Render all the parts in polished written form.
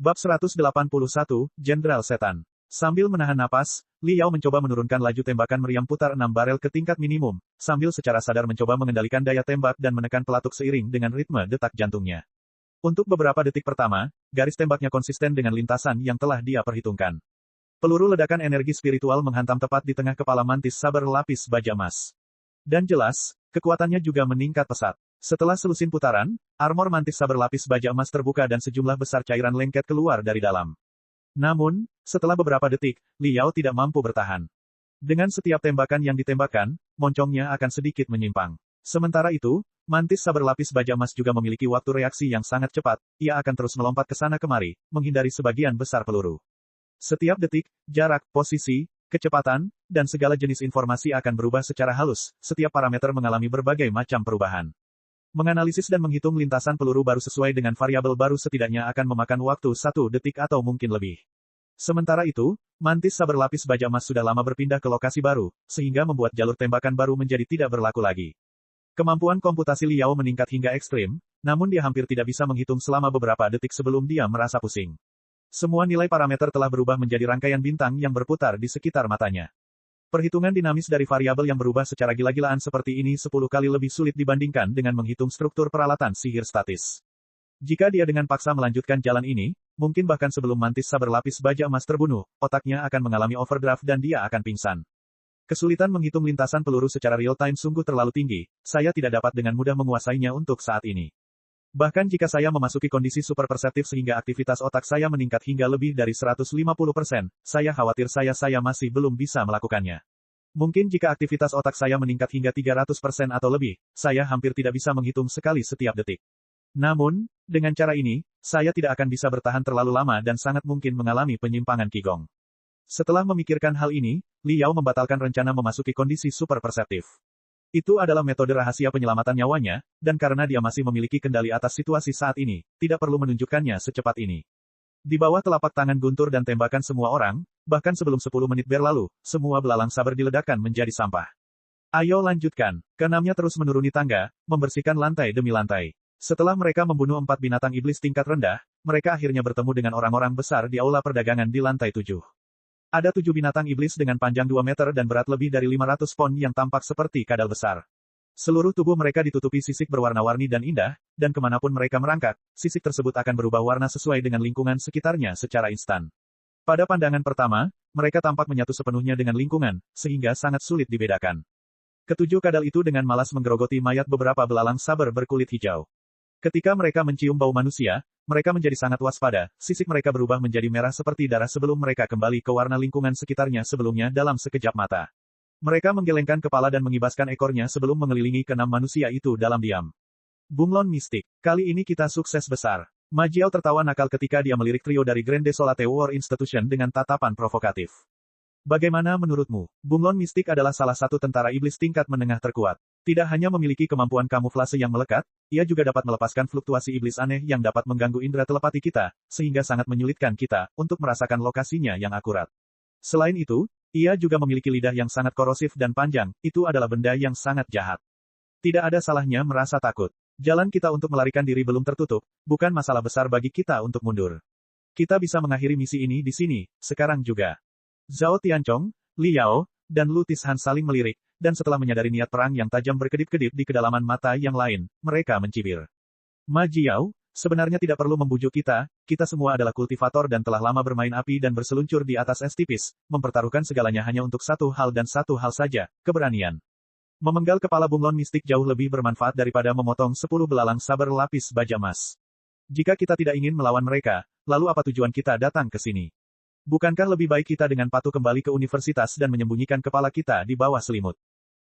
Bab 181, Jenderal Setan. Sambil menahan napas, Li Yao mencoba menurunkan laju tembakan meriam putar 6 barel ke tingkat minimum, sambil secara sadar mencoba mengendalikan daya tembak dan menekan pelatuk seiring dengan ritme detak jantungnya. Untuk beberapa detik pertama, garis tembaknya konsisten dengan lintasan yang telah dia perhitungkan. Peluru ledakan energi spiritual menghantam tepat di tengah kepala mantis saber lapis baja emas. Dan jelas, kekuatannya juga meningkat pesat. Setelah selusin putaran, armor mantis saber lapis baja emas terbuka dan sejumlah besar cairan lengket keluar dari dalam. Namun, setelah beberapa detik, Li Yao tidak mampu bertahan. Dengan setiap tembakan yang ditembakkan, moncongnya akan sedikit menyimpang. Sementara itu, mantis saber lapis baja emas juga memiliki waktu reaksi yang sangat cepat, ia akan terus melompat ke sana kemari, menghindari sebagian besar peluru. Setiap detik, jarak, posisi, kecepatan, dan segala jenis informasi akan berubah secara halus, setiap parameter mengalami berbagai macam perubahan. Menganalisis dan menghitung lintasan peluru baru sesuai dengan variabel baru setidaknya akan memakan waktu 1 detik atau mungkin lebih. Sementara itu, mantis saber lapis baja emas sudah lama berpindah ke lokasi baru, sehingga membuat jalur tembakan baru menjadi tidak berlaku lagi. Kemampuan komputasi Li Yao meningkat hingga ekstrim, namun dia hampir tidak bisa menghitung selama beberapa detik sebelum dia merasa pusing. Semua nilai parameter telah berubah menjadi rangkaian bintang yang berputar di sekitar matanya. Perhitungan dinamis dari variabel yang berubah secara gila-gilaan seperti ini 10 kali lebih sulit dibandingkan dengan menghitung struktur peralatan sihir statis. Jika dia dengan paksa melanjutkan jalan ini, mungkin bahkan sebelum mantis saber lapis baja emas terbunuh, otaknya akan mengalami overdraft dan dia akan pingsan. Kesulitan menghitung lintasan peluru secara real-time sungguh terlalu tinggi, saya tidak dapat dengan mudah menguasainya untuk saat ini. Bahkan jika saya memasuki kondisi super perseptif sehingga aktivitas otak saya meningkat hingga lebih dari 150%, saya khawatir saya masih belum bisa melakukannya. Mungkin jika aktivitas otak saya meningkat hingga 300% atau lebih, saya hampir tidak bisa menghitung sekali setiap detik. Namun, dengan cara ini, saya tidak akan bisa bertahan terlalu lama dan sangat mungkin mengalami penyimpangan Qigong. Setelah memikirkan hal ini, Li Yao membatalkan rencana memasuki kondisi super perseptif. Itu adalah metode rahasia penyelamatan nyawanya, dan karena dia masih memiliki kendali atas situasi saat ini, tidak perlu menunjukkannya secepat ini. Di bawah telapak tangan guntur dan tembakan semua orang, bahkan sebelum 10 menit berlalu, semua belalang saber diledakkan menjadi sampah. Ayo lanjutkan. Keenamnya terus menuruni tangga, membersihkan lantai demi lantai. Setelah mereka membunuh 4 binatang iblis tingkat rendah, mereka akhirnya bertemu dengan orang-orang besar di aula perdagangan di lantai 7. Ada 7 binatang iblis dengan panjang 2 meter dan berat lebih dari 500 pon yang tampak seperti kadal besar. Seluruh tubuh mereka ditutupi sisik berwarna-warni dan indah, dan kemanapun mereka merangkak, sisik tersebut akan berubah warna sesuai dengan lingkungan sekitarnya secara instan. Pada pandangan pertama, mereka tampak menyatu sepenuhnya dengan lingkungan, sehingga sangat sulit dibedakan. Ketujuh kadal itu dengan malas menggerogoti mayat beberapa belalang saber berkulit hijau. Ketika mereka mencium bau manusia, mereka menjadi sangat waspada, sisik mereka berubah menjadi merah seperti darah sebelum mereka kembali ke warna lingkungan sekitarnya sebelumnya dalam sekejap mata. Mereka menggelengkan kepala dan mengibaskan ekornya sebelum mengelilingi keenam manusia itu dalam diam. Bunglon mistik, kali ini kita sukses besar. Ma Jiao tertawa nakal ketika dia melirik trio dari Grand Desolate War Institution dengan tatapan provokatif. Bagaimana menurutmu? Bunglon mistik adalah salah satu tentara iblis tingkat menengah terkuat. Tidak hanya memiliki kemampuan kamuflase yang melekat, ia juga dapat melepaskan fluktuasi iblis aneh yang dapat mengganggu indera telepati kita, sehingga sangat menyulitkan kita untuk merasakan lokasinya yang akurat. Selain itu, ia juga memiliki lidah yang sangat korosif dan panjang, itu adalah benda yang sangat jahat. Tidak ada salahnya merasa takut. Jalan kita untuk melarikan diri belum tertutup, bukan masalah besar bagi kita untuk mundur. Kita bisa mengakhiri misi ini di sini, sekarang juga. Zhao Tianchong, Li Yao, dan Lu Tishan saling melirik, dan setelah menyadari niat perang yang tajam berkedip-kedip di kedalaman mata yang lain, mereka mencibir. Ma Jiao, sebenarnya tidak perlu membujuk kita semua adalah kultivator dan telah lama bermain api dan berseluncur di atas es tipis, mempertaruhkan segalanya hanya untuk satu hal dan satu hal saja, keberanian. Memenggal kepala bunglon mistik jauh lebih bermanfaat daripada memotong 10 belalang saber lapis baja emas. Jika kita tidak ingin melawan mereka, lalu apa tujuan kita datang ke sini? Bukankah lebih baik kita dengan patuh kembali ke universitas dan menyembunyikan kepala kita di bawah selimut?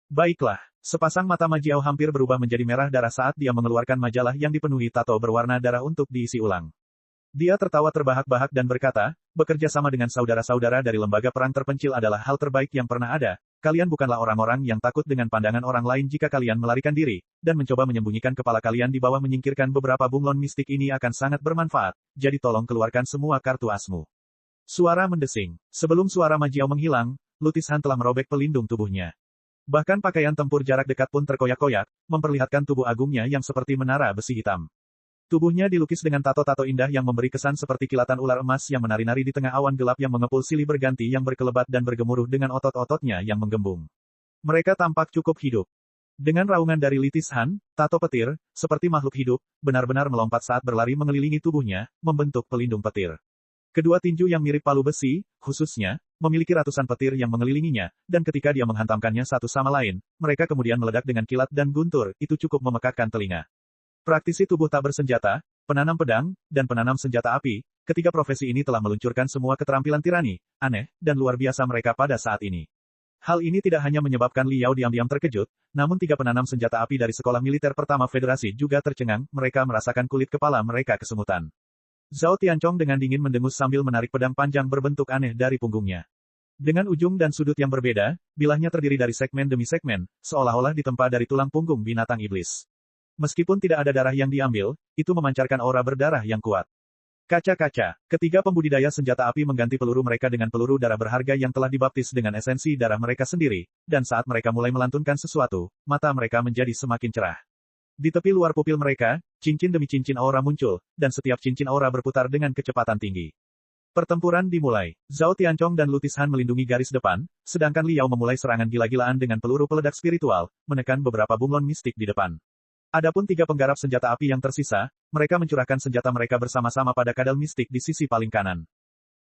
Baiklah, sepasang mata Ma Jiao hampir berubah menjadi merah darah saat dia mengeluarkan majalah yang dipenuhi tato berwarna darah untuk diisi ulang. Dia tertawa terbahak-bahak dan berkata, bekerja sama dengan saudara-saudara dari lembaga perang terpencil adalah hal terbaik yang pernah ada. Kalian bukanlah orang-orang yang takut dengan pandangan orang lain jika kalian melarikan diri, dan mencoba menyembunyikan kepala kalian di bawah menyingkirkan beberapa bunglon mistik ini akan sangat bermanfaat, jadi tolong keluarkan semua kartu asmu. Suara mendesing. Sebelum suara Ma Jiao menghilang, Lu Tishan telah merobek pelindung tubuhnya. Bahkan pakaian tempur jarak dekat pun terkoyak-koyak, memperlihatkan tubuh agungnya yang seperti menara besi hitam. Tubuhnya dilukis dengan tato-tato indah yang memberi kesan seperti kilatan ular emas yang menari-nari di tengah awan gelap yang mengepul silih berganti yang berkelebat dan bergemuruh dengan otot-ototnya yang menggembung. Mereka tampak cukup hidup. Dengan raungan dari Litis Han, tato petir, seperti makhluk hidup, benar-benar melompat saat berlari mengelilingi tubuhnya, membentuk pelindung petir. Kedua tinju yang mirip palu besi, khususnya, memiliki ratusan petir yang mengelilinginya, dan ketika dia menghantamkannya satu sama lain, mereka kemudian meledak dengan kilat dan guntur, itu cukup memekakkan telinga. Praktisi tubuh tak bersenjata, penanam pedang, dan penanam senjata api, ketiga profesi ini telah meluncurkan semua keterampilan tirani, aneh, dan luar biasa mereka pada saat ini. Hal ini tidak hanya menyebabkan Li Yao diam-diam terkejut, namun tiga penanam senjata api dari sekolah militer pertama federasi juga tercengang, mereka merasakan kulit kepala mereka kesemutan. Zhao Tianchong dengan dingin mendengus sambil menarik pedang panjang berbentuk aneh dari punggungnya. Dengan ujung dan sudut yang berbeda, bilahnya terdiri dari segmen demi segmen, seolah-olah ditempa dari tulang punggung binatang iblis. Meskipun tidak ada darah yang diambil, itu memancarkan aura berdarah yang kuat. Kaca-kaca, ketiga pembudidaya senjata api mengganti peluru mereka dengan peluru darah berharga yang telah dibaptis dengan esensi darah mereka sendiri, dan saat mereka mulai melantunkan sesuatu, mata mereka menjadi semakin cerah. Di tepi luar pupil mereka, cincin demi cincin aura muncul, dan setiap cincin aura berputar dengan kecepatan tinggi. Pertempuran dimulai. Zhao Tianchong dan Lutis Han melindungi garis depan, sedangkan Li Yao memulai serangan gila-gilaan dengan peluru peledak spiritual, menekan beberapa bunglon mistik di depan. Adapun tiga penggarap senjata api yang tersisa, mereka mencurahkan senjata mereka bersama-sama pada kadal mistik di sisi paling kanan.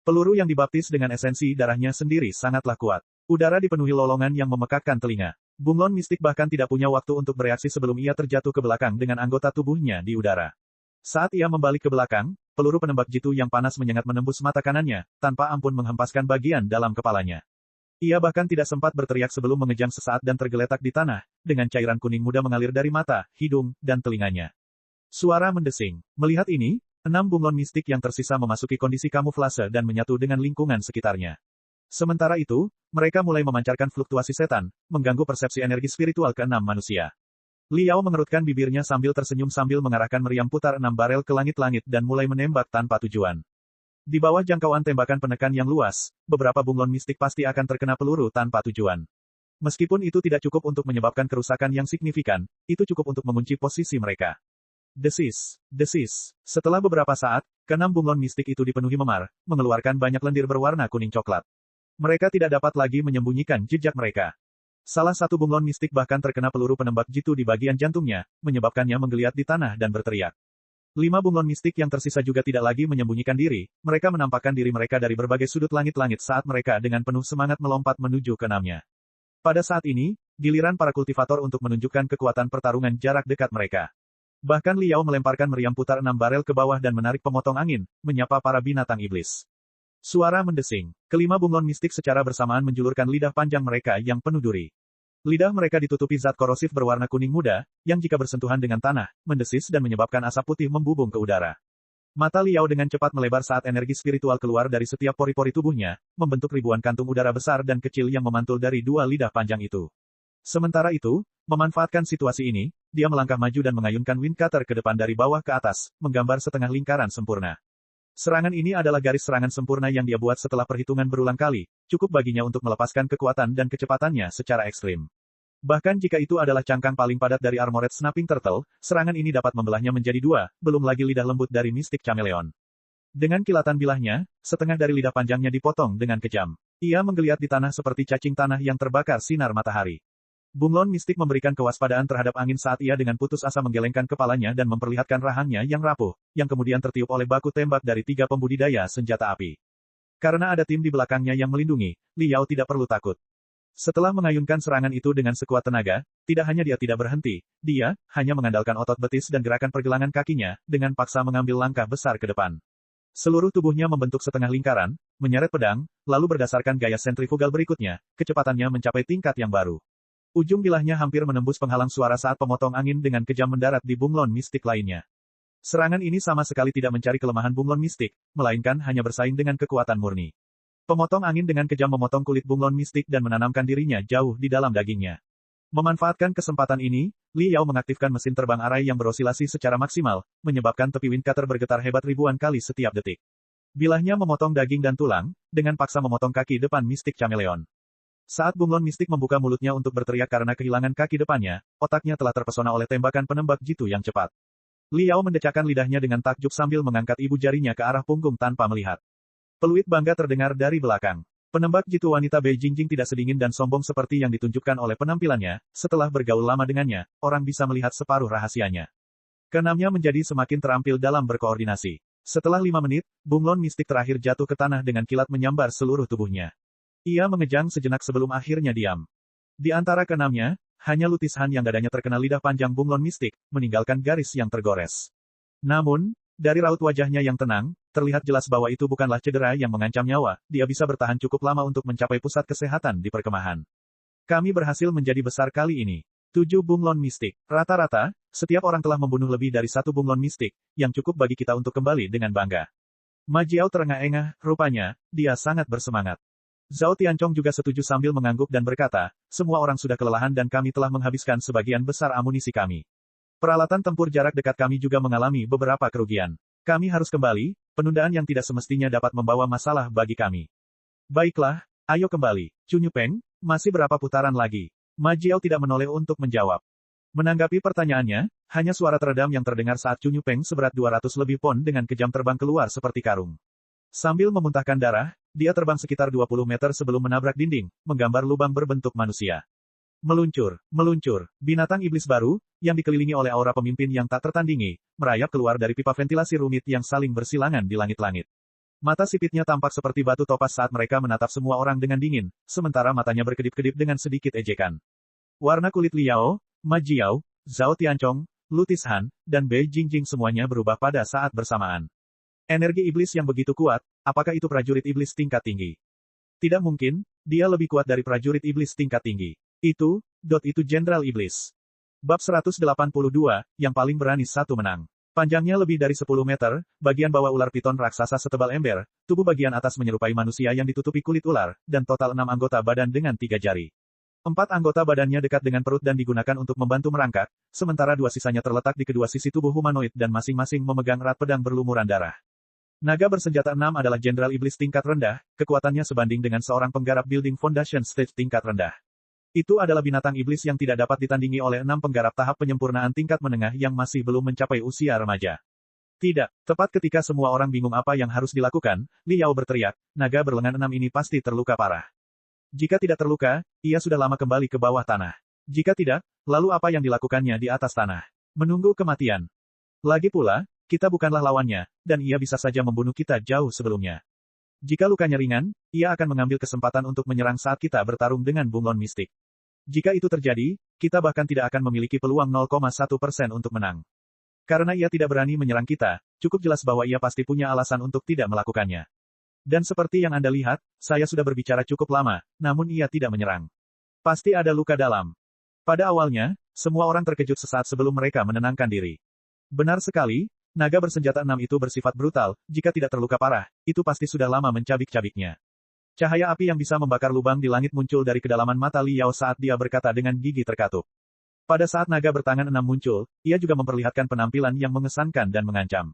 Peluru yang dibaptis dengan esensi darahnya sendiri sangatlah kuat. Udara dipenuhi lolongan yang memekakkan telinga. Bunglon mistik bahkan tidak punya waktu untuk bereaksi sebelum ia terjatuh ke belakang dengan anggota tubuhnya di udara. Saat ia membalik ke belakang, peluru penembak jitu yang panas menyengat menembus mata kanannya, tanpa ampun menghempaskan bagian dalam kepalanya. Ia bahkan tidak sempat berteriak sebelum mengejang sesaat dan tergeletak di tanah, dengan cairan kuning muda mengalir dari mata, hidung, dan telinganya. Suara mendesing. Melihat ini, 6 bunglon mistik yang tersisa memasuki kondisi kamuflase dan menyatu dengan lingkungan sekitarnya. Sementara itu, mereka mulai memancarkan fluktuasi setan, mengganggu persepsi energi spiritual ke-6 manusia. Li Yao mengerutkan bibirnya sambil tersenyum sambil mengarahkan meriam putar 6 barel ke langit-langit dan mulai menembak tanpa tujuan. Di bawah jangkauan tembakan penekan yang luas, beberapa bunglon mistik pasti akan terkena peluru tanpa tujuan. Meskipun itu tidak cukup untuk menyebabkan kerusakan yang signifikan, itu cukup untuk mengunci posisi mereka. Desis, desis. Setelah beberapa saat, ke-6 bunglon mistik itu dipenuhi memar, mengeluarkan banyak lendir berwarna kuning coklat. Mereka tidak dapat lagi menyembunyikan jejak mereka. Salah satu bunglon mistik bahkan terkena peluru penembak jitu di bagian jantungnya, menyebabkannya menggeliat di tanah dan berteriak. 5 bunglon mistik yang tersisa juga tidak lagi menyembunyikan diri, mereka menampakkan diri mereka dari berbagai sudut langit-langit saat mereka dengan penuh semangat melompat menuju ke enamnya. Pada saat ini, giliran para kultivator untuk menunjukkan kekuatan pertarungan jarak dekat mereka. Bahkan Li Yao melemparkan meriam putar 6 barel ke bawah dan menarik pemotong angin, menyapa para binatang iblis. Suara mendesing. Kelima bunglon mistik secara bersamaan menjulurkan lidah panjang mereka yang penuh duri. Lidah mereka ditutupi zat korosif berwarna kuning muda, yang jika bersentuhan dengan tanah, mendesis dan menyebabkan asap putih membubung ke udara. Mata Li Yao dengan cepat melebar saat energi spiritual keluar dari setiap pori-pori tubuhnya, membentuk ribuan kantung udara besar dan kecil yang memantul dari dua lidah panjang itu. Sementara itu, memanfaatkan situasi ini, dia melangkah maju dan mengayunkan wind cutter ke depan dari bawah ke atas, menggambar setengah lingkaran sempurna. Serangan ini adalah garis serangan sempurna yang dia buat setelah perhitungan berulang kali, cukup baginya untuk melepaskan kekuatan dan kecepatannya secara ekstrim. Bahkan jika itu adalah cangkang paling padat dari Armored Snapping Turtle, serangan ini dapat membelahnya menjadi dua, belum lagi lidah lembut dari Mystic Chameleon. Dengan kilatan bilahnya, setengah dari lidah panjangnya dipotong dengan kejam. Ia menggeliat di tanah seperti cacing tanah yang terbakar sinar matahari. Bunglon mistik memberikan kewaspadaan terhadap angin saat ia dengan putus asa menggelengkan kepalanya dan memperlihatkan rahangnya yang rapuh, yang kemudian tertiup oleh baku tembak dari 3 pembudidaya senjata api. Karena ada tim di belakangnya yang melindungi, Li Yao tidak perlu takut. Setelah mengayunkan serangan itu dengan sekuat tenaga, tidak hanya dia tidak berhenti, dia hanya mengandalkan otot betis dan gerakan pergelangan kakinya, dengan paksa mengambil langkah besar ke depan. Seluruh tubuhnya membentuk setengah lingkaran, menyeret pedang, lalu berdasarkan gaya sentrifugal berikutnya, kecepatannya mencapai tingkat yang baru. Ujung bilahnya hampir menembus penghalang suara saat pemotong angin dengan kejam mendarat di bunglon mistik lainnya. Serangan ini sama sekali tidak mencari kelemahan bunglon mistik, melainkan hanya bersaing dengan kekuatan murni. Pemotong angin dengan kejam memotong kulit bunglon mistik dan menanamkan dirinya jauh di dalam dagingnya. Memanfaatkan kesempatan ini, Li Yao mengaktifkan mesin terbang arai yang berosilasi secara maksimal, menyebabkan tepi wind cutter bergetar hebat ribuan kali setiap detik. Bilahnya memotong daging dan tulang, dengan paksa memotong kaki depan Mystic Chameleon. Saat bunglon mistik membuka mulutnya untuk berteriak karena kehilangan kaki depannya, otaknya telah terpesona oleh tembakan penembak jitu yang cepat. Liao mendecakkan lidahnya dengan takjub sambil mengangkat ibu jarinya ke arah punggung tanpa melihat. Peluit bangga terdengar dari belakang. Penembak jitu wanita Bei Jingjing tidak sedingin dan sombong seperti yang ditunjukkan oleh penampilannya, setelah bergaul lama dengannya, orang bisa melihat separuh rahasianya. Keenamnya menjadi semakin terampil dalam berkoordinasi. Setelah 5 menit, bunglon mistik terakhir jatuh ke tanah dengan kilat menyambar seluruh tubuhnya. Ia mengejang sejenak sebelum akhirnya diam. Di antara keenamnya, hanya Lutis Han yang dadanya terkena lidah panjang bunglon mistik, meninggalkan garis yang tergores. Namun, dari raut wajahnya yang tenang, terlihat jelas bahwa itu bukanlah cedera yang mengancam nyawa, dia bisa bertahan cukup lama untuk mencapai pusat kesehatan di perkemahan. Kami berhasil menjadi besar kali ini. 7 bunglon mistik. Rata-rata, setiap orang telah membunuh lebih dari 1 bunglon mistik, yang cukup bagi kita untuk kembali dengan bangga. Ma Jiao terengah-engah, rupanya, dia sangat bersemangat. Zhao Tianchong juga setuju sambil mengangguk dan berkata, semua orang sudah kelelahan dan kami telah menghabiskan sebagian besar amunisi kami. Peralatan tempur jarak dekat kami juga mengalami beberapa kerugian. Kami harus kembali, penundaan yang tidak semestinya dapat membawa masalah bagi kami. Baiklah, ayo kembali. Chunyu Peng, masih berapa putaran lagi? Ma Jiao tidak menoleh untuk menjawab. Menanggapi pertanyaannya, hanya suara teredam yang terdengar saat Chunyu Peng seberat 200 lebih pon dengan kejam terbang keluar seperti karung. Sambil memuntahkan darah, dia terbang sekitar 20 meter sebelum menabrak dinding, menggambar lubang berbentuk manusia. Meluncur, meluncur, binatang iblis baru, yang dikelilingi oleh aura pemimpin yang tak tertandingi, merayap keluar dari pipa ventilasi rumit yang saling bersilangan di langit-langit. Mata sipitnya tampak seperti batu topas saat mereka menatap semua orang dengan dingin, sementara matanya berkedip-kedip dengan sedikit ejekan. Warna kulit Liao, Ma Jiao, Zhao Tianchong, Lutis Han, dan Bei Jingjing semuanya berubah pada saat bersamaan. Energi iblis yang begitu kuat, apakah itu prajurit iblis tingkat tinggi? Tidak mungkin, dia lebih kuat dari prajurit iblis tingkat tinggi. Itu Jenderal Iblis. Bab 182, yang paling berani satu menang. Panjangnya lebih dari 10 meter, bagian bawah ular piton raksasa setebal ember, tubuh bagian atas menyerupai manusia yang ditutupi kulit ular, dan total 6 anggota badan dengan 3 jari. 4 anggota badannya dekat dengan perut dan digunakan untuk membantu merangkak, sementara 2 sisanya terletak di kedua sisi tubuh humanoid dan masing-masing memegang erat pedang berlumuran darah. Naga bersenjata 6 adalah Jenderal Iblis tingkat rendah, kekuatannya sebanding dengan seorang penggarap Building Foundation Stage tingkat rendah. Itu adalah binatang iblis yang tidak dapat ditandingi oleh 6 penggarap tahap penyempurnaan tingkat menengah yang masih belum mencapai usia remaja. Tidak, tepat ketika semua orang bingung apa yang harus dilakukan, Liao berteriak, naga berlengan 6 ini pasti terluka parah. Jika tidak terluka, ia sudah lama kembali ke bawah tanah. Jika tidak, lalu apa yang dilakukannya di atas tanah? Menunggu kematian. Lagi pula, kita bukanlah lawannya, dan ia bisa saja membunuh kita jauh sebelumnya. Jika lukanya ringan, ia akan mengambil kesempatan untuk menyerang saat kita bertarung dengan bunglon mistik. Jika itu terjadi, kita bahkan tidak akan memiliki peluang 0,1% untuk menang. Karena ia tidak berani menyerang kita, cukup jelas bahwa ia pasti punya alasan untuk tidak melakukannya. Dan seperti yang Anda lihat, saya sudah berbicara cukup lama, namun ia tidak menyerang. Pasti ada luka dalam. Pada awalnya, semua orang terkejut sesaat sebelum mereka menenangkan diri. Benar sekali, naga bersenjata 6 itu bersifat brutal, jika tidak terluka parah, itu pasti sudah lama mencabik-cabiknya. Cahaya api yang bisa membakar lubang di langit muncul dari kedalaman mata Liao saat dia berkata dengan gigi terkatup. Pada saat naga bertangan 6 muncul, ia juga memperlihatkan penampilan yang mengesankan dan mengancam.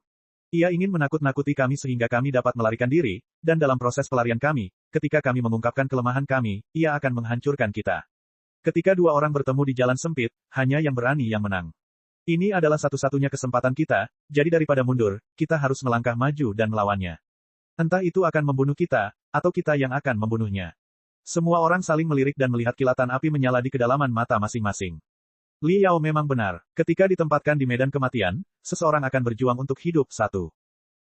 Ia ingin menakut-nakuti kami sehingga kami dapat melarikan diri, dan dalam proses pelarian kami, ketika kami mengungkapkan kelemahan kami, ia akan menghancurkan kita. Ketika 2 orang bertemu di jalan sempit, hanya yang berani yang menang. Ini adalah satu-satunya kesempatan kita, jadi daripada mundur, kita harus melangkah maju dan melawannya. Entah itu akan membunuh kita, atau kita yang akan membunuhnya. Semua orang saling melirik dan melihat kilatan api menyala di kedalaman mata masing-masing. Liao memang benar, ketika ditempatkan di medan kematian, seseorang akan berjuang untuk hidup satu.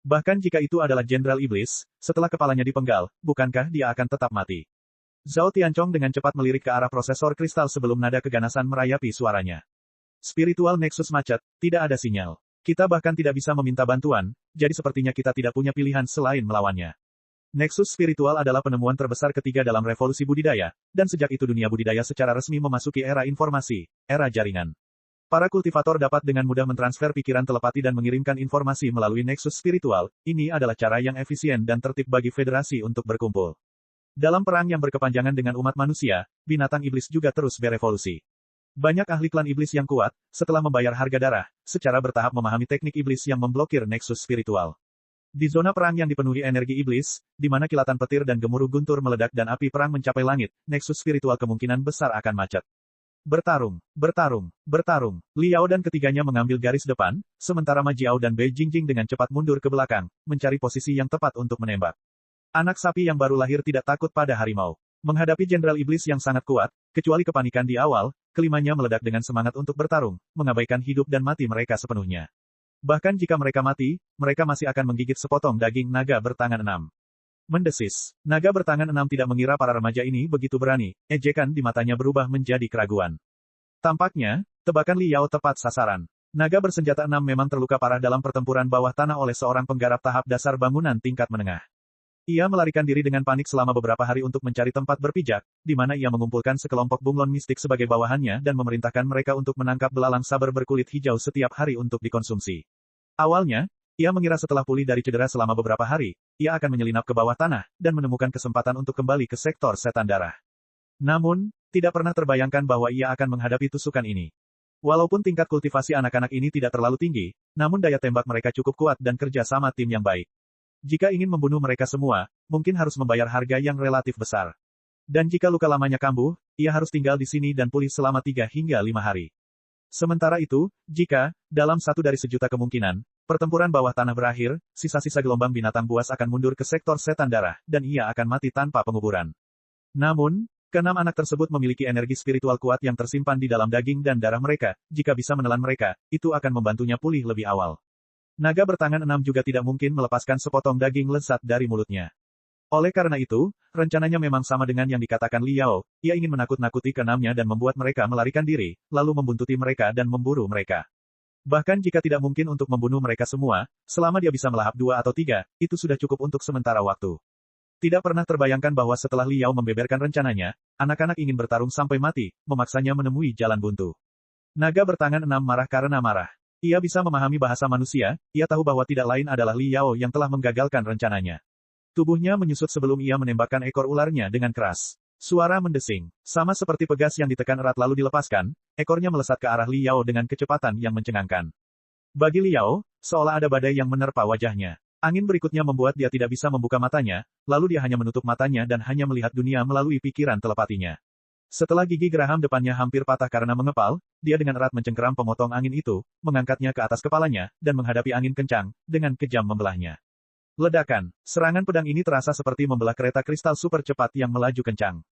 Bahkan jika itu adalah Jenderal Iblis, setelah kepalanya dipenggal, bukankah dia akan tetap mati? Zhao Tianchong dengan cepat melirik ke arah prosesor kristal sebelum nada keganasan merayapi suaranya. Spiritual Nexus macet, tidak ada sinyal. Kita bahkan tidak bisa meminta bantuan, jadi sepertinya kita tidak punya pilihan selain melawannya. Nexus spiritual adalah penemuan terbesar ketiga dalam revolusi budidaya, dan sejak itu dunia budidaya secara resmi memasuki era informasi, era jaringan. Para kultivator dapat dengan mudah mentransfer pikiran telepati dan mengirimkan informasi melalui Nexus spiritual, ini adalah cara yang efisien dan tertib bagi federasi untuk berkumpul. Dalam perang yang berkepanjangan dengan umat manusia, binatang iblis juga terus berevolusi. Banyak ahli klan iblis yang kuat, setelah membayar harga darah, secara bertahap memahami teknik iblis yang memblokir Nexus spiritual. Di zona perang yang dipenuhi energi iblis, di mana kilatan petir dan gemuruh guntur meledak dan api perang mencapai langit, Nexus spiritual kemungkinan besar akan macet. Bertarung, bertarung, bertarung. Liao dan ketiganya mengambil garis depan, sementara Ma Jiao dan Bei Jingjing dengan cepat mundur ke belakang, mencari posisi yang tepat untuk menembak. Anak sapi yang baru lahir tidak takut pada harimau. Menghadapi Jenderal Iblis yang sangat kuat, kecuali kepanikan di awal, kelimanya meledak dengan semangat untuk bertarung, mengabaikan hidup dan mati mereka sepenuhnya. Bahkan jika mereka mati, mereka masih akan menggigit sepotong daging naga bertangan 6. Mendesis. Naga bertangan 6 tidak mengira para remaja ini begitu berani, ejekan di matanya berubah menjadi keraguan. Tampaknya, tebakan Liao tepat sasaran. Naga bersenjata 6 memang terluka parah dalam pertempuran bawah tanah oleh seorang penggarap tahap dasar bangunan tingkat menengah. Ia melarikan diri dengan panik selama beberapa hari untuk mencari tempat berpijak, di mana ia mengumpulkan sekelompok bunglon mistik sebagai bawahannya dan memerintahkan mereka untuk menangkap belalang saber berkulit hijau setiap hari untuk dikonsumsi. Awalnya, ia mengira setelah pulih dari cedera selama beberapa hari, ia akan menyelinap ke bawah tanah, dan menemukan kesempatan untuk kembali ke sektor setan darah. Namun, tidak pernah terbayangkan bahwa ia akan menghadapi tusukan ini. Walaupun tingkat kultivasi anak-anak ini tidak terlalu tinggi, namun daya tembak mereka cukup kuat dan kerja sama tim yang baik. Jika ingin membunuh mereka semua, mungkin harus membayar harga yang relatif besar. Dan jika luka lamanya kambuh, ia harus tinggal di sini dan pulih selama 3 hingga 5 hari. Sementara itu, jika, dalam satu dari sejuta kemungkinan, pertempuran bawah tanah berakhir, sisa-sisa gelombang binatang buas akan mundur ke sektor setan darah, dan ia akan mati tanpa penguburan. Namun, keenam anak tersebut memiliki energi spiritual kuat yang tersimpan di dalam daging dan darah mereka, jika bisa menelan mereka, itu akan membantunya pulih lebih awal. Naga bertangan 6 juga tidak mungkin melepaskan sepotong daging lezat dari mulutnya. Oleh karena itu, rencananya memang sama dengan yang dikatakan Liao, ia ingin menakut-nakuti keenamnya dan membuat mereka melarikan diri, lalu membuntuti mereka dan memburu mereka. Bahkan jika tidak mungkin untuk membunuh mereka semua, selama dia bisa melahap 2 atau 3, itu sudah cukup untuk sementara waktu. Tidak pernah terbayangkan bahwa setelah Liao membeberkan rencananya, anak-anak ingin bertarung sampai mati, memaksanya menemui jalan buntu. Naga bertangan 6 marah karena marah. Ia bisa memahami bahasa manusia, ia tahu bahwa tidak lain adalah Liao yang telah menggagalkan rencananya. Tubuhnya menyusut sebelum ia menembakkan ekor ularnya dengan keras. Suara mendesing. Sama seperti pegas yang ditekan erat lalu dilepaskan, ekornya melesat ke arah Liao dengan kecepatan yang mencengangkan. Bagi Liao, seolah ada badai yang menerpa wajahnya. Angin berikutnya membuat dia tidak bisa membuka matanya, lalu dia hanya menutup matanya dan hanya melihat dunia melalui pikiran telepatinya. Setelah gigi geraham depannya hampir patah karena mengepal, dia dengan erat mencengkeram pemotong angin itu, mengangkatnya ke atas kepalanya, dan menghadapi angin kencang, dengan kejam membelahnya. Ledakan. Serangan pedang ini terasa seperti membelah kereta kristal super cepat yang melaju kencang.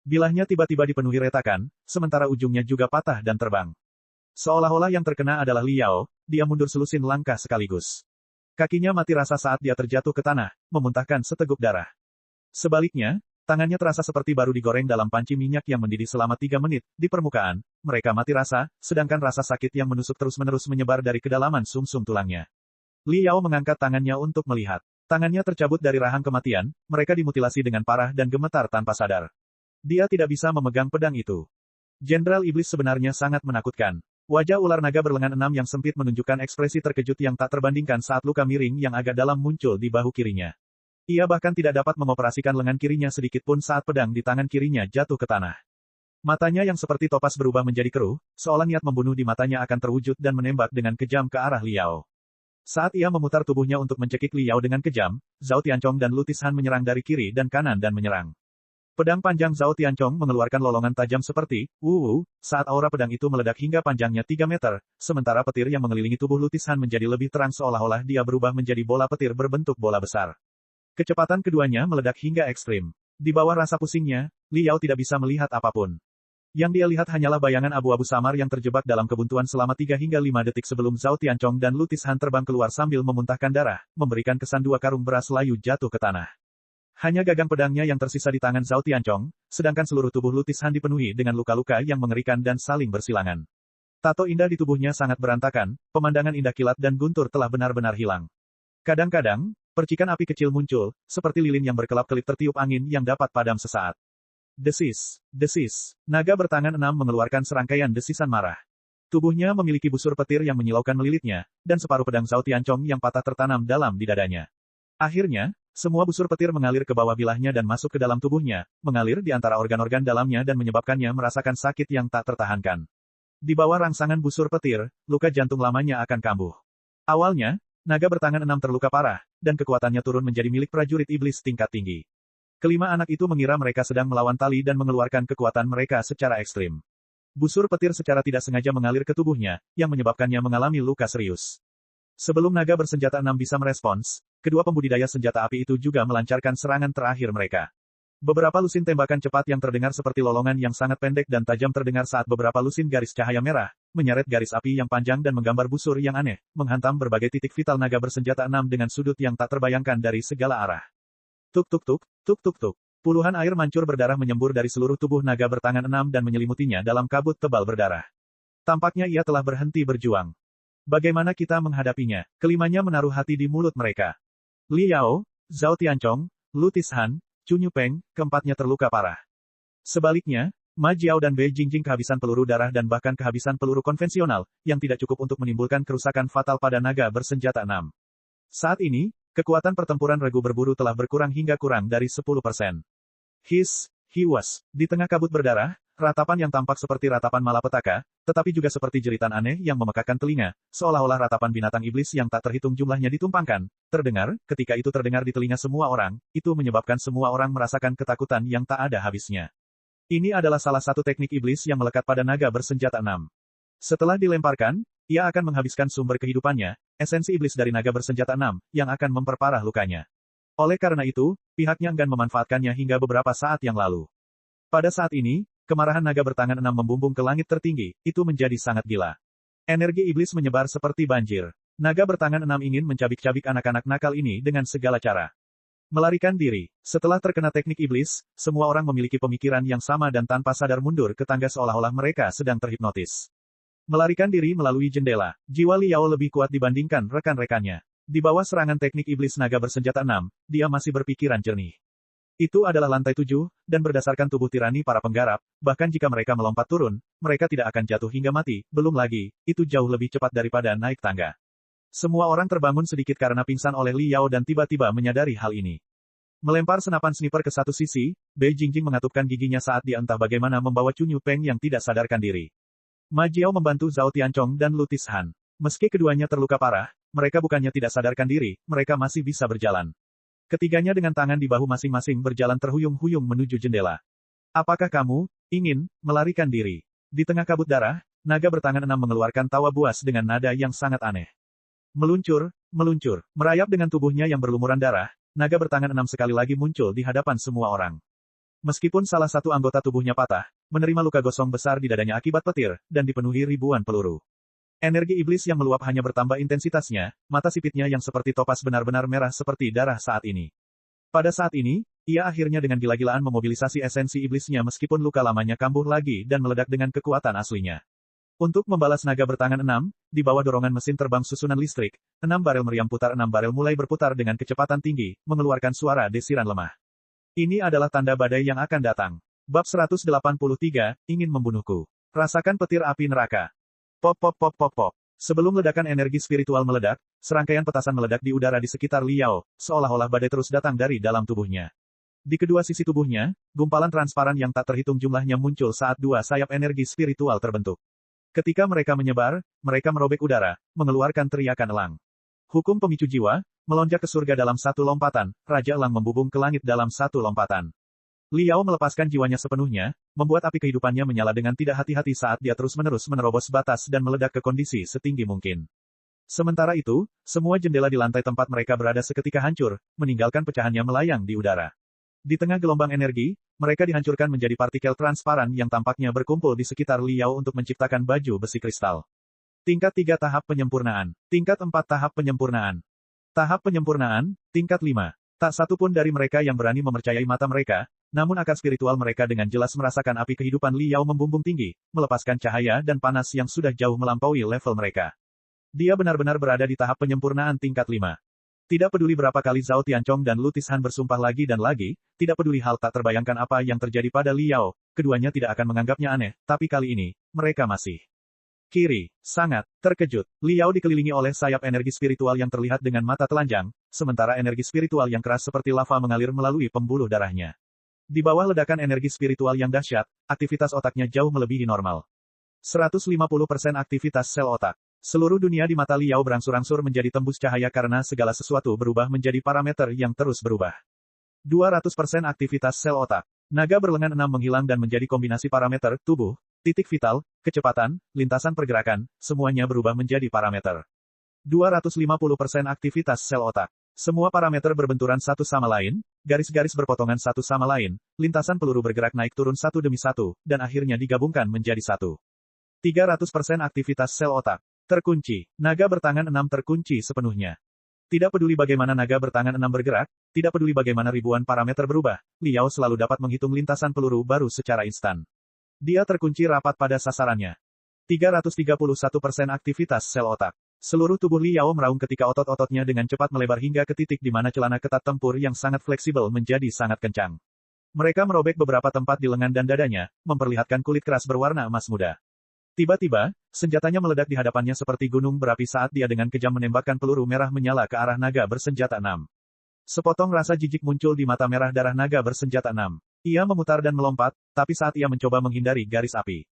Bilahnya tiba-tiba dipenuhi retakan, sementara ujungnya juga patah dan terbang. Seolah-olah yang terkena adalah Liao, dia mundur selusin langkah sekaligus. Kakinya mati rasa saat dia terjatuh ke tanah, memuntahkan seteguk darah. Sebaliknya, tangannya terasa seperti baru digoreng dalam panci minyak yang mendidih selama 3 menit, di permukaan, mereka mati rasa, sedangkan rasa sakit yang menusuk terus-menerus menyebar dari kedalaman sumsum tulangnya. Liao mengangkat tangannya untuk melihat. Tangannya tercabut dari rahang kematian, mereka dimutilasi dengan parah dan gemetar tanpa sadar. Dia tidak bisa memegang pedang itu. Jenderal Iblis sebenarnya sangat menakutkan. Wajah ular naga berlengan 6 yang sempit menunjukkan ekspresi terkejut yang tak terbandingkan saat luka miring yang agak dalam muncul di bahu kirinya. Ia bahkan tidak dapat mengoperasikan lengan kirinya sedikit pun saat pedang di tangan kirinya jatuh ke tanah. Matanya yang seperti topas berubah menjadi keruh, seolah niat membunuh di matanya akan terwujud dan menembak dengan kejam ke arah Liao. Saat ia memutar tubuhnya untuk mencekik Liao dengan kejam, Zhao Tianchong dan Lu Tishan menyerang dari kiri dan kanan dan menyerang. Pedang panjang Zhao Tianchong mengeluarkan lolongan tajam seperti, saat aura pedang itu meledak hingga panjangnya 3 meter, sementara petir yang mengelilingi tubuh Lu Tishan menjadi lebih terang seolah-olah dia berubah menjadi bola petir berbentuk bola besar. Kecepatan keduanya meledak hingga ekstrim. Di bawah rasa pusingnya, Liao tidak bisa melihat apapun. Yang dia lihat hanyalah bayangan abu-abu samar yang terjebak dalam kebuntuan selama 3 hingga 5 detik sebelum Zhao Tianchong dan Lu Tishan terbang keluar sambil memuntahkan darah, memberikan kesan 2 karung beras layu jatuh ke tanah. Hanya gagang pedangnya yang tersisa di tangan Zhao Tianchong, sedangkan seluruh tubuh Lu Tishan dipenuhi dengan luka-luka yang mengerikan dan saling bersilangan. Tato indah di tubuhnya sangat berantakan, pemandangan indah kilat dan guntur telah benar-benar hilang. Kadang-kadang, percikan api kecil muncul, seperti lilin yang berkelap-kelip tertiup angin yang dapat padam sesaat. Desis, desis. Naga bertangan 6 mengeluarkan serangkaian desisan marah. Tubuhnya memiliki busur petir yang menyilaukan melilitnya, dan separuh pedang Zhao Tianchong yang patah tertanam dalam di dadanya. Akhirnya, semua busur petir mengalir ke bawah bilahnya dan masuk ke dalam tubuhnya, mengalir di antara organ-organ dalamnya dan menyebabkannya merasakan sakit yang tak tertahankan. Di bawah rangsangan busur petir, luka jantung lamanya akan kambuh. Awalnya, naga bertangan 6 terluka parah, dan kekuatannya turun menjadi milik prajurit iblis tingkat tinggi. Kelima anak itu mengira mereka sedang melawan tali dan mengeluarkan kekuatan mereka secara ekstrim. Busur petir secara tidak sengaja mengalir ke tubuhnya, yang menyebabkannya mengalami luka serius. Sebelum naga bersenjata 6 bisa merespons, kedua pembudidaya senjata api itu juga melancarkan serangan terakhir mereka. Beberapa lusin tembakan cepat yang terdengar seperti lolongan yang sangat pendek dan tajam terdengar saat beberapa lusin garis cahaya merah, menyeret garis api yang panjang dan menggambar busur yang aneh, menghantam berbagai titik vital naga bersenjata 6 dengan sudut yang tak terbayangkan dari segala arah. Tuk tuk tuk, tuk tuk tuk. Puluhan air mancur berdarah menyembur dari seluruh tubuh naga bertangan 6 dan menyelimutinya dalam kabut tebal berdarah. Tampaknya ia telah berhenti berjuang. Bagaimana kita menghadapinya? Kelimanya menaruh hati di mulut mereka. Li Yao, Zhao Tianchong, Lu Tishan, Chu Nyupeng, keempatnya terluka parah. Sebaliknya, Ma Jiao dan Bei Jingjing kehabisan peluru darah dan bahkan kehabisan peluru konvensional, yang tidak cukup untuk menimbulkan kerusakan fatal pada naga bersenjata 6. Saat ini, kekuatan pertempuran regu berburu telah berkurang hingga kurang dari 10%. He was. Di tengah kabut berdarah, ratapan yang tampak seperti ratapan malapetaka, tetapi juga seperti jeritan aneh yang memekakkan telinga, seolah-olah ratapan binatang iblis yang tak terhitung jumlahnya ditumpangkan, terdengar, ketika itu terdengar di telinga semua orang, itu menyebabkan semua orang merasakan ketakutan yang tak ada habisnya. Ini adalah salah satu teknik iblis yang melekat pada naga bersenjata 6. Setelah dilemparkan, ia akan menghabiskan sumber kehidupannya, esensi iblis dari naga bersenjata 6, yang akan memperparah lukanya. Oleh karena itu, pihaknya enggan memanfaatkannya hingga beberapa saat yang lalu. Pada saat ini, kemarahan naga bertangan 6 membumbung ke langit tertinggi, itu menjadi sangat gila. Energi iblis menyebar seperti banjir. Naga bertangan 6 ingin mencabik-cabik anak-anak nakal ini dengan segala cara. Melarikan diri. Setelah terkena teknik iblis, semua orang memiliki pemikiran yang sama dan tanpa sadar mundur ke tangga seolah-olah mereka sedang terhipnotis. Melarikan diri melalui jendela. Jiwa Li Yao lebih kuat dibandingkan rekan-rekannya. Di bawah serangan teknik iblis naga bersenjata 6, dia masih berpikiran jernih. Itu adalah lantai 7, dan berdasarkan tubuh tirani para penggarap, bahkan jika mereka melompat turun, mereka tidak akan jatuh hingga mati, belum lagi, itu jauh lebih cepat daripada naik tangga. Semua orang terbangun sedikit karena pingsan oleh Li Yao dan tiba-tiba menyadari hal ini. Melempar senapan sniper ke satu sisi, Bei Jingjing mengatupkan giginya saat dia entah bagaimana membawa Chu Nyupeng yang tidak sadarkan diri. Ma Jiao membantu Zhao Tianchong dan Lu Tishan. Meski keduanya terluka parah, mereka bukannya tidak sadarkan diri, mereka masih bisa berjalan. Ketiganya dengan tangan di bahu masing-masing berjalan terhuyung-huyung menuju jendela. Apakah kamu ingin melarikan diri? Di tengah kabut darah, naga bertangan 6 mengeluarkan tawa buas dengan nada yang sangat aneh. Meluncur, meluncur, merayap dengan tubuhnya yang berlumuran darah, naga bertangan 6 sekali lagi muncul di hadapan semua orang. Meskipun salah satu anggota tubuhnya patah, menerima luka gosong besar di dadanya akibat petir, dan dipenuhi ribuan peluru. Energi iblis yang meluap hanya bertambah intensitasnya, mata sipitnya yang seperti topas benar-benar merah seperti darah saat ini. Pada saat ini, ia akhirnya dengan gila-gilaan memobilisasi esensi iblisnya meskipun luka lamanya kambuh lagi dan meledak dengan kekuatan aslinya. Untuk membalas naga bertangan 6, di bawah dorongan mesin terbang susunan listrik, 6 barel meriam putar 6 barel mulai berputar dengan kecepatan tinggi, mengeluarkan suara desiran lemah. Ini adalah tanda badai yang akan datang. Bab 183, ingin membunuhku. Rasakan petir api neraka. Pop pop pop pop pop. Sebelum ledakan energi spiritual meledak, serangkaian petasan meledak di udara di sekitar Li Yao, seolah-olah badai terus datang dari dalam tubuhnya. Di kedua sisi tubuhnya, gumpalan transparan yang tak terhitung jumlahnya muncul saat dua sayap energi spiritual terbentuk. Ketika mereka menyebar, mereka merobek udara, mengeluarkan teriakan elang. Hukum pemicu jiwa, melonjak ke surga dalam satu lompatan, Raja Elang membubung ke langit dalam satu lompatan. Li Yao melepaskan jiwanya sepenuhnya, membuat api kehidupannya menyala dengan tidak hati-hati saat dia terus-menerus menerobos batas dan meledak ke kondisi setinggi mungkin. Sementara itu, semua jendela di lantai tempat mereka berada seketika hancur, meninggalkan pecahannya melayang di udara. Di tengah gelombang energi, mereka dihancurkan menjadi partikel transparan yang tampaknya berkumpul di sekitar Li Yao untuk menciptakan baju besi kristal. Tingkat 3 tahap penyempurnaan. Tingkat 4 tahap penyempurnaan. Tahap penyempurnaan, tingkat 5. Tak satu pun dari mereka yang berani mempercayai mata mereka, namun akar spiritual mereka dengan jelas merasakan api kehidupan Li Yao membumbung tinggi, melepaskan cahaya dan panas yang sudah jauh melampaui level mereka. Dia benar-benar berada di tahap penyempurnaan tingkat 5. Tidak peduli berapa kali Zhao Tianchong dan Lu Tishan bersumpah lagi dan lagi, tidak peduli hal tak terbayangkan apa yang terjadi pada Li Yao, keduanya tidak akan menganggapnya aneh, tapi kali ini, mereka masih. Kiri, sangat, terkejut, Li Yao dikelilingi oleh sayap energi spiritual yang terlihat dengan mata telanjang, sementara energi spiritual yang keras seperti lava mengalir melalui pembuluh darahnya. Di bawah ledakan energi spiritual yang dahsyat, aktivitas otaknya jauh melebihi normal. 150% aktivitas sel otak. Seluruh dunia di mata Li Yao berangsur-angsur menjadi tembus cahaya karena segala sesuatu berubah menjadi parameter yang terus berubah. 200% aktivitas sel otak. Naga berlengan 6 menghilang dan menjadi kombinasi parameter, tubuh, Titik vital, kecepatan, lintasan pergerakan, semuanya berubah menjadi parameter. 250% aktivitas sel otak. Semua parameter berbenturan satu sama lain, garis-garis berpotongan satu sama lain, lintasan peluru bergerak naik turun satu demi satu, dan akhirnya digabungkan menjadi satu. 300% aktivitas sel otak. Terkunci. Naga bertangan 6 terkunci sepenuhnya. Tidak peduli bagaimana naga bertangan 6 bergerak, tidak peduli bagaimana ribuan parameter berubah, Liao selalu dapat menghitung lintasan peluru baru secara instan. Dia terkunci rapat pada sasarannya. 331% aktivitas sel otak. Seluruh tubuh Liao meraung ketika otot-ototnya dengan cepat melebar hingga ke titik di mana celana ketat tempur yang sangat fleksibel menjadi sangat kencang. Mereka merobek beberapa tempat di lengan dan dadanya, memperlihatkan kulit keras berwarna emas muda. Tiba-tiba, senjatanya meledak di hadapannya seperti gunung berapi saat dia dengan kejam menembakkan peluru merah menyala ke arah naga bersenjata 6. Sepotong rasa jijik muncul di mata merah darah naga bersenjata 6. Ia memutar dan melompat, tapi saat ia mencoba menghindari garis api.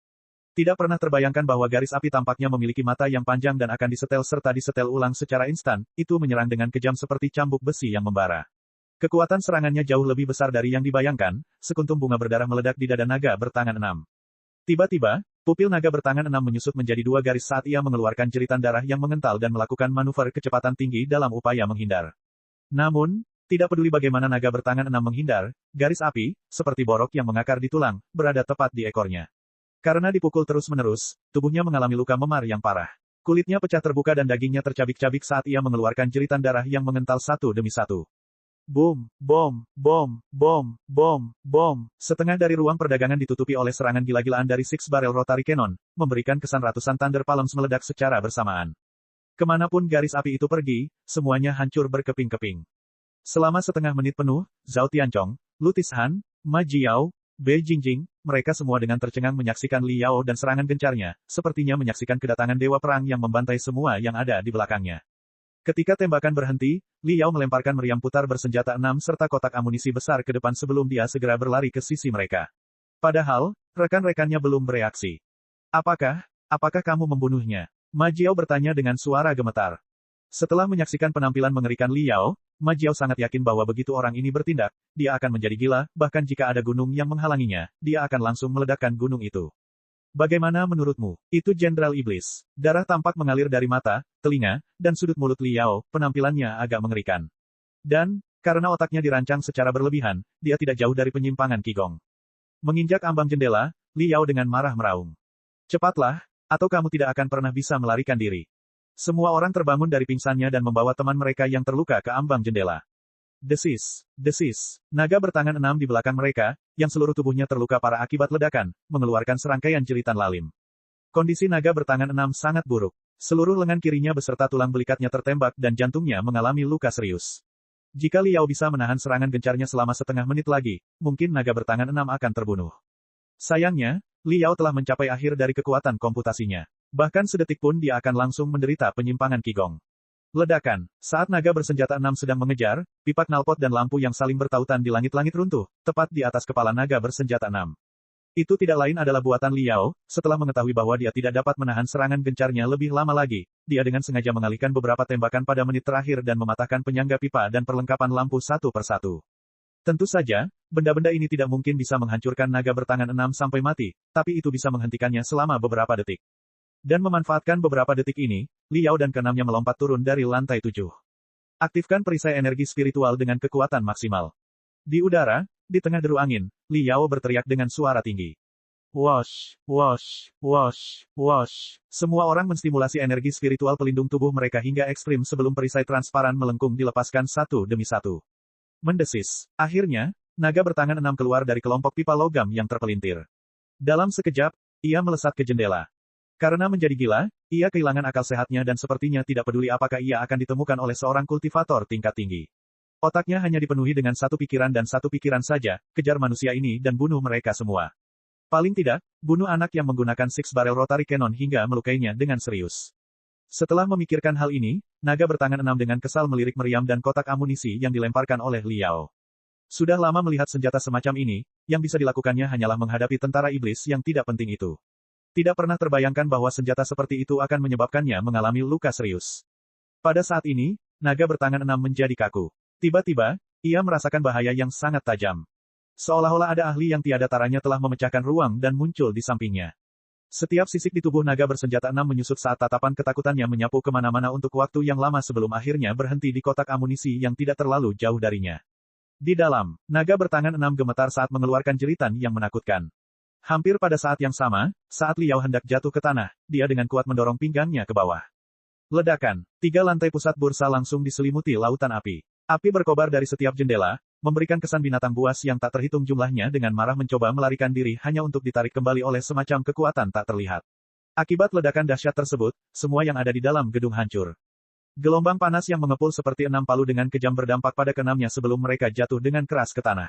Tidak pernah terbayangkan bahwa garis api tampaknya memiliki mata yang panjang dan akan disetel serta disetel ulang secara instan, itu menyerang dengan kejam seperti cambuk besi yang membara. Kekuatan serangannya jauh lebih besar dari yang dibayangkan, sekuntum bunga berdarah meledak di dada naga bertangan 6. Tiba-tiba, pupil naga bertangan 6 menyusut menjadi 2 garis saat ia mengeluarkan jeritan darah yang mengental dan melakukan manuver kecepatan tinggi dalam upaya menghindar. Namun, tidak peduli bagaimana naga bertangan 6 menghindar, garis api, seperti borok yang mengakar di tulang, berada tepat di ekornya. Karena dipukul terus-menerus, tubuhnya mengalami luka memar yang parah. Kulitnya pecah terbuka dan dagingnya tercabik-cabik saat ia mengeluarkan jeritan darah yang mengental satu demi satu. Boom, bom, bom, bom, bom, bom. Setengah dari ruang perdagangan ditutupi oleh serangan gila-gilaan dari Six Barrel Rotary Cannon, memberikan kesan ratusan Thunder Palms meledak secara bersamaan. Kemanapun garis api itu pergi, semuanya hancur berkeping-keping. Selama setengah menit penuh, Zhao Tianchong, Lu Tishan, Ma Jiao, Bei Jingjing, mereka semua dengan tercengang menyaksikan Li Yao dan serangan gencarnya, sepertinya menyaksikan kedatangan dewa perang yang membantai semua yang ada di belakangnya. Ketika tembakan berhenti, Li Yao melemparkan meriam putar bersenjata 6 serta kotak amunisi besar ke depan sebelum dia segera berlari ke sisi mereka. Padahal, rekan-rekannya belum bereaksi. Apakah kamu membunuhnya? Ma Jiao bertanya dengan suara gemetar. Setelah menyaksikan penampilan mengerikan Li Yao, Ma Jiao sangat yakin bahwa begitu orang ini bertindak, dia akan menjadi gila, bahkan jika ada gunung yang menghalanginya, dia akan langsung meledakkan gunung itu. Bagaimana menurutmu? Itu Jenderal Iblis. Darah tampak mengalir dari mata, telinga, dan sudut mulut Li Yao, penampilannya agak mengerikan. Dan, karena otaknya dirancang secara berlebihan, dia tidak jauh dari penyimpangan Qigong. Menginjak ambang jendela, Li Yao dengan marah meraung. Cepatlah, atau kamu tidak akan pernah bisa melarikan diri. Semua orang terbangun dari pingsannya dan membawa teman mereka yang terluka ke ambang jendela. Desis, desis. Naga bertangan 6 di belakang mereka, yang seluruh tubuhnya terluka parah akibat ledakan, mengeluarkan serangkaian jeritan lalim. Kondisi naga bertangan 6 sangat buruk. Seluruh lengan kirinya beserta tulang belikatnya tertembak dan jantungnya mengalami luka serius. Jika Liao bisa menahan serangan gencarnya selama setengah menit lagi, mungkin naga bertangan 6 akan terbunuh. Sayangnya, Liao telah mencapai akhir dari kekuatan komputasinya. Bahkan sedetik pun dia akan langsung menderita penyimpangan Qigong. Ledakan. Saat naga bersenjata 6 sedang mengejar, pipa knalpot dan lampu yang saling bertautan di langit-langit runtuh, tepat di atas kepala naga bersenjata 6. Itu tidak lain adalah buatan Liao, setelah mengetahui bahwa dia tidak dapat menahan serangan gencarnya lebih lama lagi, dia dengan sengaja mengalihkan beberapa tembakan pada menit terakhir dan mematahkan penyangga pipa dan perlengkapan lampu satu persatu. Tentu saja, benda-benda ini tidak mungkin bisa menghancurkan naga bertangan 6 sampai mati, tapi itu bisa menghentikannya selama beberapa detik. Dan memanfaatkan beberapa detik ini, Liao dan keenamnya melompat turun dari lantai 7. Aktifkan perisai energi spiritual dengan kekuatan maksimal. Di udara, di tengah deru angin, Liao berteriak dengan suara tinggi. Wosh, wosh, wosh, wosh. Semua orang menstimulasi energi spiritual pelindung tubuh mereka hingga ekstrim sebelum perisai transparan melengkung dilepaskan satu demi satu. Mendesis. Akhirnya, naga bertangan 6 keluar dari kelompok pipa logam yang terpelintir. Dalam sekejap, ia melesat ke jendela. Karena menjadi gila, ia kehilangan akal sehatnya dan sepertinya tidak peduli apakah ia akan ditemukan oleh seorang kultivator tingkat tinggi. Otaknya hanya dipenuhi dengan satu pikiran dan satu pikiran saja, kejar manusia ini dan bunuh mereka semua. Paling tidak, bunuh anak yang menggunakan Six Barrel Rotary Cannon hingga melukainya dengan serius. Setelah memikirkan hal ini, naga bertangan 6 dengan kesal melirik meriam dan kotak amunisi yang dilemparkan oleh Liao. Sudah lama melihat senjata semacam ini, yang bisa dilakukannya hanyalah menghadapi tentara iblis yang tidak penting itu. Tidak pernah terbayangkan bahwa senjata seperti itu akan menyebabkannya mengalami luka serius. Pada saat ini, naga bertangan 6 menjadi kaku. Tiba-tiba, ia merasakan bahaya yang sangat tajam. Seolah-olah ada ahli yang tiada taranya telah memecahkan ruang dan muncul di sampingnya. Setiap sisik di tubuh naga bersenjata 6 menyusut saat tatapan ketakutannya menyapu kemana-mana untuk waktu yang lama sebelum akhirnya berhenti di kotak amunisi yang tidak terlalu jauh darinya. Di dalam, naga bertangan 6 gemetar saat mengeluarkan jeritan yang menakutkan. Hampir pada saat yang sama, saat Liao hendak jatuh ke tanah, dia dengan kuat mendorong pinggangnya ke bawah. Ledakan, 3 lantai pusat bursa langsung diselimuti lautan api. Api berkobar dari setiap jendela, memberikan kesan binatang buas yang tak terhitung jumlahnya dengan marah mencoba melarikan diri hanya untuk ditarik kembali oleh semacam kekuatan tak terlihat. Akibat ledakan dahsyat tersebut, semua yang ada di dalam gedung hancur. Gelombang panas yang mengepul seperti 6 palu dengan kejam berdampak pada keenamnya sebelum mereka jatuh dengan keras ke tanah.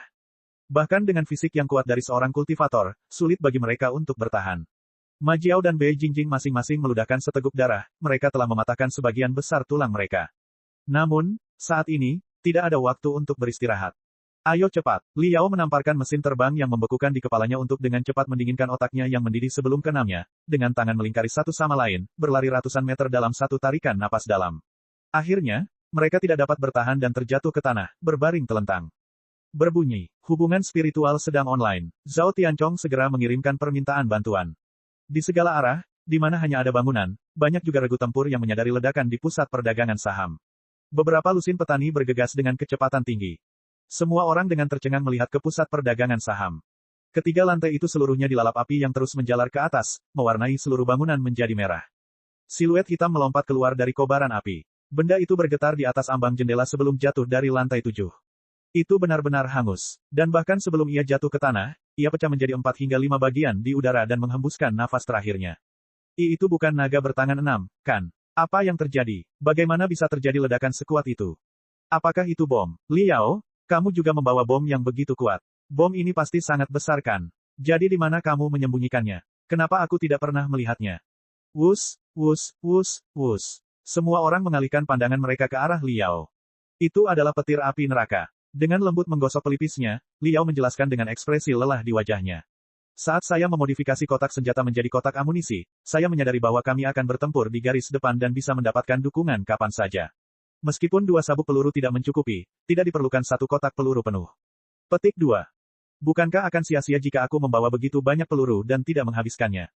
Bahkan dengan fisik yang kuat dari seorang kultivator, sulit bagi mereka untuk bertahan. Ma Jiao dan Bei Jingjing masing-masing meludahkan seteguk darah, mereka telah mematahkan sebagian besar tulang mereka. Namun, saat ini, tidak ada waktu untuk beristirahat. Ayo cepat. Liao menamparkan mesin terbang yang membekukan di kepalanya untuk dengan cepat mendinginkan otaknya yang mendidih sebelum keenamnya, dengan tangan melingkari satu sama lain, berlari ratusan meter dalam satu tarikan napas dalam. Akhirnya, mereka tidak dapat bertahan dan terjatuh ke tanah, berbaring telentang. Berbunyi, hubungan spiritual sedang online. Zhao Tianchong segera mengirimkan permintaan bantuan. Di segala arah, di mana hanya ada bangunan, banyak juga regu tempur yang menyadari ledakan di pusat perdagangan saham. Beberapa lusin petani bergegas dengan kecepatan tinggi. Semua orang dengan tercengang melihat ke pusat perdagangan saham. Ketiga lantai itu seluruhnya dilalap api yang terus menjalar ke atas, mewarnai seluruh bangunan menjadi merah. Siluet hitam melompat keluar dari kobaran api. Benda itu bergetar di atas ambang jendela sebelum jatuh dari lantai 7. Itu benar-benar hangus. Dan bahkan sebelum ia jatuh ke tanah, ia pecah menjadi 4 hingga 5 bagian di udara dan menghembuskan nafas terakhirnya. Itu bukan naga bertangan 6, kan? Apa yang terjadi? Bagaimana bisa terjadi ledakan sekuat itu? Apakah itu bom? Liao, kamu juga membawa bom yang begitu kuat. Bom ini pasti sangat besar kan? Jadi di mana kamu menyembunyikannya? Kenapa aku tidak pernah melihatnya? Wus, wus, wus, wus. Semua orang mengalihkan pandangan mereka ke arah Liao. Itu adalah petir api neraka. Dengan lembut menggosok pelipisnya, Liao menjelaskan dengan ekspresi lelah di wajahnya. Saat saya memodifikasi kotak senjata menjadi kotak amunisi, saya menyadari bahwa kami akan bertempur di garis depan dan bisa mendapatkan dukungan kapan saja. Meskipun 2 sabuk peluru tidak mencukupi, tidak diperlukan 1 kotak peluru penuh. Petik 2. Bukankah akan sia-sia jika aku membawa begitu banyak peluru dan tidak menghabiskannya?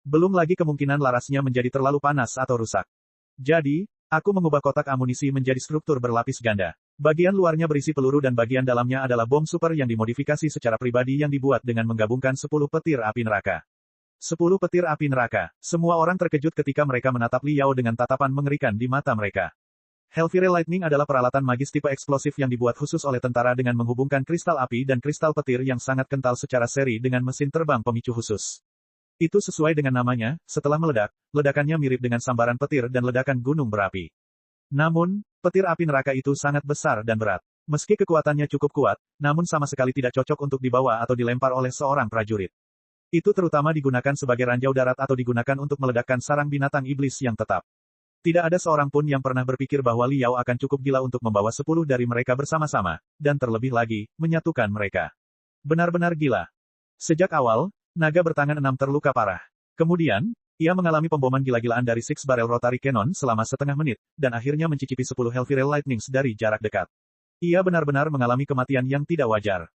Belum lagi kemungkinan larasnya menjadi terlalu panas atau rusak. Jadi, aku mengubah kotak amunisi menjadi struktur berlapis ganda. Bagian luarnya berisi peluru dan bagian dalamnya adalah bom super yang dimodifikasi secara pribadi yang dibuat dengan menggabungkan 10 petir api neraka. 10 petir api neraka. Semua orang terkejut ketika mereka menatap Liao dengan tatapan mengerikan di mata mereka. Hellfire Lightning adalah peralatan magis tipe eksplosif yang dibuat khusus oleh tentara dengan menghubungkan kristal api dan kristal petir yang sangat kental secara seri dengan mesin terbang pemicu khusus. Itu sesuai dengan namanya, setelah meledak, ledakannya mirip dengan sambaran petir dan ledakan gunung berapi. Namun, petir api neraka itu sangat besar dan berat. Meski kekuatannya cukup kuat, namun sama sekali tidak cocok untuk dibawa atau dilempar oleh seorang prajurit. Itu terutama digunakan sebagai ranjau darat atau digunakan untuk meledakkan sarang binatang iblis yang tetap. Tidak ada seorang pun yang pernah berpikir bahwa Liao akan cukup gila untuk membawa 10 dari mereka bersama-sama, dan terlebih lagi, menyatukan mereka. Benar-benar gila. Sejak awal, naga bertangan 6 terluka parah. Kemudian, ia mengalami pemboman gila-gilaan dari Six Barrel Rotary Cannon selama setengah menit, dan akhirnya mencicipi 10 Hellfire Lightnings dari jarak dekat. Ia benar-benar mengalami kematian yang tidak wajar.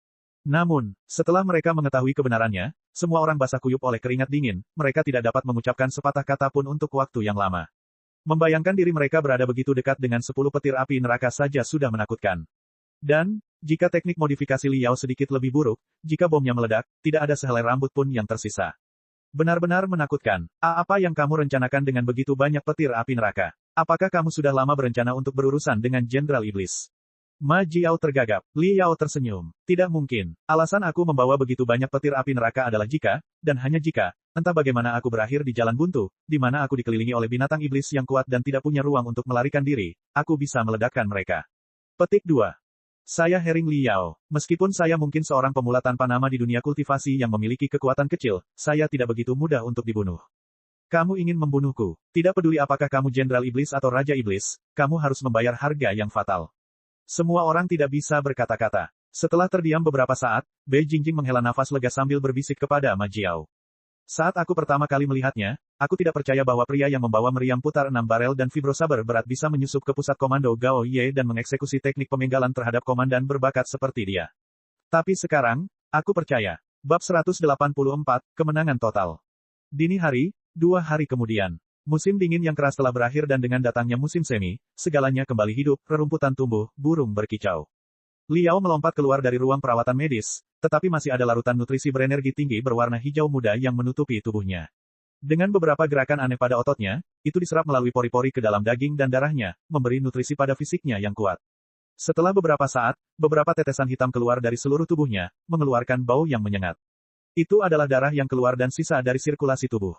Namun, setelah mereka mengetahui kebenarannya, semua orang basah kuyup oleh keringat dingin, mereka tidak dapat mengucapkan sepatah kata pun untuk waktu yang lama. Membayangkan diri mereka berada begitu dekat dengan 10 petir api neraka saja sudah menakutkan. Dan, jika teknik modifikasi Liao sedikit lebih buruk, jika bomnya meledak, tidak ada sehelai rambut pun yang tersisa. Benar-benar menakutkan. Apa yang kamu rencanakan dengan begitu banyak petir api neraka? Apakah kamu sudah lama berencana untuk berurusan dengan Jenderal Iblis? Ma Jiao tergagap. Liao tersenyum. Tidak mungkin. Alasan aku membawa begitu banyak petir api neraka adalah jika, dan hanya jika, entah bagaimana aku berakhir di jalan buntu, di mana aku dikelilingi oleh binatang iblis yang kuat dan tidak punya ruang untuk melarikan diri, aku bisa meledakkan mereka. Petik 2. Saya Hering Liao. Meskipun saya mungkin seorang pemula tanpa nama di dunia kultivasi yang memiliki kekuatan kecil, saya tidak begitu mudah untuk dibunuh. Kamu ingin membunuhku. Tidak peduli apakah kamu Jenderal Iblis atau Raja Iblis, kamu harus membayar harga yang fatal. Semua orang tidak bisa berkata-kata. Setelah terdiam beberapa saat, Bei Jingjing menghela nafas lega sambil berbisik kepada Ma Jiao. Saat aku pertama kali melihatnya, aku tidak percaya bahwa pria yang membawa meriam putar 6 barel dan fibrosaber berat bisa menyusup ke pusat komando Gao Ye dan mengeksekusi teknik pemenggalan terhadap komandan berbakat seperti dia. Tapi sekarang, aku percaya. Bab 184, Kemenangan Total. Dini hari, 2 hari kemudian. Musim dingin yang keras telah berakhir dan dengan datangnya musim semi, segalanya kembali hidup, rerumputan tumbuh, burung berkicau. Liao melompat keluar dari ruang perawatan medis, tetapi masih ada larutan nutrisi berenergi tinggi berwarna hijau muda yang menutupi tubuhnya. Dengan beberapa gerakan aneh pada ototnya, itu diserap melalui pori-pori ke dalam daging dan darahnya, memberi nutrisi pada fisiknya yang kuat. Setelah beberapa saat, beberapa tetesan hitam keluar dari seluruh tubuhnya, mengeluarkan bau yang menyengat. Itu adalah darah yang keluar dan sisa dari sirkulasi tubuh.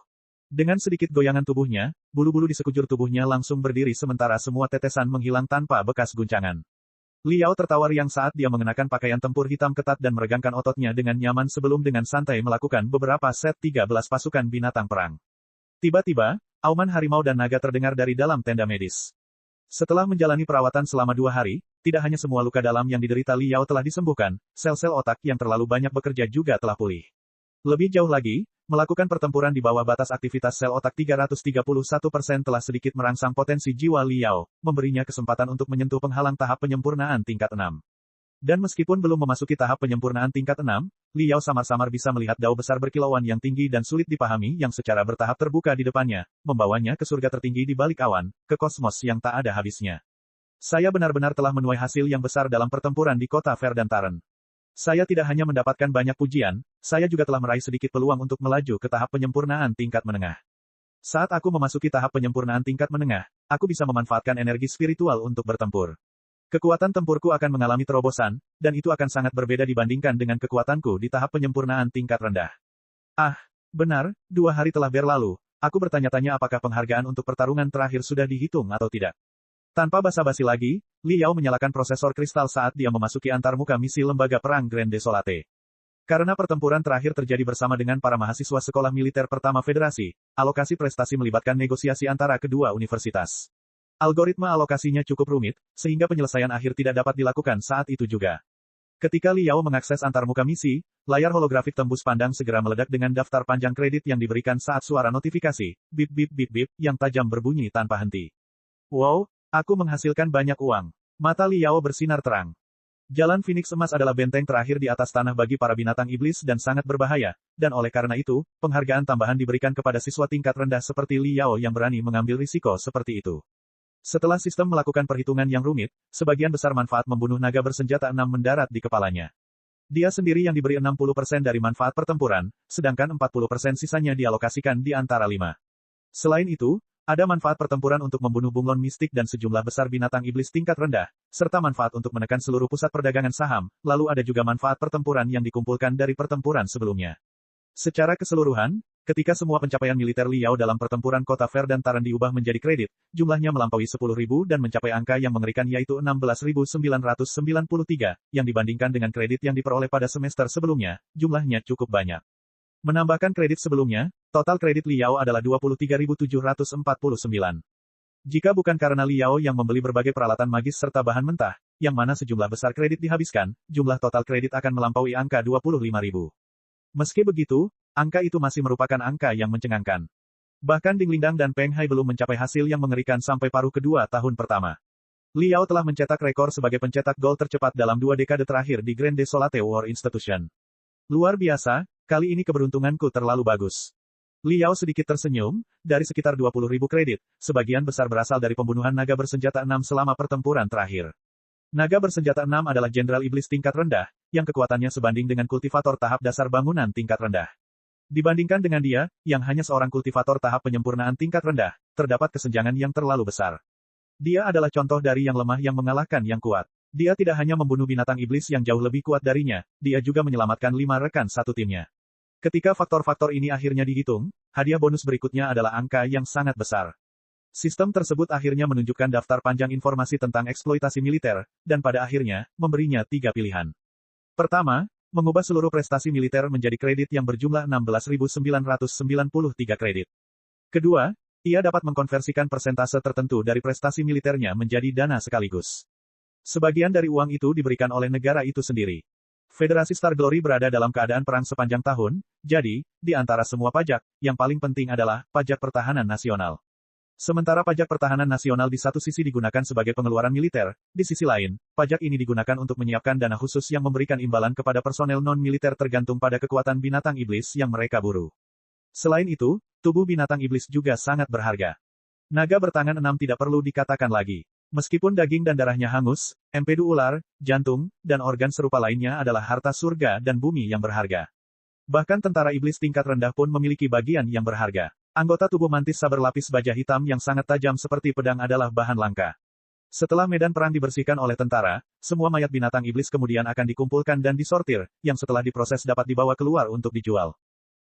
Dengan sedikit goyangan tubuhnya, bulu-bulu di sekujur tubuhnya langsung berdiri sementara semua tetesan menghilang tanpa bekas guncangan. Liao tertawa riang saat dia mengenakan pakaian tempur hitam ketat dan meregangkan ototnya dengan nyaman sebelum dengan santai melakukan beberapa set 13 pasukan binatang perang. Tiba-tiba, auman harimau dan naga terdengar dari dalam tenda medis. Setelah menjalani perawatan selama 2 hari, tidak hanya semua luka dalam yang diderita Liao telah disembuhkan, sel-sel otak yang terlalu banyak bekerja juga telah pulih. Lebih jauh lagi, melakukan pertempuran di bawah batas aktivitas sel otak 331% telah sedikit merangsang potensi jiwa Liao, memberinya kesempatan untuk menyentuh penghalang tahap penyempurnaan tingkat 6. Dan meskipun belum memasuki tahap penyempurnaan tingkat 6, Liao samar-samar bisa melihat dao besar berkilauan yang tinggi dan sulit dipahami yang secara bertahap terbuka di depannya, membawanya ke surga tertinggi di balik awan, ke kosmos yang tak ada habisnya. Saya benar-benar telah menuai hasil yang besar dalam pertempuran di kota Verdantaren. Saya tidak hanya mendapatkan banyak pujian, saya juga telah meraih sedikit peluang untuk melaju ke tahap penyempurnaan tingkat menengah. Saat aku memasuki tahap penyempurnaan tingkat menengah, aku bisa memanfaatkan energi spiritual untuk bertempur. Kekuatan tempurku akan mengalami terobosan, dan itu akan sangat berbeda dibandingkan dengan kekuatanku di tahap penyempurnaan tingkat rendah. Ah, benar, 2 hari telah berlalu, aku bertanya-tanya apakah penghargaan untuk pertarungan terakhir sudah dihitung atau tidak. Tanpa basa-basi lagi, Liao menyalakan prosesor kristal saat dia memasuki antarmuka misi lembaga perang Grand Desolate. Karena pertempuran terakhir terjadi bersama dengan para mahasiswa sekolah militer pertama federasi, alokasi prestasi melibatkan negosiasi antara kedua universitas. Algoritma alokasinya cukup rumit, sehingga penyelesaian akhir tidak dapat dilakukan saat itu juga. Ketika Liao mengakses antarmuka misi, layar holografik tembus pandang segera meledak dengan daftar panjang kredit yang diberikan saat suara notifikasi, bip bip bip bip, yang tajam berbunyi tanpa henti. Wow! Aku menghasilkan banyak uang. Mata Liao bersinar terang. Jalan Phoenix Emas adalah benteng terakhir di atas tanah bagi para binatang iblis dan sangat berbahaya, dan oleh karena itu, penghargaan tambahan diberikan kepada siswa tingkat rendah seperti Liao yang berani mengambil risiko seperti itu. Setelah sistem melakukan perhitungan yang rumit, sebagian besar manfaat membunuh naga bersenjata 6 mendarat di kepalanya. Dia sendiri yang diberi 60% dari manfaat pertempuran, sedangkan 40% sisanya dialokasikan di antara 5. Selain itu, ada manfaat pertempuran untuk membunuh bunglon mistik dan sejumlah besar binatang iblis tingkat rendah, serta manfaat untuk menekan seluruh pusat perdagangan saham, lalu ada juga manfaat pertempuran yang dikumpulkan dari pertempuran sebelumnya. Secara keseluruhan, ketika semua pencapaian militer Liao dalam pertempuran kota Verdantaren diubah menjadi kredit, jumlahnya melampaui 10.000 dan mencapai angka yang mengerikan yaitu 16.993, yang dibandingkan dengan kredit yang diperoleh pada semester sebelumnya, jumlahnya cukup banyak. Menambahkan kredit sebelumnya, total kredit Liao adalah 23.749. Jika bukan karena Liao yang membeli berbagai peralatan magis serta bahan mentah, yang mana sejumlah besar kredit dihabiskan, jumlah total kredit akan melampaui angka 25.000. Meski begitu, angka itu masih merupakan angka yang mencengangkan. Bahkan Ding Lingdang dan Peng Hai belum mencapai hasil yang mengerikan sampai paruh kedua tahun pertama. Liao telah mencetak rekor sebagai pencetak gol tercepat dalam 2 dekade terakhir di Grand Desolate War Institution. Luar biasa, kali ini keberuntunganku terlalu bagus. Liao sedikit tersenyum, dari sekitar 20.000 kredit, sebagian besar berasal dari pembunuhan naga bersenjata 6 selama pertempuran terakhir. Naga bersenjata 6 adalah jenderal iblis tingkat rendah, yang kekuatannya sebanding dengan kultivator tahap dasar bangunan tingkat rendah. Dibandingkan dengan dia, yang hanya seorang kultivator tahap penyempurnaan tingkat rendah, terdapat kesenjangan yang terlalu besar. Dia adalah contoh dari yang lemah yang mengalahkan yang kuat. Dia tidak hanya membunuh binatang iblis yang jauh lebih kuat darinya, dia juga menyelamatkan 5 rekan satu timnya. Ketika faktor-faktor ini akhirnya dihitung, hadiah bonus berikutnya adalah angka yang sangat besar. Sistem tersebut akhirnya menunjukkan daftar panjang informasi tentang eksploitasi militer, dan pada akhirnya, memberinya 3 pilihan. Pertama, mengubah seluruh prestasi militer menjadi kredit yang berjumlah 16.993 kredit. Kedua, ia dapat mengkonversikan persentase tertentu dari prestasi militernya menjadi dana sekaligus. Sebagian dari uang itu diberikan oleh negara itu sendiri. Federasi Star Glory berada dalam keadaan perang sepanjang tahun, jadi, di antara semua pajak, yang paling penting adalah pajak pertahanan nasional. Sementara pajak pertahanan nasional di satu sisi digunakan sebagai pengeluaran militer, di sisi lain, pajak ini digunakan untuk menyiapkan dana khusus yang memberikan imbalan kepada personel non-militer tergantung pada kekuatan binatang iblis yang mereka buru. Selain itu, tubuh binatang iblis juga sangat berharga. Naga bertangan 6 tidak perlu dikatakan lagi. Meskipun daging dan darahnya hangus, empedu ular, jantung, dan organ serupa lainnya adalah harta surga dan bumi yang berharga. Bahkan tentara iblis tingkat rendah pun memiliki bagian yang berharga. Anggota tubuh mantis saber lapis baja hitam yang sangat tajam seperti pedang adalah bahan langka. Setelah medan perang dibersihkan oleh tentara, semua mayat binatang iblis kemudian akan dikumpulkan dan disortir, yang setelah diproses dapat dibawa keluar untuk dijual.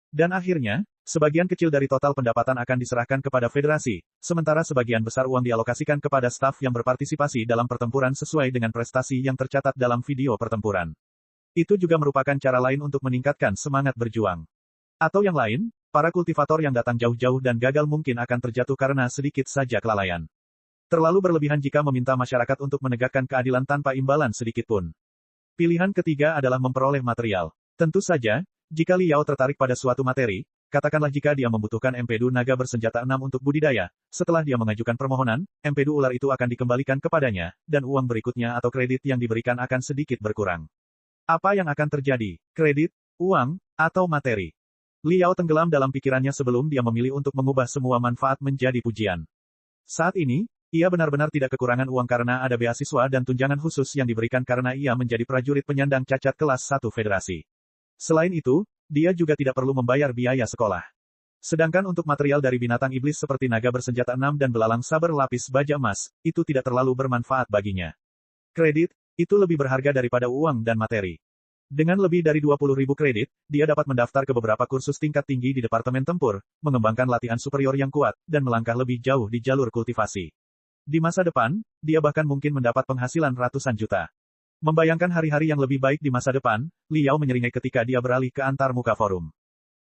Dan akhirnya, sebagian kecil dari total pendapatan akan diserahkan kepada federasi, sementara sebagian besar uang dialokasikan kepada staf yang berpartisipasi dalam pertempuran sesuai dengan prestasi yang tercatat dalam video pertempuran. Itu juga merupakan cara lain untuk meningkatkan semangat berjuang. Atau yang lain, para kultivator yang datang jauh-jauh dan gagal mungkin akan terjatuh karena sedikit saja kelalaian. Terlalu berlebihan jika meminta masyarakat untuk menegakkan keadilan tanpa imbalan sedikit pun. Pilihan ketiga adalah memperoleh material. Tentu saja, jika Liao tertarik pada suatu materi, katakanlah jika dia membutuhkan empedu naga bersenjata 6 untuk budidaya, setelah dia mengajukan permohonan, empedu ular itu akan dikembalikan kepadanya, dan uang berikutnya atau kredit yang diberikan akan sedikit berkurang. Apa yang akan terjadi? Kredit, uang, atau materi? Liao tenggelam dalam pikirannya sebelum dia memilih untuk mengubah semua manfaat menjadi pujian. Saat ini, ia benar-benar tidak kekurangan uang karena ada beasiswa dan tunjangan khusus yang diberikan karena ia menjadi prajurit penyandang cacat kelas 1 federasi. Selain itu, dia juga tidak perlu membayar biaya sekolah. Sedangkan untuk material dari binatang iblis seperti naga bersenjata 6 dan belalang saber lapis baja emas, itu tidak terlalu bermanfaat baginya. Kredit, itu lebih berharga daripada uang dan materi. Dengan lebih dari 20.000 kredit, dia dapat mendaftar ke beberapa kursus tingkat tinggi di Departemen Tempur, mengembangkan latihan superior yang kuat, dan melangkah lebih jauh di jalur kultivasi. Di masa depan, dia bahkan mungkin mendapat penghasilan ratusan juta. Membayangkan hari-hari yang lebih baik di masa depan, Liao menyeringai ketika dia beralih ke antarmuka forum.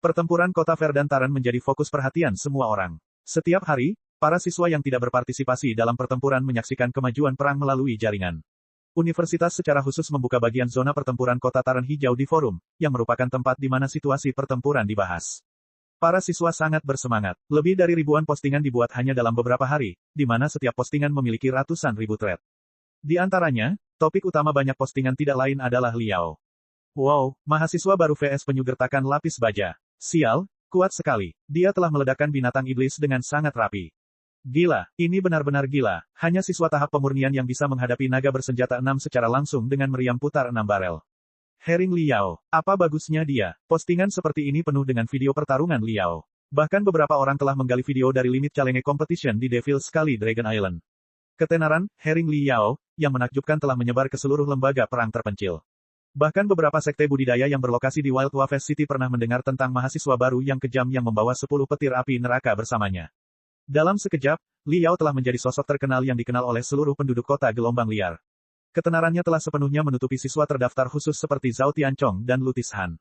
Pertempuran kota Verdantaran menjadi fokus perhatian semua orang. Setiap hari, para siswa yang tidak berpartisipasi dalam pertempuran menyaksikan kemajuan perang melalui jaringan. Universitas secara khusus membuka bagian zona pertempuran kota Taran Hijau di forum, yang merupakan tempat di mana situasi pertempuran dibahas. Para siswa sangat bersemangat. Lebih dari ribuan postingan dibuat hanya dalam beberapa hari, di mana setiap postingan memiliki ratusan ribu thread. Di antaranya, topik utama banyak postingan tidak lain adalah Liao. Wow, mahasiswa baru vs penyugertakan lapis baja. Sial, kuat sekali. Dia telah meledakkan binatang iblis dengan sangat rapi. Gila, ini benar-benar gila. Hanya siswa tahap pemurnian yang bisa menghadapi naga bersenjata 6 secara langsung dengan meriam putar 6 barel. Herring Liao, apa bagusnya dia? Postingan seperti ini penuh dengan video pertarungan Liao. Bahkan beberapa orang telah menggali video dari limit challenge competition di Devil Scully Dragon Island. Ketenaran, Herring Liao, yang menakjubkan telah menyebar ke seluruh lembaga perang terpencil. Bahkan beberapa sekte budidaya yang berlokasi di Wild Waves City pernah mendengar tentang mahasiswa baru yang kejam yang membawa 10 petir api neraka bersamanya. Dalam sekejap, Liao telah menjadi sosok terkenal yang dikenal oleh seluruh penduduk kota gelombang liar. Ketenarannya telah sepenuhnya menutupi siswa terdaftar khusus seperti Zhao Tianchong dan Lutis Han.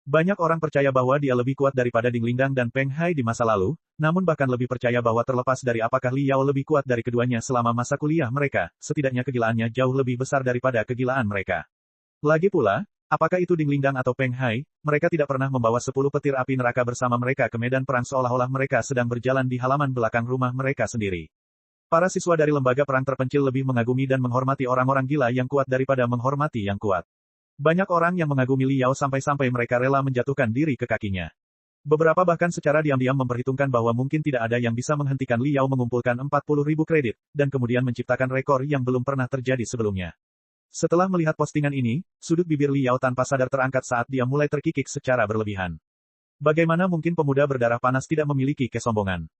Banyak orang percaya bahwa dia lebih kuat daripada Ding Lingdang dan Peng Hai di masa lalu, namun bahkan lebih percaya bahwa terlepas dari apakah Liao lebih kuat dari keduanya selama masa kuliah mereka, setidaknya kegilaannya jauh lebih besar daripada kegilaan mereka. Lagi pula, apakah itu Ding Lingdang atau Peng Hai, mereka tidak pernah membawa 10 petir api neraka bersama mereka ke medan perang seolah-olah mereka sedang berjalan di halaman belakang rumah mereka sendiri. Para siswa dari lembaga perang terpencil lebih mengagumi dan menghormati orang-orang gila yang kuat daripada menghormati yang kuat. Banyak orang yang mengagumi Liao sampai-sampai mereka rela menjatuhkan diri ke kakinya. Beberapa bahkan secara diam-diam memperhitungkan bahwa mungkin tidak ada yang bisa menghentikan Liao mengumpulkan 40.000 kredit, dan kemudian menciptakan rekor yang belum pernah terjadi sebelumnya. Setelah melihat postingan ini, sudut bibir Liao tanpa sadar terangkat saat dia mulai terkikik secara berlebihan. Bagaimana mungkin pemuda berdarah panas tidak memiliki kesombongan?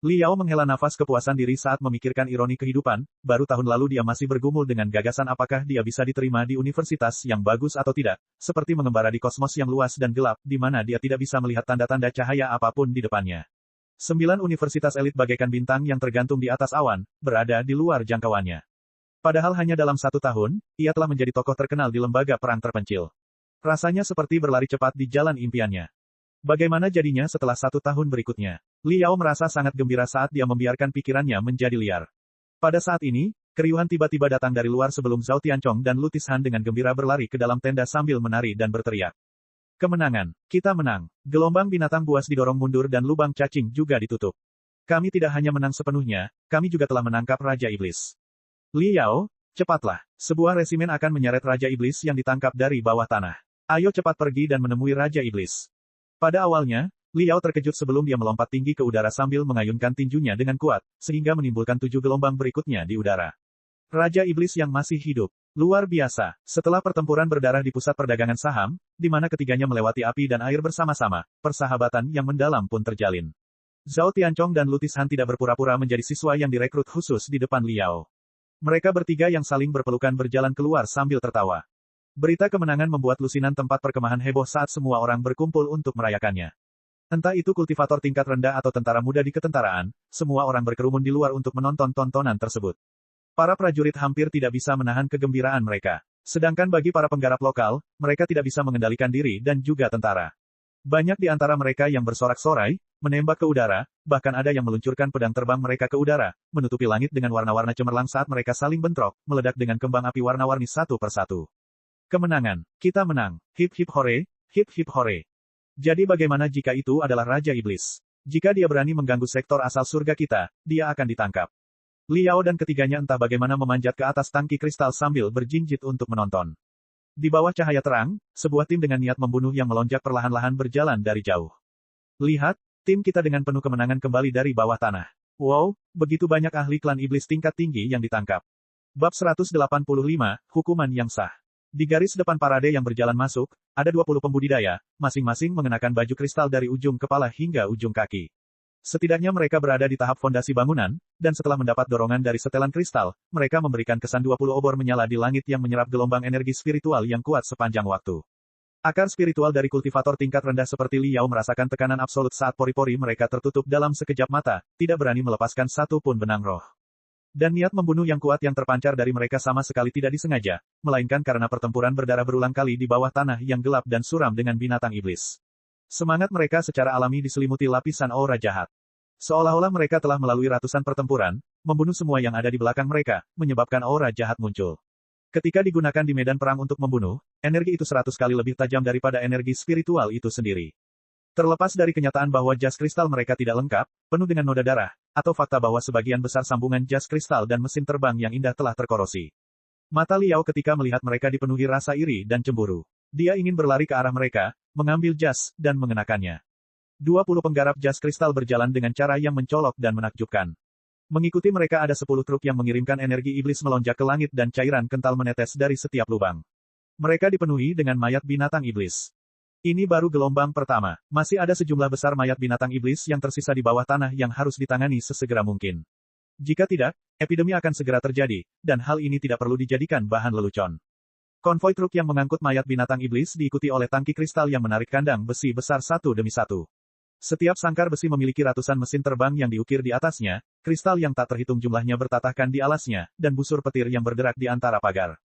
Liao menghela nafas kepuasan diri saat memikirkan ironi kehidupan, baru tahun lalu dia masih bergumul dengan gagasan apakah dia bisa diterima di universitas yang bagus atau tidak, seperti mengembara di kosmos yang luas dan gelap, di mana dia tidak bisa melihat tanda-tanda cahaya apapun di depannya. 9 universitas elit bagaikan bintang yang tergantung di atas awan, berada di luar jangkauannya. Padahal hanya dalam 1 tahun, ia telah menjadi tokoh terkenal di lembaga perang terpencil. Rasanya seperti berlari cepat di jalan impiannya. Bagaimana jadinya setelah 1 tahun berikutnya? Liao merasa sangat gembira saat dia membiarkan pikirannya menjadi liar. Pada saat ini, keriuhan tiba-tiba datang dari luar sebelum Zhao Tianchong dan Lutis Han dengan gembira berlari ke dalam tenda sambil menari dan berteriak. Kemenangan. Kita menang. Gelombang binatang buas didorong mundur dan lubang cacing juga ditutup. Kami tidak hanya menang sepenuhnya, kami juga telah menangkap Raja Iblis. Liao, cepatlah. Sebuah resimen akan menyeret Raja Iblis yang ditangkap dari bawah tanah. Ayo cepat pergi dan menemui Raja Iblis. Pada awalnya, Liao terkejut sebelum dia melompat tinggi ke udara sambil mengayunkan tinjunya dengan kuat, sehingga menimbulkan 7 gelombang berikutnya di udara. Raja Iblis yang masih hidup. Luar biasa. Setelah pertempuran berdarah di pusat perdagangan saham, di mana ketiganya melewati api dan air bersama-sama, persahabatan yang mendalam pun terjalin. Zhao Tianchong dan Lutis Han tidak berpura-pura menjadi siswa yang direkrut khusus di depan Liao. Mereka bertiga yang saling berpelukan berjalan keluar sambil tertawa. Berita kemenangan membuat lusinan tempat perkemahan heboh saat semua orang berkumpul untuk merayakannya. Entah itu kultivator tingkat rendah atau tentara muda di ketentaraan, semua orang berkerumun di luar untuk menonton tontonan tersebut. Para prajurit hampir tidak bisa menahan kegembiraan mereka. Sedangkan bagi para penggarap lokal, mereka tidak bisa mengendalikan diri dan juga tentara. Banyak di antara mereka yang bersorak-sorai, menembak ke udara, bahkan ada yang meluncurkan pedang terbang mereka ke udara, menutupi langit dengan warna-warna cemerlang saat mereka saling bentrok, meledak dengan kembang api warna-warni satu persatu. Kemenangan, kita menang, hip hip hore, hip hip hore. Jadi bagaimana jika itu adalah Raja Iblis? Jika dia berani mengganggu sektor asal surga kita, dia akan ditangkap. Liao dan ketiganya entah bagaimana memanjat ke atas tangki kristal sambil berjinjit untuk menonton. Di bawah cahaya terang, sebuah tim dengan niat membunuh yang melonjak perlahan-lahan berjalan dari jauh. Lihat, tim kita dengan penuh kemenangan kembali dari bawah tanah. Wow, begitu banyak ahli klan iblis tingkat tinggi yang ditangkap. Bab 185, Hukuman yang Sah. Di garis depan parade yang berjalan masuk, ada 20 pembudidaya, masing-masing mengenakan baju kristal dari ujung kepala hingga ujung kaki. Setidaknya mereka berada di tahap fondasi bangunan, dan setelah mendapat dorongan dari setelan kristal, mereka memberikan kesan 20 obor menyala di langit yang menyerap gelombang energi spiritual yang kuat sepanjang waktu. Akar spiritual dari kultivator tingkat rendah seperti Liao merasakan tekanan absolut saat pori-pori mereka tertutup dalam sekejap mata, tidak berani melepaskan satu pun benang roh. Dan niat membunuh yang kuat yang terpancar dari mereka sama sekali tidak disengaja, melainkan karena pertempuran berdarah berulang kali di bawah tanah yang gelap dan suram dengan binatang iblis. Semangat mereka secara alami diselimuti lapisan aura jahat. Seolah-olah mereka telah melalui ratusan pertempuran, membunuh semua yang ada di belakang mereka, menyebabkan aura jahat muncul. Ketika digunakan di medan perang untuk membunuh, energi itu 100 kali lebih tajam daripada energi spiritual itu sendiri. Terlepas dari kenyataan bahwa jas kristal mereka tidak lengkap, penuh dengan noda darah, atau fakta bahwa sebagian besar sambungan jas kristal dan mesin terbang yang indah telah terkorosi. Mata Liao ketika melihat mereka dipenuhi rasa iri dan cemburu. Dia ingin berlari ke arah mereka, mengambil jas, dan mengenakannya. 20 penggarap jas kristal berjalan dengan cara yang mencolok dan menakjubkan. Mengikuti mereka ada 10 truk yang mengirimkan energi iblis melonjak ke langit dan cairan kental menetes dari setiap lubang. Mereka dipenuhi dengan mayat binatang iblis. Ini baru gelombang pertama. Masih ada sejumlah besar mayat binatang iblis yang tersisa di bawah tanah yang harus ditangani sesegera mungkin. Jika tidak, epidemi akan segera terjadi, dan hal ini tidak perlu dijadikan bahan lelucon. Konvoi truk yang mengangkut mayat binatang iblis diikuti oleh tangki kristal yang menarik kandang besi besar satu demi satu. Setiap sangkar besi memiliki ratusan mesin terbang yang diukir di atasnya, kristal yang tak terhitung jumlahnya bertatahkan di alasnya, dan busur petir yang bergerak di antara pagar.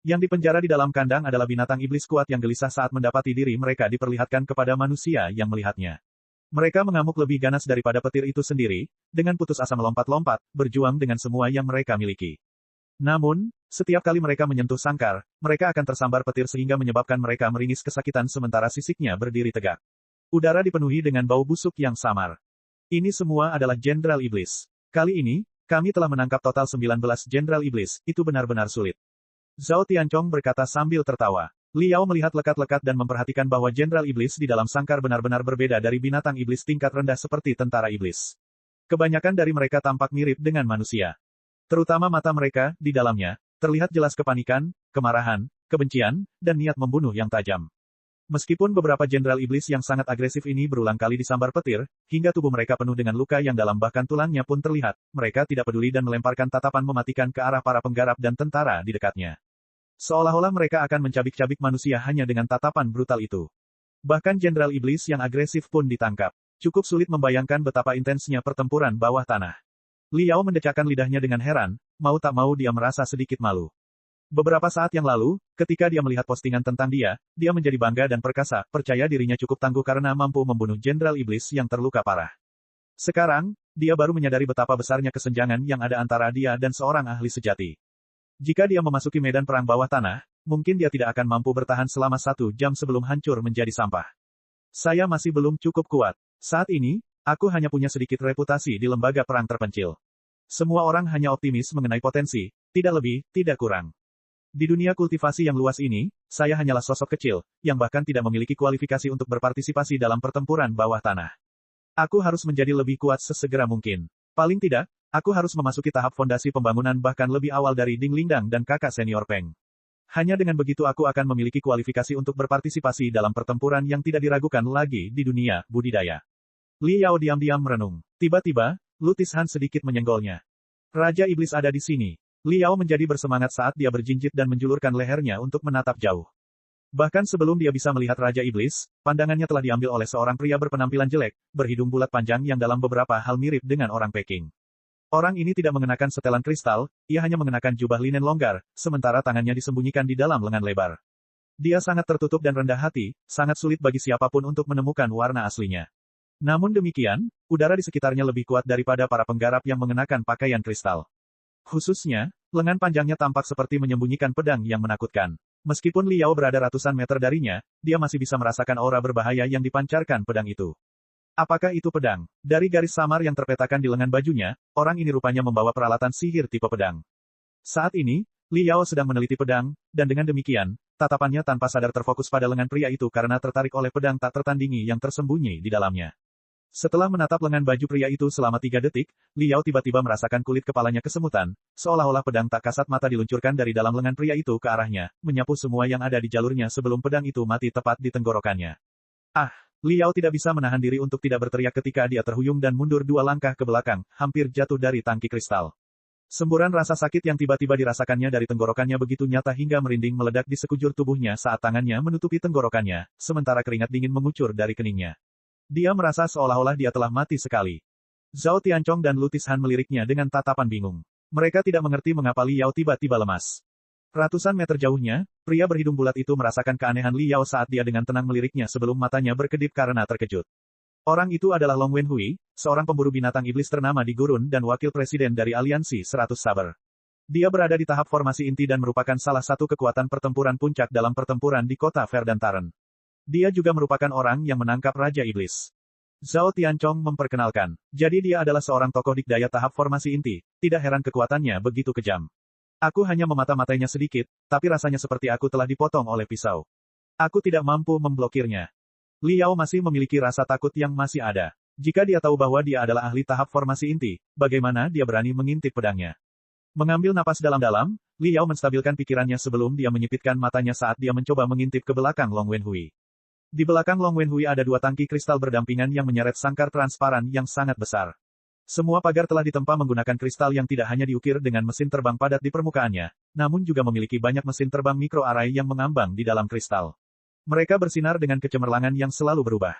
Yang dipenjara di dalam kandang adalah binatang iblis kuat yang gelisah saat mendapati diri mereka diperlihatkan kepada manusia yang melihatnya. Mereka mengamuk lebih ganas daripada petir itu sendiri, dengan putus asa melompat-lompat, berjuang dengan semua yang mereka miliki. Namun, setiap kali mereka menyentuh sangkar, mereka akan tersambar petir sehingga menyebabkan mereka meringis kesakitan sementara sisiknya berdiri tegak. Udara dipenuhi dengan bau busuk yang samar. Ini semua adalah Jenderal Iblis. Kali ini, kami telah menangkap total 19 Jenderal Iblis, itu benar-benar sulit. Zhao Tianchong berkata sambil tertawa. Liao melihat lekat-lekat dan memperhatikan bahwa Jenderal Iblis di dalam sangkar benar-benar berbeda dari binatang iblis tingkat rendah seperti tentara iblis. Kebanyakan dari mereka tampak mirip dengan manusia. Terutama mata mereka, di dalamnya, terlihat jelas kepanikan, kemarahan, kebencian, dan niat membunuh yang tajam. Meskipun beberapa Jenderal Iblis yang sangat agresif ini berulang kali disambar petir, hingga tubuh mereka penuh dengan luka yang dalam bahkan tulangnya pun terlihat, mereka tidak peduli dan melemparkan tatapan mematikan ke arah para penggarap dan tentara di dekatnya. Seolah-olah mereka akan mencabik-cabik manusia hanya dengan tatapan brutal itu. Bahkan Jenderal Iblis yang agresif pun ditangkap. Cukup sulit membayangkan betapa intensnya pertempuran bawah tanah. Liao mendecakkan lidahnya dengan heran, mau tak mau dia merasa sedikit malu. Beberapa saat yang lalu, ketika dia melihat postingan tentang dia menjadi bangga dan perkasa, percaya dirinya cukup tangguh karena mampu membunuh Jenderal Iblis yang terluka parah. Sekarang, dia baru menyadari betapa besarnya kesenjangan yang ada antara dia dan seorang ahli sejati. Jika dia memasuki medan perang bawah tanah, mungkin dia tidak akan mampu bertahan selama 1 jam sebelum hancur menjadi sampah. Saya masih belum cukup kuat. Saat ini, aku hanya punya sedikit reputasi di lembaga perang terpencil. Semua orang hanya optimis mengenai potensi, tidak lebih, tidak kurang. Di dunia kultivasi yang luas ini, saya hanyalah sosok kecil, yang bahkan tidak memiliki kualifikasi untuk berpartisipasi dalam pertempuran bawah tanah. Aku harus menjadi lebih kuat sesegera mungkin. Paling tidak, aku harus memasuki tahap fondasi pembangunan bahkan lebih awal dari Ding Lingdang dan kakak senior Peng. Hanya dengan begitu aku akan memiliki kualifikasi untuk berpartisipasi dalam pertempuran yang tidak diragukan lagi di dunia budidaya. Li Yao diam-diam merenung. Tiba-tiba, Lutis Han sedikit menyenggolnya. Raja Iblis ada di sini. Li Yao menjadi bersemangat saat dia berjinjit dan menjulurkan lehernya untuk menatap jauh. Bahkan sebelum dia bisa melihat Raja Iblis, pandangannya telah diambil oleh seorang pria berpenampilan jelek, berhidung bulat panjang yang dalam beberapa hal mirip dengan orang Peking. Orang ini tidak mengenakan setelan kristal, ia hanya mengenakan jubah linen longgar, sementara tangannya disembunyikan di dalam lengan lebar. Dia sangat tertutup dan rendah hati, sangat sulit bagi siapapun untuk menemukan warna aslinya. Namun demikian, udara di sekitarnya lebih kuat daripada para penggarap yang mengenakan pakaian kristal. Khususnya, lengan panjangnya tampak seperti menyembunyikan pedang yang menakutkan. Meskipun Li Yao berada ratusan meter darinya, dia masih bisa merasakan aura berbahaya yang dipancarkan pedang itu. Apakah itu pedang? Dari garis samar yang terpetakan di lengan bajunya, orang ini rupanya membawa peralatan sihir tipe pedang. Saat ini, Li Yao sedang meneliti pedang, dan dengan demikian, tatapannya tanpa sadar terfokus pada lengan pria itu karena tertarik oleh pedang tak tertandingi yang tersembunyi di dalamnya. Setelah menatap lengan baju pria itu selama 3 detik, Li Yao tiba-tiba merasakan kulit kepalanya kesemutan, seolah-olah pedang tak kasat mata diluncurkan dari dalam lengan pria itu ke arahnya, menyapu semua yang ada di jalurnya sebelum pedang itu mati tepat di tenggorokannya. Ah! Li Yao tidak bisa menahan diri untuk tidak berteriak ketika dia terhuyung dan mundur 2 langkah ke belakang, hampir jatuh dari tangki kristal. Semburan rasa sakit yang tiba-tiba dirasakannya dari tenggorokannya begitu nyata hingga merinding meledak di sekujur tubuhnya saat tangannya menutupi tenggorokannya, sementara keringat dingin mengucur dari keningnya. Dia merasa seolah-olah dia telah mati sekali. Zhao Tianchong dan Lutis Han meliriknya dengan tatapan bingung. Mereka tidak mengerti mengapa Li Yao tiba-tiba lemas. Ratusan meter jauhnya, pria berhidung bulat itu merasakan keanehan Li Yao saat dia dengan tenang meliriknya sebelum matanya berkedip karena terkejut. Orang itu adalah Long Wenhui, seorang pemburu binatang iblis ternama di gurun dan wakil presiden dari Aliansi 100 Saber. Dia berada di tahap formasi inti dan merupakan salah satu kekuatan pertempuran puncak dalam pertempuran di kota Verdantaren. Dia juga merupakan orang yang menangkap Raja Iblis. Zhao Tianchong memperkenalkan. Jadi dia adalah seorang tokoh dikdaya tahap formasi inti, tidak heran kekuatannya begitu kejam. Aku hanya memata-matainya sedikit, tapi rasanya seperti aku telah dipotong oleh pisau. Aku tidak mampu memblokirnya. Li Yao masih memiliki rasa takut yang masih ada. Jika dia tahu bahwa dia adalah ahli tahap formasi inti, bagaimana dia berani mengintip pedangnya? Mengambil napas dalam-dalam, Li Yao menstabilkan pikirannya sebelum dia menyipitkan matanya saat dia mencoba mengintip ke belakang Long Wenhui. Di belakang Long Wenhui ada 2 tangki kristal berdampingan yang menyeret sangkar transparan yang sangat besar. Semua pagar telah ditempa menggunakan kristal yang tidak hanya diukir dengan mesin terbang padat di permukaannya, namun juga memiliki banyak mesin terbang mikroarray yang mengambang di dalam kristal. Mereka bersinar dengan kecemerlangan yang selalu berubah.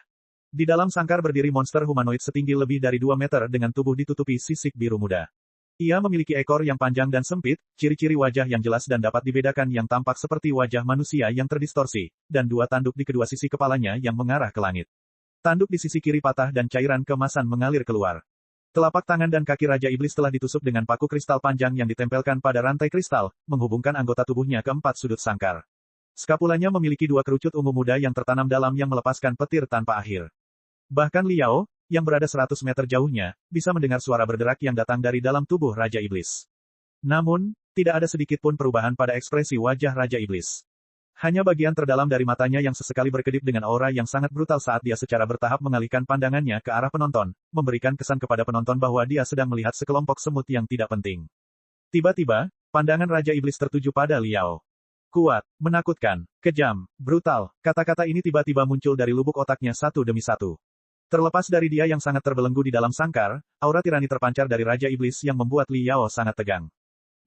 Di dalam sangkar berdiri monster humanoid setinggi lebih dari 2 meter dengan tubuh ditutupi sisik biru muda. Ia memiliki ekor yang panjang dan sempit, ciri-ciri wajah yang jelas dan dapat dibedakan yang tampak seperti wajah manusia yang terdistorsi, dan 2 tanduk di kedua sisi kepalanya yang mengarah ke langit. Tanduk di sisi kiri patah dan cairan kemasan mengalir keluar. Telapak tangan dan kaki Raja Iblis telah ditusuk dengan paku kristal panjang yang ditempelkan pada rantai kristal, menghubungkan anggota tubuhnya ke 4 sudut sangkar. Skapulanya memiliki 2 kerucut ungu muda yang tertanam dalam yang melepaskan petir tanpa akhir. Bahkan Li Yao, yang berada 100 meter jauhnya, bisa mendengar suara berderak yang datang dari dalam tubuh Raja Iblis. Namun, tidak ada sedikit pun perubahan pada ekspresi wajah Raja Iblis. Hanya bagian terdalam dari matanya yang sesekali berkedip dengan aura yang sangat brutal saat dia secara bertahap mengalihkan pandangannya ke arah penonton, memberikan kesan kepada penonton bahwa dia sedang melihat sekelompok semut yang tidak penting. Tiba-tiba, pandangan Raja Iblis tertuju pada Li Yao. Kuat, menakutkan, kejam, brutal, kata-kata ini tiba-tiba muncul dari lubuk otaknya satu demi satu. Terlepas dari dia yang sangat terbelenggu di dalam sangkar, aura tirani terpancar dari Raja Iblis yang membuat Li Yao sangat tegang.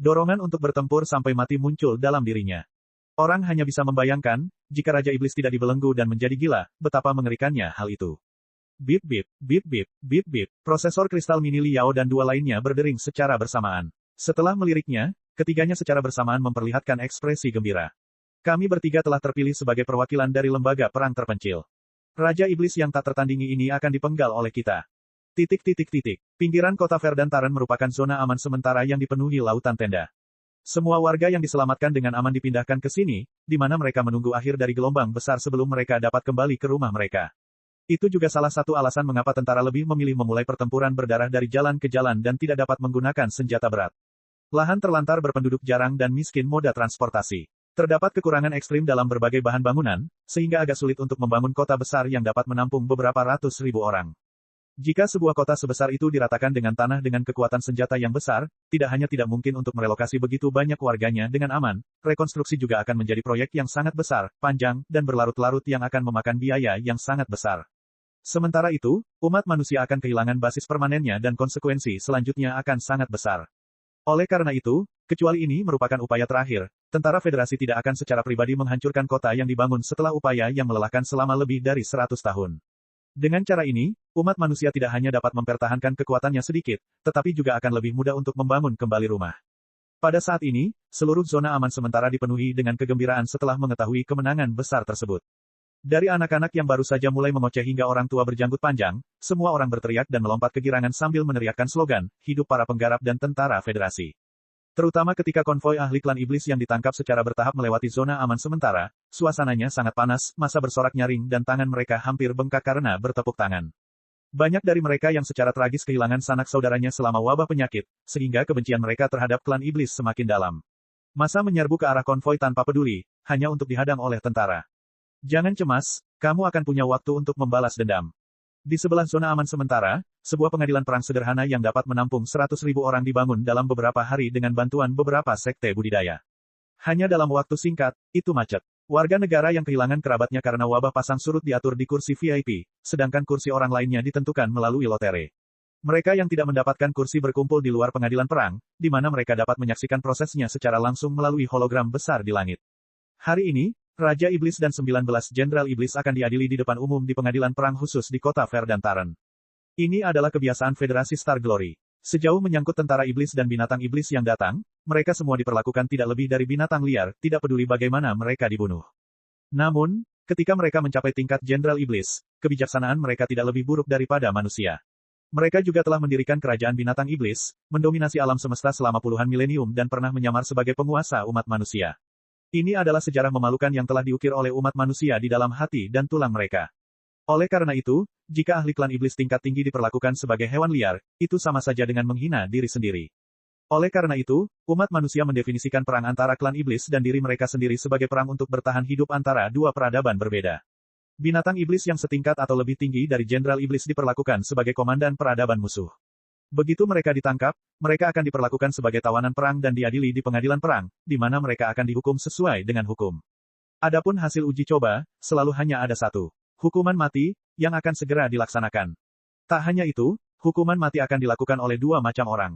Dorongan untuk bertempur sampai mati muncul dalam dirinya. Orang hanya bisa membayangkan, jika Raja Iblis tidak dibelenggu dan menjadi gila, betapa mengerikannya hal itu. Bip bip, bip bip, bip bip, prosesor kristal mini Li Yao dan 2 lainnya berdering secara bersamaan. Setelah meliriknya, ketiganya secara bersamaan memperlihatkan ekspresi gembira. Kami bertiga telah terpilih sebagai perwakilan dari lembaga perang terpencil. Raja Iblis yang tak tertandingi ini akan dipenggal oleh kita. Pinggiran kota Verdantaren merupakan zona aman sementara yang dipenuhi lautan tenda. Semua warga yang diselamatkan dengan aman dipindahkan ke sini, di mana mereka menunggu akhir dari gelombang besar sebelum mereka dapat kembali ke rumah mereka. Itu juga salah satu alasan mengapa tentara lebih memilih memulai pertempuran berdarah dari jalan ke jalan dan tidak dapat menggunakan senjata berat. Lahan terlantar berpenduduk jarang dan miskin moda transportasi. Terdapat kekurangan ekstrim dalam berbagai bahan bangunan, sehingga agak sulit untuk membangun kota besar yang dapat menampung beberapa ratus ribu orang. Jika sebuah kota sebesar itu diratakan dengan tanah dengan kekuatan senjata yang besar, tidak hanya tidak mungkin untuk merelokasi begitu banyak warganya dengan aman, rekonstruksi juga akan menjadi proyek yang sangat besar, panjang, dan berlarut-larut yang akan memakan biaya yang sangat besar. Sementara itu, umat manusia akan kehilangan basis permanennya dan konsekuensi selanjutnya akan sangat besar. Oleh karena itu, kecuali ini merupakan upaya terakhir, tentara federasi tidak akan secara pribadi menghancurkan kota yang dibangun setelah upaya yang melelahkan selama lebih dari 100 tahun. Dengan cara ini, umat manusia tidak hanya dapat mempertahankan kekuatannya sedikit, tetapi juga akan lebih mudah untuk membangun kembali rumah. Pada saat ini, seluruh zona aman sementara dipenuhi dengan kegembiraan setelah mengetahui kemenangan besar tersebut. Dari anak-anak yang baru saja mulai mengoceh hingga orang tua berjanggut panjang, semua orang berteriak dan melompat kegirangan sambil meneriakkan slogan, "Hidup para penggarap dan tentara federasi." Terutama ketika konvoi ahli klan iblis yang ditangkap secara bertahap melewati zona aman sementara, suasananya sangat panas, massa bersorak nyaring dan tangan mereka hampir bengkak karena bertepuk tangan. Banyak dari mereka yang secara tragis kehilangan sanak saudaranya selama wabah penyakit, sehingga kebencian mereka terhadap klan iblis semakin dalam. Massa menyerbu ke arah konvoi tanpa peduli, hanya untuk dihadang oleh tentara. Jangan cemas, kamu akan punya waktu untuk membalas dendam. Di sebelah zona aman sementara, sebuah pengadilan perang sederhana yang dapat menampung 100.000 orang dibangun dalam beberapa hari dengan bantuan beberapa sekte budidaya. Hanya dalam waktu singkat, itu macet. Warga negara yang kehilangan kerabatnya karena wabah pasang surut diatur di kursi VIP, sedangkan kursi orang lainnya ditentukan melalui lotere. Mereka yang tidak mendapatkan kursi berkumpul di luar pengadilan perang, di mana mereka dapat menyaksikan prosesnya secara langsung melalui hologram besar di langit. Hari ini, Raja Iblis dan 19 Jenderal Iblis akan diadili di depan umum di pengadilan perang khusus di kota Verdantaran. Ini adalah kebiasaan Federasi Star Glory. Sejauh menyangkut tentara iblis dan binatang iblis yang datang, mereka semua diperlakukan tidak lebih dari binatang liar, tidak peduli bagaimana mereka dibunuh. Namun, ketika mereka mencapai tingkat Jenderal Iblis, kebijaksanaan mereka tidak lebih buruk daripada manusia. Mereka juga telah mendirikan kerajaan binatang iblis, mendominasi alam semesta selama puluhan milenium dan pernah menyamar sebagai penguasa umat manusia. Ini adalah sejarah memalukan yang telah diukir oleh umat manusia di dalam hati dan tulang mereka. Oleh karena itu, jika ahli klan iblis tingkat tinggi diperlakukan sebagai hewan liar, itu sama saja dengan menghina diri sendiri. Oleh karena itu, umat manusia mendefinisikan perang antara klan iblis dan diri mereka sendiri sebagai perang untuk bertahan hidup antara dua peradaban berbeda. Binatang iblis yang setingkat atau lebih tinggi dari Jenderal Iblis diperlakukan sebagai komandan peradaban musuh. Begitu mereka ditangkap, mereka akan diperlakukan sebagai tawanan perang dan diadili di pengadilan perang, di mana mereka akan dihukum sesuai dengan hukum. Adapun hasil uji coba, selalu hanya ada satu. Hukuman mati, yang akan segera dilaksanakan. Tak hanya itu, hukuman mati akan dilakukan oleh dua macam orang.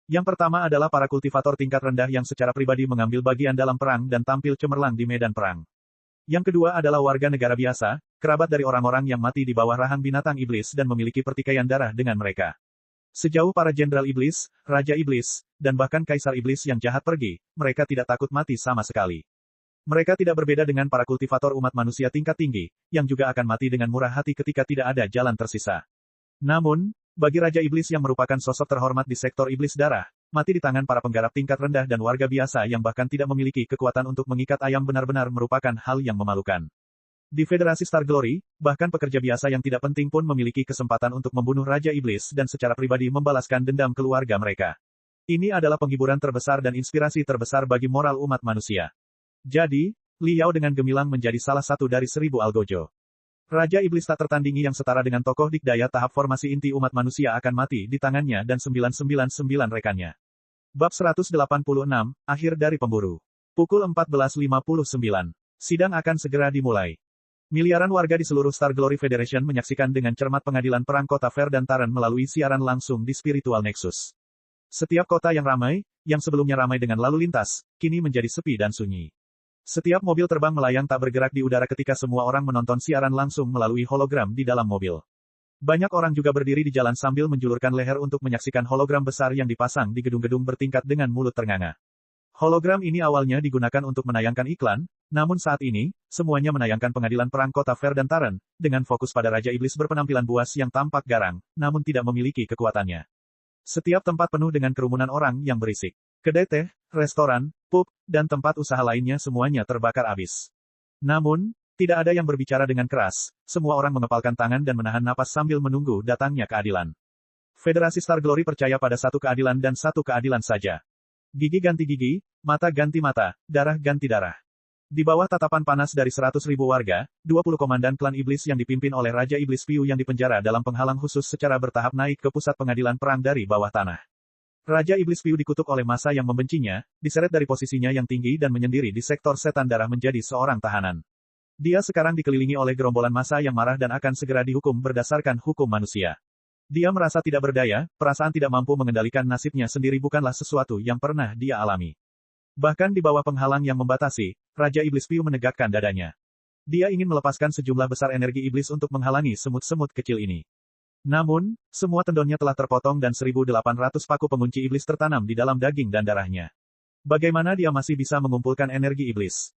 Yang pertama adalah para kultivator tingkat rendah yang secara pribadi mengambil bagian dalam perang dan tampil cemerlang di medan perang. Yang kedua adalah warga negara biasa, kerabat dari orang-orang yang mati di bawah rahang binatang iblis dan memiliki pertikaian darah dengan mereka. Sejauh para Jenderal Iblis, Raja Iblis, dan bahkan Kaisar Iblis yang jahat pergi, mereka tidak takut mati sama sekali. Mereka tidak berbeda dengan para kultivator umat manusia tingkat tinggi, yang juga akan mati dengan murah hati ketika tidak ada jalan tersisa. Namun, bagi Raja Iblis yang merupakan sosok terhormat di sektor Iblis darah, mati di tangan para penggarap tingkat rendah dan warga biasa yang bahkan tidak memiliki kekuatan untuk mengikat ayam benar-benar merupakan hal yang memalukan. Di Federasi Star Glory, bahkan pekerja biasa yang tidak penting pun memiliki kesempatan untuk membunuh Raja Iblis dan secara pribadi membalaskan dendam keluarga mereka. Ini adalah penghiburan terbesar dan inspirasi terbesar bagi moral umat manusia. Jadi, Li Yao dengan gemilang menjadi salah satu dari 1000 algojo. Raja Iblis tak tertandingi yang setara dengan tokoh dikdaya tahap formasi inti umat manusia akan mati di tangannya dan 999 rekannya. Bab 186, Akhir dari Pemburu. Pukul 14.59. Sidang akan segera dimulai. Miliaran warga di seluruh Star Glory Federation menyaksikan dengan cermat pengadilan perang kota Verdantaran melalui siaran langsung di Spiritual Nexus. Setiap kota yang ramai, yang sebelumnya ramai dengan lalu lintas, kini menjadi sepi dan sunyi. Setiap mobil terbang melayang tak bergerak di udara ketika semua orang menonton siaran langsung melalui hologram di dalam mobil. Banyak orang juga berdiri di jalan sambil menjulurkan leher untuk menyaksikan hologram besar yang dipasang di gedung-gedung bertingkat dengan mulut ternganga. Hologram ini awalnya digunakan untuk menayangkan iklan, namun saat ini, semuanya menayangkan pengadilan perang kota Verdantaran, dengan fokus pada Raja Iblis berpenampilan buas yang tampak garang, namun tidak memiliki kekuatannya. Setiap tempat penuh dengan kerumunan orang yang berisik. Kedai teh, restoran, pub, dan tempat usaha lainnya semuanya terbakar habis. Namun, tidak ada yang berbicara dengan keras, semua orang mengepalkan tangan dan menahan napas sambil menunggu datangnya keadilan. Federasi Star Glory percaya pada satu keadilan dan satu keadilan saja. Gigi ganti gigi, mata ganti mata, darah ganti darah. Di bawah tatapan panas dari 100.000 warga, 20 komandan klan iblis yang dipimpin oleh Raja Iblis Piu yang dipenjara dalam penghalang khusus secara bertahap naik ke pusat pengadilan perang dari bawah tanah. Raja Iblis Piu dikutuk oleh massa yang membencinya, diseret dari posisinya yang tinggi dan menyendiri di sektor setan darah menjadi seorang tahanan. Dia sekarang dikelilingi oleh gerombolan massa yang marah dan akan segera dihukum berdasarkan hukum manusia. Dia merasa tidak berdaya, perasaan tidak mampu mengendalikan nasibnya sendiri bukanlah sesuatu yang pernah dia alami. Bahkan di bawah penghalang yang membatasi, Raja Iblis Piu menegakkan dadanya. Dia ingin melepaskan sejumlah besar energi iblis untuk menghalangi semut-semut kecil ini. Namun, semua tendonnya telah terpotong dan 1.800 paku pengunci iblis tertanam di dalam daging dan darahnya. Bagaimana dia masih bisa mengumpulkan energi iblis?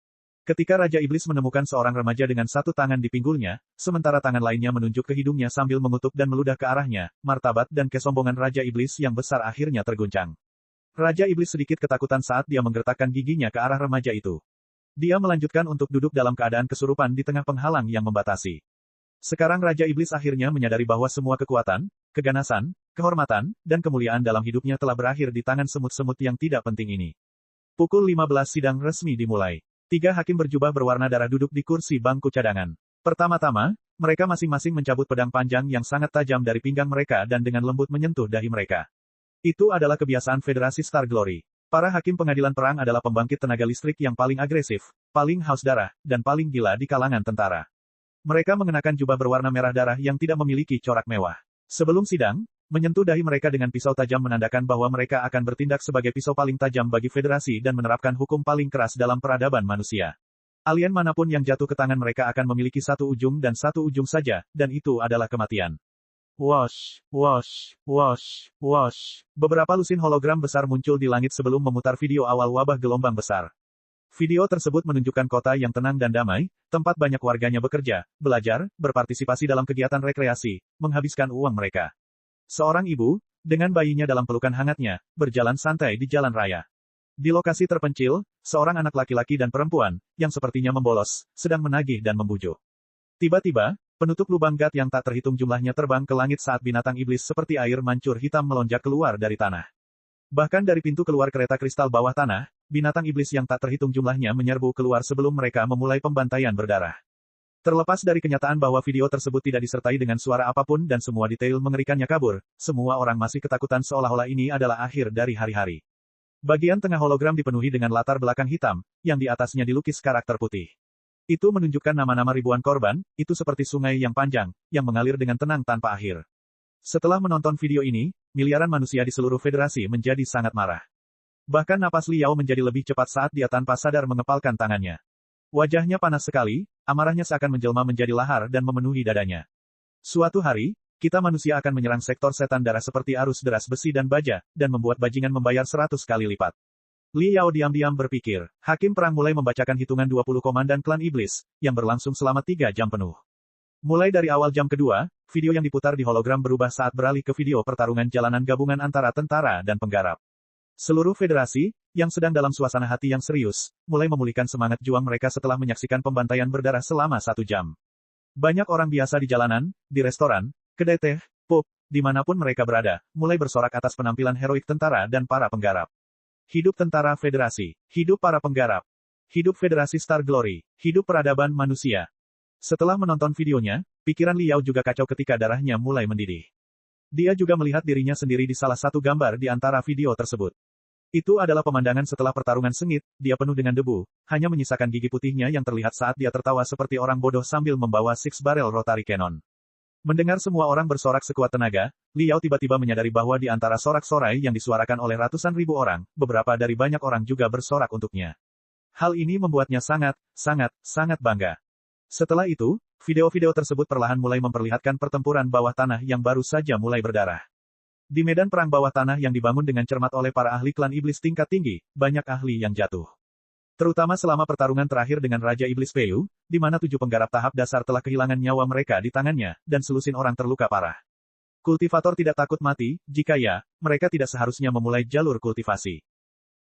Ketika Raja Iblis menemukan seorang remaja dengan satu tangan di pinggulnya, sementara tangan lainnya menunjuk ke hidungnya sambil mengutuk dan meludah ke arahnya, martabat dan kesombongan Raja Iblis yang besar akhirnya terguncang. Raja Iblis sedikit ketakutan saat dia menggertakkan giginya ke arah remaja itu. Dia melanjutkan untuk duduk dalam keadaan kesurupan di tengah penghalang yang membatasi. Sekarang Raja Iblis akhirnya menyadari bahwa semua kekuatan, keganasan, kehormatan, dan kemuliaan dalam hidupnya telah berakhir di tangan semut-semut yang tidak penting ini. Pukul 15 sidang resmi dimulai. 3 hakim berjubah berwarna darah duduk di kursi bangku cadangan. Pertama-tama, mereka masing-masing mencabut pedang panjang yang sangat tajam dari pinggang mereka dan dengan lembut menyentuh dahi mereka. Itu adalah kebiasaan Federasi Star Glory. Para hakim pengadilan perang adalah pembangkit tenaga listrik yang paling agresif, paling haus darah, dan paling gila di kalangan tentara. Mereka mengenakan jubah berwarna merah darah yang tidak memiliki corak mewah. Sebelum sidang, menyentuh dahi mereka dengan pisau tajam menandakan bahwa mereka akan bertindak sebagai pisau paling tajam bagi Federasi dan menerapkan hukum paling keras dalam peradaban manusia. Alien manapun yang jatuh ke tangan mereka akan memiliki satu ujung dan satu ujung saja, dan itu adalah kematian. Wosh, wosh, wosh, wosh. Beberapa lusin hologram besar muncul di langit sebelum memutar video awal wabah gelombang besar. Video tersebut menunjukkan kota yang tenang dan damai, tempat banyak warganya bekerja, belajar, berpartisipasi dalam kegiatan rekreasi, menghabiskan uang mereka. Seorang ibu, dengan bayinya dalam pelukan hangatnya, berjalan santai di jalan raya. Di lokasi terpencil, seorang anak laki-laki dan perempuan, yang sepertinya membolos, sedang menagih dan membujuk. Tiba-tiba, penutup lubang gat yang tak terhitung jumlahnya terbang ke langit saat binatang iblis seperti air mancur hitam melonjak keluar dari tanah. Bahkan dari pintu keluar kereta kristal bawah tanah, binatang iblis yang tak terhitung jumlahnya menyerbu keluar sebelum mereka memulai pembantaian berdarah. Terlepas dari kenyataan bahwa video tersebut tidak disertai dengan suara apapun dan semua detail mengerikannya kabur, semua orang masih ketakutan seolah-olah ini adalah akhir dari hari-hari. Bagian tengah hologram dipenuhi dengan latar belakang hitam, yang di atasnya dilukis karakter putih. Itu menunjukkan nama-nama ribuan korban, itu seperti sungai yang panjang, yang mengalir dengan tenang tanpa akhir. Setelah menonton video ini, miliaran manusia di seluruh federasi menjadi sangat marah. Bahkan napas Liao menjadi lebih cepat saat dia tanpa sadar mengepalkan tangannya. Wajahnya panas sekali, amarahnya seakan menjelma menjadi lahar dan memenuhi dadanya. Suatu hari, kita manusia akan menyerang sektor setan darah seperti arus deras besi dan baja, dan membuat bajingan membayar 100 kali lipat. Li Yao diam-diam berpikir. Hakim perang mulai membacakan hitungan 20 komandan klan iblis, yang berlangsung selama 3 jam penuh. Mulai dari awal jam kedua, video yang diputar di hologram berubah saat beralih ke video pertarungan jalanan gabungan antara tentara dan penggarap. Seluruh federasi, yang sedang dalam suasana hati yang serius, mulai memulihkan semangat juang mereka setelah menyaksikan pembantaian berdarah selama 1 jam. Banyak orang biasa di jalanan, di restoran, kedai teh, pub, dimanapun mereka berada, mulai bersorak atas penampilan heroik tentara dan para penggarap. Hidup tentara federasi, hidup para penggarap, hidup Federasi Star Glory, hidup peradaban manusia. Setelah menonton videonya, pikiran Liao juga kacau ketika darahnya mulai mendidih. Dia juga melihat dirinya sendiri di salah satu gambar di antara video tersebut. Itu adalah pemandangan setelah pertarungan sengit, dia penuh dengan debu, hanya menyisakan gigi putihnya yang terlihat saat dia tertawa seperti orang bodoh sambil membawa 6-barrel rotary cannon. Mendengar semua orang bersorak sekuat tenaga, Liao tiba-tiba menyadari bahwa di antara sorak-sorai yang disuarakan oleh ratusan ribu orang, beberapa dari banyak orang juga bersorak untuknya. Hal ini membuatnya sangat bangga. Setelah itu, video-video tersebut perlahan mulai memperlihatkan pertempuran bawah tanah yang baru saja mulai berdarah. Di medan perang bawah tanah yang dibangun dengan cermat oleh para ahli klan iblis tingkat tinggi, banyak ahli yang jatuh. Terutama selama pertarungan terakhir dengan Raja Iblis Piu, di mana 7 penggarap tahap dasar telah kehilangan nyawa mereka di tangannya, dan selusin orang terluka parah. Kultivator tidak takut mati, jika ya, mereka tidak seharusnya memulai jalur kultivasi.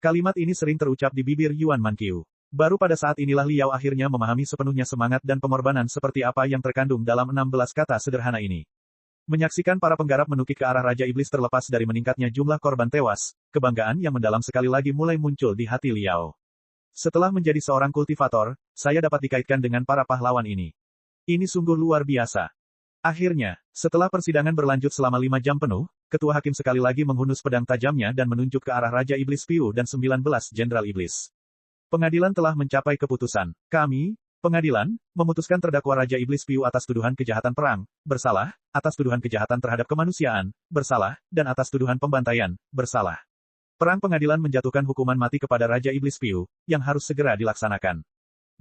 Kalimat ini sering terucap di bibir Yuan Manqiu. Baru pada saat inilah Liao akhirnya memahami sepenuhnya semangat dan pengorbanan seperti apa yang terkandung dalam 16 kata sederhana ini. Menyaksikan para penggarap menukik ke arah Raja Iblis terlepas dari meningkatnya jumlah korban tewas, kebanggaan yang mendalam sekali lagi mulai muncul di hati Liao. Setelah menjadi seorang kultivator, saya dapat dikaitkan dengan para pahlawan ini. Ini sungguh luar biasa. Akhirnya, setelah persidangan berlanjut selama 5 jam penuh, Ketua Hakim sekali lagi menghunus pedang tajamnya dan menunjuk ke arah Raja Iblis Piu dan 19 Jenderal Iblis. Pengadilan telah mencapai keputusan. Kami, pengadilan, memutuskan terdakwa Raja Iblis Piu atas tuduhan kejahatan perang, bersalah, atas tuduhan kejahatan terhadap kemanusiaan, bersalah, dan atas tuduhan pembantaian, bersalah. Perang pengadilan menjatuhkan hukuman mati kepada Raja Iblis Piu, yang harus segera dilaksanakan.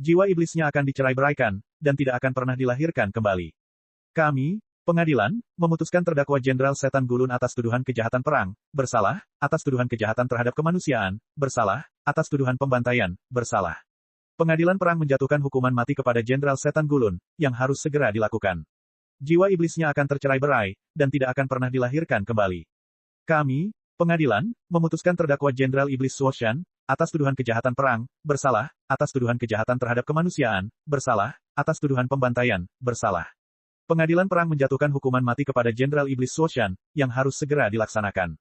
Jiwa iblisnya akan dicerai-beraikan, dan tidak akan pernah dilahirkan kembali. Kami, pengadilan, memutuskan terdakwa Jenderal Setan Gulun atas tuduhan kejahatan perang, bersalah, atas tuduhan kejahatan terhadap kemanusiaan, bersalah, atas tuduhan pembantaian, bersalah. Pengadilan perang menjatuhkan hukuman mati kepada Jenderal Setan Gulun, yang harus segera dilakukan. Jiwa iblisnya akan tercerai-berai, dan tidak akan pernah dilahirkan kembali. Kami, pengadilan, memutuskan terdakwa Jenderal Iblis Suoshan, atas tuduhan kejahatan perang, bersalah, atas tuduhan kejahatan terhadap kemanusiaan, bersalah, atas tuduhan pembantaian, bersalah. Pengadilan perang menjatuhkan hukuman mati kepada Jenderal Iblis Suoshan, yang harus segera dilaksanakan.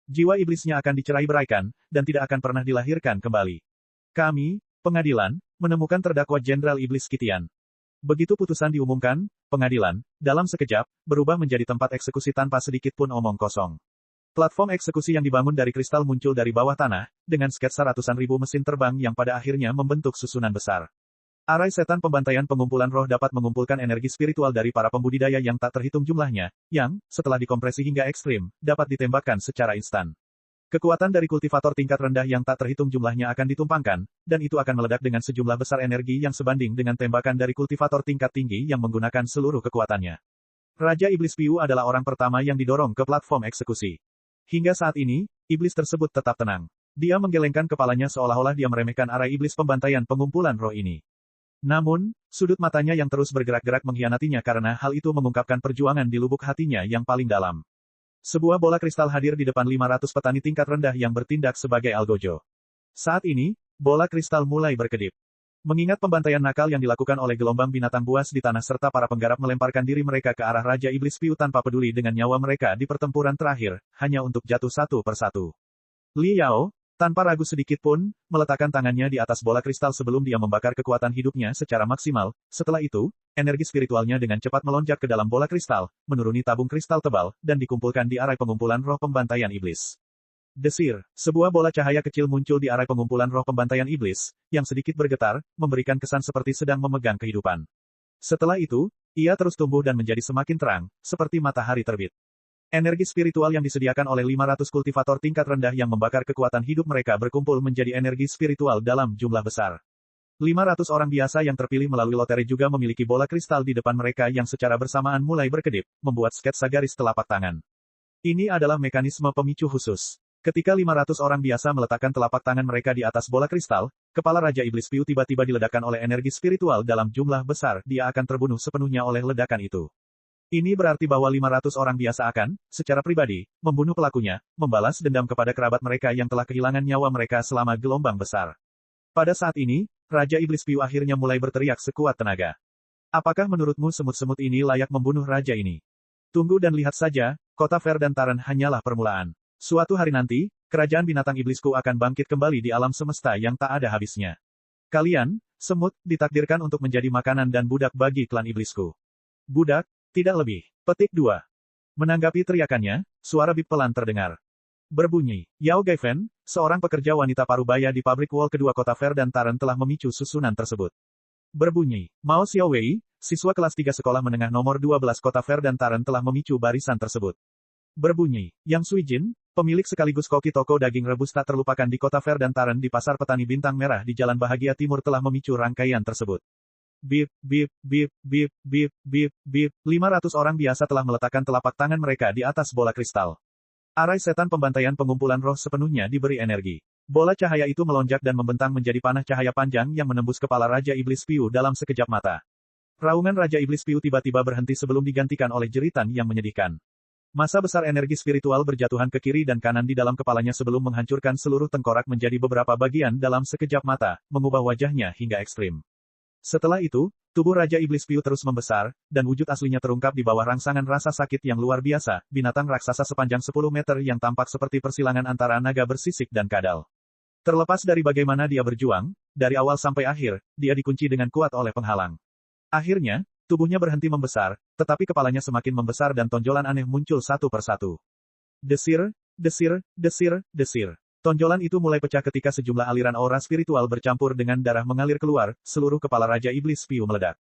Jiwa iblisnya akan dicerai-beraikan, dan tidak akan pernah dilahirkan kembali. Kami, pengadilan, menemukan terdakwa Jenderal Iblis Kitian. Begitu putusan diumumkan, pengadilan, dalam sekejap, berubah menjadi tempat eksekusi tanpa sedikit pun omong kosong. Platform eksekusi yang dibangun dari kristal muncul dari bawah tanah, dengan sketsa ratusan ribu mesin terbang yang pada akhirnya membentuk susunan besar. Arai setan pembantaian pengumpulan roh dapat mengumpulkan energi spiritual dari para pembudidaya yang tak terhitung jumlahnya, yang, setelah dikompresi hingga ekstrim, dapat ditembakkan secara instan. Kekuatan dari kultivator tingkat rendah yang tak terhitung jumlahnya akan ditumpangkan, dan itu akan meledak dengan sejumlah besar energi yang sebanding dengan tembakan dari kultivator tingkat tinggi yang menggunakan seluruh kekuatannya. Raja Iblis Piu adalah orang pertama yang didorong ke platform eksekusi. Hingga saat ini, iblis tersebut tetap tenang. Dia menggelengkan kepalanya seolah-olah dia meremehkan arai iblis pembantaian pengumpulan roh ini. Namun, sudut matanya yang terus bergerak-gerak mengkhianatinya karena hal itu mengungkapkan perjuangan di lubuk hatinya yang paling dalam. Sebuah bola kristal hadir di depan 500 petani tingkat rendah yang bertindak sebagai algojo. Saat ini, bola kristal mulai berkedip. Mengingat pembantaian nakal yang dilakukan oleh gelombang binatang buas di tanah serta para penggarap melemparkan diri mereka ke arah Raja Iblis Piu tanpa peduli dengan nyawa mereka di pertempuran terakhir, hanya untuk jatuh satu persatu. Liao, tanpa ragu sedikit pun, meletakkan tangannya di atas bola kristal sebelum dia membakar kekuatan hidupnya secara maksimal. Setelah itu, energi spiritualnya dengan cepat melonjak ke dalam bola kristal, menuruni tabung kristal tebal, dan dikumpulkan di arai pengumpulan roh pembantaian iblis. Desir, sebuah bola cahaya kecil muncul di arai pengumpulan roh pembantaian iblis, yang sedikit bergetar, memberikan kesan seperti sedang memegang kehidupan. Setelah itu, ia terus tumbuh dan menjadi semakin terang, seperti matahari terbit. Energi spiritual yang disediakan oleh 500 kultivator tingkat rendah yang membakar kekuatan hidup mereka berkumpul menjadi energi spiritual dalam jumlah besar. 500 orang biasa yang terpilih melalui lotre juga memiliki bola kristal di depan mereka yang secara bersamaan mulai berkedip, membuat sketsa garis telapak tangan. Ini adalah mekanisme pemicu khusus. Ketika 500 orang biasa meletakkan telapak tangan mereka di atas bola kristal, kepala Raja Iblis Piu tiba-tiba diledakkan oleh energi spiritual dalam jumlah besar, dia akan terbunuh sepenuhnya oleh ledakan itu. Ini berarti bahwa 500 orang biasa akan, secara pribadi, membunuh pelakunya, membalas dendam kepada kerabat mereka yang telah kehilangan nyawa mereka selama gelombang besar. Pada saat ini, Raja Iblis Piu akhirnya mulai berteriak sekuat tenaga. Apakah menurutmu semut-semut ini layak membunuh raja ini? Tunggu dan lihat saja, kota Ver dan Taran hanyalah permulaan. Suatu hari nanti, kerajaan binatang iblisku akan bangkit kembali di alam semesta yang tak ada habisnya. Kalian, semut, ditakdirkan untuk menjadi makanan dan budak bagi klan iblisku. Budak? Tidak lebih. Petik 2. Menanggapi teriakannya, suara bip pelan terdengar. Berbunyi, Yao Gaifen, seorang pekerja wanita parubaya di pabrik wol kedua kota Ver dan Taran telah memicu susunan tersebut. Berbunyi, Mao Xiaowei, siswa kelas 3 sekolah menengah nomor 12 kota Ver dan Taran telah memicu barisan tersebut. Berbunyi, Yang Suijin, pemilik sekaligus koki toko daging rebus tak terlupakan di kota Ver dan Taran di pasar petani bintang merah di Jalan Bahagia Timur telah memicu rangkaian tersebut. Bip, bip, bip, bip, bip, bip, bip, 500 orang biasa telah meletakkan telapak tangan mereka di atas bola kristal. Arai setan pembantaian pengumpulan roh sepenuhnya diberi energi. Bola cahaya itu melonjak dan membentang menjadi panah cahaya panjang yang menembus kepala Raja Iblis Piu dalam sekejap mata. Raungan Raja Iblis Piu tiba-tiba berhenti sebelum digantikan oleh jeritan yang menyedihkan. Massa besar energi spiritual berjatuhan ke kiri dan kanan di dalam kepalanya sebelum menghancurkan seluruh tengkorak menjadi beberapa bagian dalam sekejap mata, mengubah wajahnya hingga ekstrim. Setelah itu, Tubuh Raja Iblis Piu terus membesar, dan wujud aslinya terungkap di bawah rangsangan rasa sakit yang luar biasa, binatang raksasa sepanjang 10 meter yang tampak seperti persilangan antara naga bersisik dan kadal. Terlepas dari bagaimana dia berjuang, dari awal sampai akhir, dia dikunci dengan kuat oleh penghalang. Akhirnya, tubuhnya berhenti membesar, tetapi kepalanya semakin membesar dan tonjolan aneh muncul satu persatu. Desir, desir, desir, desir. Tonjolan itu mulai pecah ketika sejumlah aliran aura spiritual bercampur dengan darah mengalir keluar, seluruh kepala Raja Iblis Piu meledak.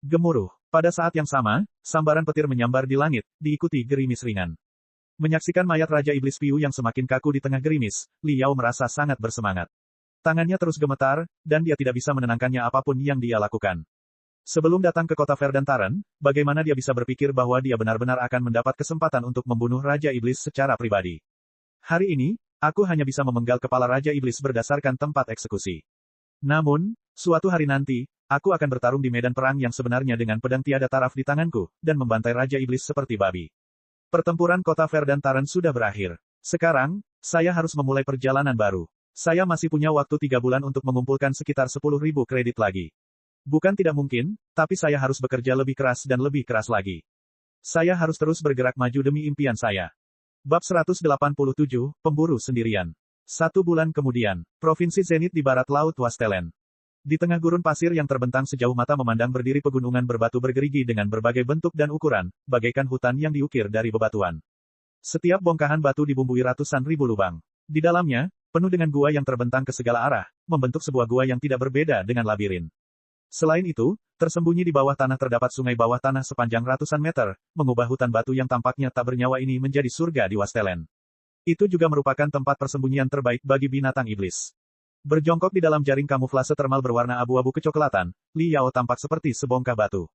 Gemuruh. Pada saat yang sama, sambaran petir menyambar di langit, diikuti gerimis ringan. Menyaksikan mayat Raja Iblis Piu yang semakin kaku di tengah gerimis, Li Yao merasa sangat bersemangat. Tangannya terus gemetar, dan dia tidak bisa menenangkannya apapun yang dia lakukan. Sebelum datang ke kota Verdantaran, bagaimana dia bisa berpikir bahwa dia benar-benar akan mendapat kesempatan untuk membunuh Raja Iblis secara pribadi. Hari ini, aku hanya bisa memenggal kepala Raja Iblis berdasarkan tempat eksekusi. Namun, suatu hari nanti, aku akan bertarung di medan perang yang sebenarnya dengan pedang tiada taraf di tanganku, dan membantai Raja Iblis seperti babi. Pertempuran kota Verdantaran sudah berakhir. Sekarang, saya harus memulai perjalanan baru. Saya masih punya waktu 3 bulan untuk mengumpulkan sekitar 10.000 kredit lagi. Bukan tidak mungkin, tapi saya harus bekerja lebih keras dan lebih keras lagi. Saya harus terus bergerak maju demi impian saya. Bab 187, Pemburu Sendirian. 1 bulan kemudian, Provinsi Zenit di barat Laut Wastelen. Di tengah gurun pasir yang terbentang sejauh mata memandang berdiri pegunungan berbatu bergerigi dengan berbagai bentuk dan ukuran, bagaikan hutan yang diukir dari bebatuan. Setiap bongkahan batu dibumbui ratusan ribu lubang. Di dalamnya, penuh dengan gua yang terbentang ke segala arah, membentuk sebuah gua yang tidak berbeda dengan labirin. Selain itu, tersembunyi di bawah tanah terdapat sungai bawah tanah sepanjang ratusan meter, mengubah hutan batu yang tampaknya tak bernyawa ini menjadi surga di Wastelen. Itu juga merupakan tempat persembunyian terbaik bagi binatang iblis. Berjongkok di dalam jaring kamuflase termal berwarna abu-abu kecoklatan, Li Yao tampak seperti sebongkah batu.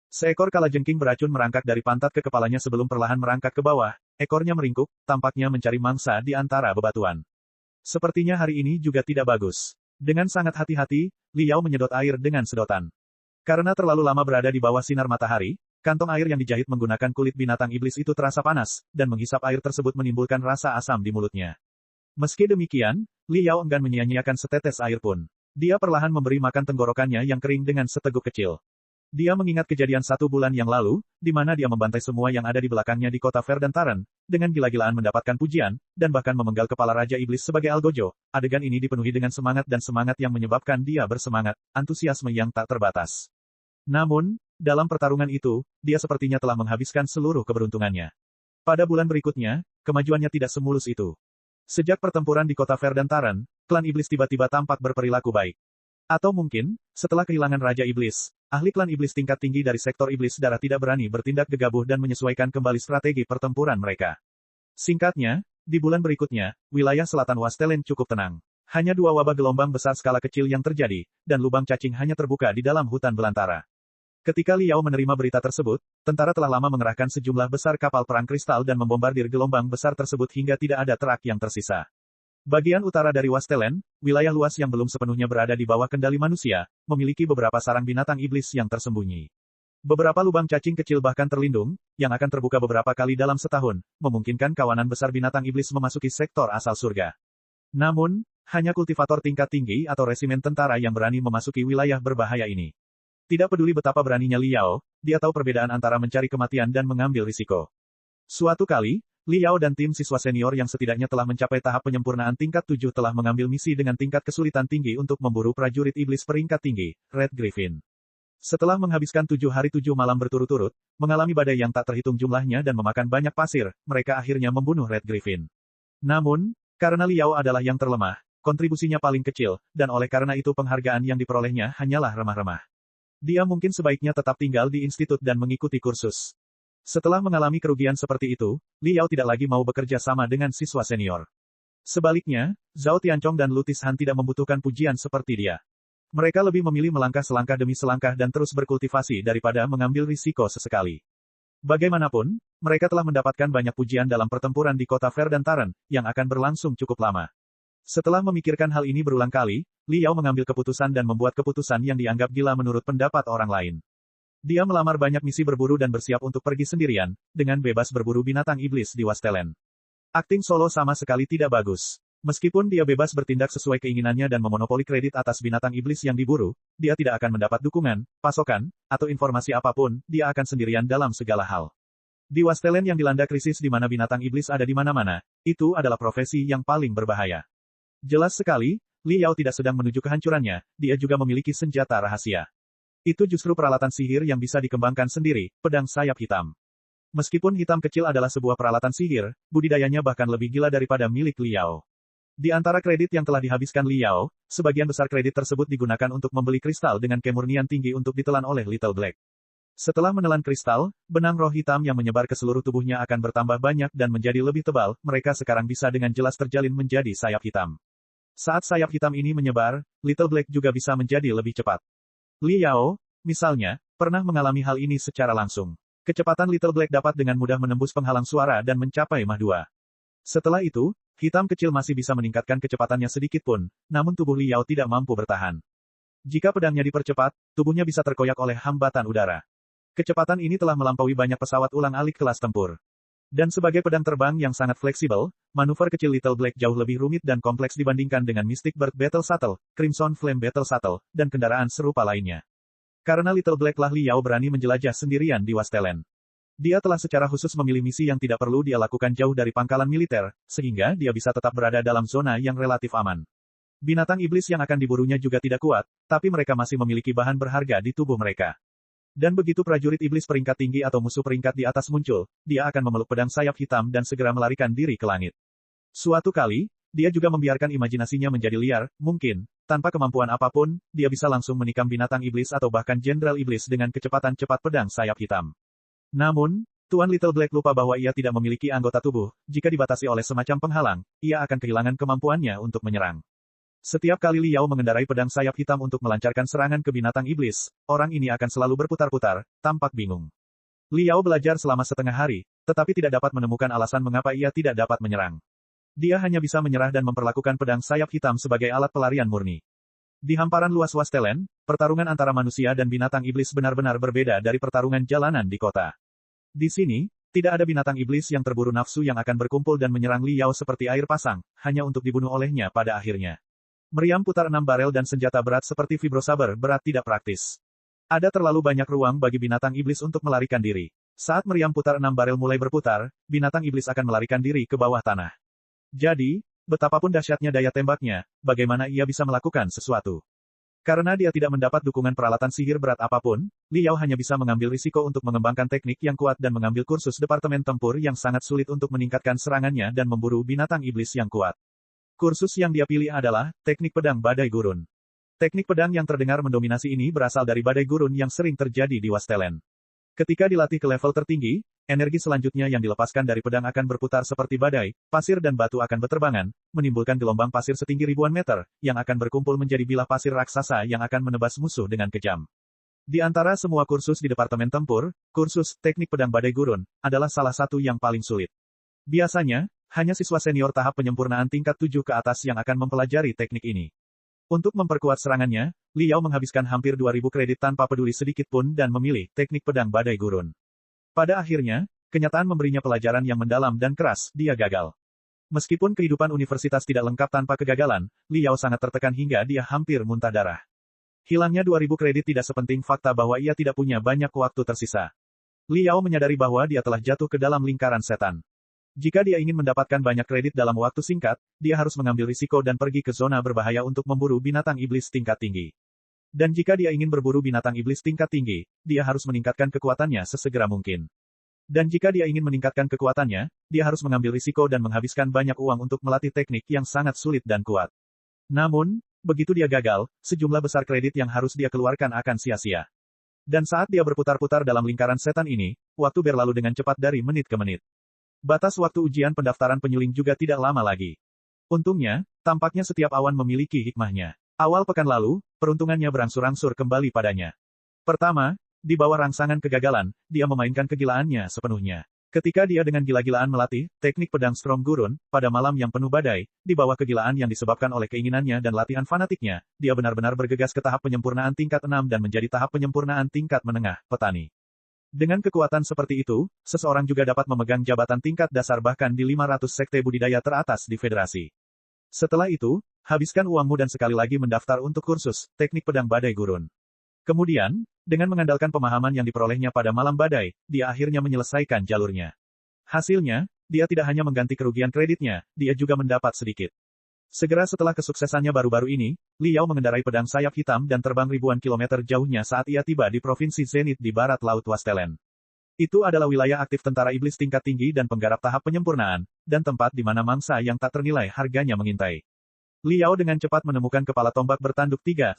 Seekor kalajengking beracun merangkak dari pantat ke kepalanya sebelum perlahan merangkak ke bawah, ekornya meringkuk, tampaknya mencari mangsa di antara bebatuan. Sepertinya hari ini juga tidak bagus. Dengan sangat hati-hati, Li Yao menyedot air dengan sedotan. Karena terlalu lama berada di bawah sinar matahari, kantong air yang dijahit menggunakan kulit binatang iblis itu terasa panas, dan menghisap air tersebut menimbulkan rasa asam di mulutnya. Meski demikian, Li Yao enggan menyia-nyiakan setetes air pun. Dia perlahan memberi makan tenggorokannya yang kering dengan seteguk kecil. Dia mengingat kejadian 1 bulan yang lalu, di mana dia membantai semua yang ada di belakangnya di kota Verdantaran, dengan gila-gilaan mendapatkan pujian, dan bahkan memenggal kepala Raja Iblis sebagai algojo. Adegan ini dipenuhi dengan semangat dan semangat yang menyebabkan dia bersemangat, antusiasme yang tak terbatas. Namun, dalam pertarungan itu, dia sepertinya telah menghabiskan seluruh keberuntungannya. Pada bulan berikutnya, kemajuannya tidak semulus itu. Sejak pertempuran di kota Verdantaran, klan iblis tiba-tiba tampak berperilaku baik. Atau mungkin, setelah kehilangan Raja Iblis, ahli klan iblis tingkat tinggi dari sektor iblis darah tidak berani bertindak gegabah dan menyesuaikan kembali strategi pertempuran mereka. Singkatnya, di bulan berikutnya, wilayah selatan Wastelen cukup tenang. Hanya 2 wabah gelombang besar skala kecil yang terjadi, dan lubang cacing hanya terbuka di dalam hutan belantara. Ketika Li Yao menerima berita tersebut, tentara telah lama mengerahkan sejumlah besar kapal perang kristal dan membombardir gelombang besar tersebut hingga tidak ada terak yang tersisa. Bagian utara dari Wastelen, wilayah luas yang belum sepenuhnya berada di bawah kendali manusia, memiliki beberapa sarang binatang iblis yang tersembunyi. Beberapa lubang cacing kecil bahkan terlindung, yang akan terbuka beberapa kali dalam setahun, memungkinkan kawanan besar binatang iblis memasuki sektor asal surga. Namun, hanya kultivator tingkat tinggi atau resimen tentara yang berani memasuki wilayah berbahaya ini. Tidak peduli betapa beraninya Li Yao, dia tahu perbedaan antara mencari kematian dan mengambil risiko. Suatu kali, Li Yao dan tim siswa senior yang setidaknya telah mencapai tahap penyempurnaan tingkat 7 telah mengambil misi dengan tingkat kesulitan tinggi untuk memburu prajurit iblis peringkat tinggi, Red Griffin. Setelah menghabiskan 7 hari 7 malam berturut-turut, mengalami badai yang tak terhitung jumlahnya dan memakan banyak pasir, mereka akhirnya membunuh Red Griffin. Namun, karena Li Yao adalah yang terlemah, kontribusinya paling kecil, dan oleh karena itu penghargaan yang diperolehnya hanyalah remah-remah. Dia mungkin sebaiknya tetap tinggal di institut dan mengikuti kursus. Setelah mengalami kerugian seperti itu, Li Yao tidak lagi mau bekerja sama dengan siswa senior. Sebaliknya, Zhao Tianchong dan Lu Tishan tidak membutuhkan pujian seperti dia. Mereka lebih memilih melangkah selangkah demi selangkah dan terus berkultivasi daripada mengambil risiko sesekali. Bagaimanapun, mereka telah mendapatkan banyak pujian dalam pertempuran di kota Verdantaran, yang akan berlangsung cukup lama. Setelah memikirkan hal ini berulang kali, Li Yao mengambil keputusan dan membuat keputusan yang dianggap gila menurut pendapat orang lain. Dia melamar banyak misi berburu dan bersiap untuk pergi sendirian, dengan bebas berburu binatang iblis di Wastelen. Akting solo sama sekali tidak bagus. Meskipun dia bebas bertindak sesuai keinginannya dan memonopoli kredit atas binatang iblis yang diburu, dia tidak akan mendapat dukungan, pasokan, atau informasi apapun, dia akan sendirian dalam segala hal. Di Wastelen yang dilanda krisis di mana binatang iblis ada di mana-mana, itu adalah profesi yang paling berbahaya. Jelas sekali, Li Yao tidak sedang menuju kehancurannya, dia juga memiliki senjata rahasia. Itu justru peralatan sihir yang bisa dikembangkan sendiri, pedang sayap hitam. Meskipun hitam kecil adalah sebuah peralatan sihir, budidayanya bahkan lebih gila daripada milik Li Yao. Di antara kredit yang telah dihabiskan Li Yao, sebagian besar kredit tersebut digunakan untuk membeli kristal dengan kemurnian tinggi untuk ditelan oleh Little Black. Setelah menelan kristal, benang roh hitam yang menyebar ke seluruh tubuhnya akan bertambah banyak dan menjadi lebih tebal, mereka sekarang bisa dengan jelas terjalin menjadi sayap hitam. Saat sayap hitam ini menyebar, Little Black juga bisa menjadi lebih cepat. Li Yao, misalnya, pernah mengalami hal ini secara langsung. Kecepatan Little Black dapat dengan mudah menembus penghalang suara dan mencapai Mach 2. Setelah itu, hitam kecil masih bisa meningkatkan kecepatannya sedikit pun, namun tubuh Li Yao tidak mampu bertahan. Jika pedangnya dipercepat, tubuhnya bisa terkoyak oleh hambatan udara. Kecepatan ini telah melampaui banyak pesawat ulang-alik kelas tempur. Dan sebagai pedang terbang yang sangat fleksibel, manuver kecil Little Black jauh lebih rumit dan kompleks dibandingkan dengan Mystic Bird Battle Shuttle, Crimson Flame Battle Shuttle, dan kendaraan serupa lainnya. Karena Little Black lah Li Yao berani menjelajah sendirian di Wastelen. Dia telah secara khusus memilih misi yang tidak perlu dia lakukan jauh dari pangkalan militer, sehingga dia bisa tetap berada dalam zona yang relatif aman. Binatang iblis yang akan diburunya juga tidak kuat, tapi mereka masih memiliki bahan berharga di tubuh mereka. Dan begitu prajurit iblis peringkat tinggi atau musuh peringkat di atas muncul, dia akan memeluk pedang sayap hitam dan segera melarikan diri ke langit. Suatu kali, dia juga membiarkan imajinasinya menjadi liar, mungkin, tanpa kemampuan apapun, dia bisa langsung menikam binatang iblis atau bahkan jenderal iblis dengan kecepatan cepat pedang sayap hitam. Namun, Tuan Little Black lupa bahwa ia tidak memiliki anggota tubuh, jika dibatasi oleh semacam penghalang, ia akan kehilangan kemampuannya untuk menyerang. Setiap kali Li Yao mengendarai pedang sayap hitam untuk melancarkan serangan ke binatang iblis, orang ini akan selalu berputar-putar, tampak bingung. Li Yao belajar selama setengah hari, tetapi tidak dapat menemukan alasan mengapa ia tidak dapat menyerang. Dia hanya bisa menyerah dan memperlakukan pedang sayap hitam sebagai alat pelarian murni. Di hamparan luas Wastelen, pertarungan antara manusia dan binatang iblis benar-benar berbeda dari pertarungan jalanan di kota. Di sini, tidak ada binatang iblis yang terburu nafsu yang akan berkumpul dan menyerang Li Yao seperti air pasang, hanya untuk dibunuh olehnya pada akhirnya. Meriam putar 6 barel dan senjata berat seperti vibrosaber berat tidak praktis. Ada terlalu banyak ruang bagi binatang iblis untuk melarikan diri. Saat meriam putar 6 barel mulai berputar, binatang iblis akan melarikan diri ke bawah tanah. Jadi, betapapun dahsyatnya daya tembaknya, bagaimana ia bisa melakukan sesuatu? Karena dia tidak mendapat dukungan peralatan sihir berat apapun, Li Yao hanya bisa mengambil risiko untuk mengembangkan teknik yang kuat dan mengambil kursus departemen tempur yang sangat sulit untuk meningkatkan serangannya dan memburu binatang iblis yang kuat. Kursus yang dia pilih adalah teknik pedang badai gurun. Teknik pedang yang terdengar mendominasi ini berasal dari badai gurun yang sering terjadi di Wastelen. Ketika dilatih ke level tertinggi, energi selanjutnya yang dilepaskan dari pedang akan berputar seperti badai, pasir dan batu akan berterbangan, menimbulkan gelombang pasir setinggi ribuan meter, yang akan berkumpul menjadi bilah pasir raksasa yang akan menebas musuh dengan kejam. Di antara semua kursus di Departemen Tempur, kursus teknik pedang badai gurun adalah salah satu yang paling sulit. Biasanya, hanya siswa senior tahap penyempurnaan tingkat 7 ke atas yang akan mempelajari teknik ini. Untuk memperkuat serangannya, Li Yao menghabiskan hampir 2.000 kredit tanpa peduli sedikit pun dan memilih teknik pedang badai gurun. Pada akhirnya, kenyataan memberinya pelajaran yang mendalam dan keras, dia gagal. Meskipun kehidupan universitas tidak lengkap tanpa kegagalan, Li Yao sangat tertekan hingga dia hampir muntah darah. Hilangnya 2.000 kredit tidak sepenting fakta bahwa ia tidak punya banyak waktu tersisa. Li Yao menyadari bahwa dia telah jatuh ke dalam lingkaran setan. Jika dia ingin mendapatkan banyak kredit dalam waktu singkat, dia harus mengambil risiko dan pergi ke zona berbahaya untuk memburu binatang iblis tingkat tinggi. Dan jika dia ingin berburu binatang iblis tingkat tinggi, dia harus meningkatkan kekuatannya sesegera mungkin. Dan jika dia ingin meningkatkan kekuatannya, dia harus mengambil risiko dan menghabiskan banyak uang untuk melatih teknik yang sangat sulit dan kuat. Namun, begitu dia gagal, sejumlah besar kredit yang harus dia keluarkan akan sia-sia. Dan saat dia berputar-putar dalam lingkaran setan ini, waktu berlalu dengan cepat dari menit ke menit. Batas waktu ujian pendaftaran penyuling juga tidak lama lagi. Untungnya, tampaknya setiap awan memiliki hikmahnya. Awal pekan lalu, peruntungannya berangsur-angsur kembali padanya. Pertama, di bawah rangsangan kegagalan, dia memainkan kegilaannya sepenuhnya. Ketika dia dengan gila-gilaan melatih teknik pedang Storm Gurun, pada malam yang penuh badai, di bawah kegilaan yang disebabkan oleh keinginannya dan latihan fanatiknya, dia benar-benar bergegas ke tahap penyempurnaan tingkat 6 dan menjadi tahap penyempurnaan tingkat menengah, petani. Dengan kekuatan seperti itu, seseorang juga dapat memegang jabatan tingkat dasar bahkan di 500 sekte budidaya teratas di federasi. Setelah itu, habiskan uangmu dan sekali lagi mendaftar untuk kursus teknik pedang badai gurun. Kemudian, dengan mengandalkan pemahaman yang diperolehnya pada malam badai, dia akhirnya menyelesaikan jalurnya. Hasilnya, dia tidak hanya mengganti kerugian kreditnya, dia juga mendapat sedikit. Segera setelah kesuksesannya baru-baru ini, Li Yao mengendarai pedang sayap hitam dan terbang ribuan kilometer jauhnya saat ia tiba di Provinsi Zenith di barat Laut Wastelen. Itu adalah wilayah aktif tentara iblis tingkat tinggi dan penggarap tahap penyempurnaan, dan tempat di mana mangsa yang tak ternilai harganya mengintai. Li Yao dengan cepat menemukan kepala tombak bertanduk 3-1.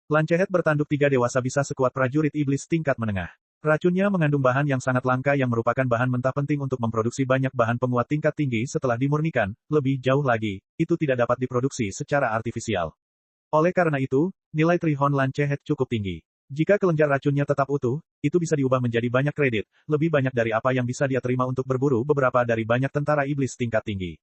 Lancehet bertanduk 3 dewasa bisa sekuat prajurit iblis tingkat menengah. Racunnya mengandung bahan yang sangat langka yang merupakan bahan mentah penting untuk memproduksi banyak bahan penguat tingkat tinggi setelah dimurnikan, lebih jauh lagi, itu tidak dapat diproduksi secara artifisial. Oleh karena itu, nilai Trihon Lancehet cukup tinggi. Jika kelenjar racunnya tetap utuh, itu bisa diubah menjadi banyak kredit, lebih banyak dari apa yang bisa dia terima untuk berburu beberapa dari banyak tentara iblis tingkat tinggi.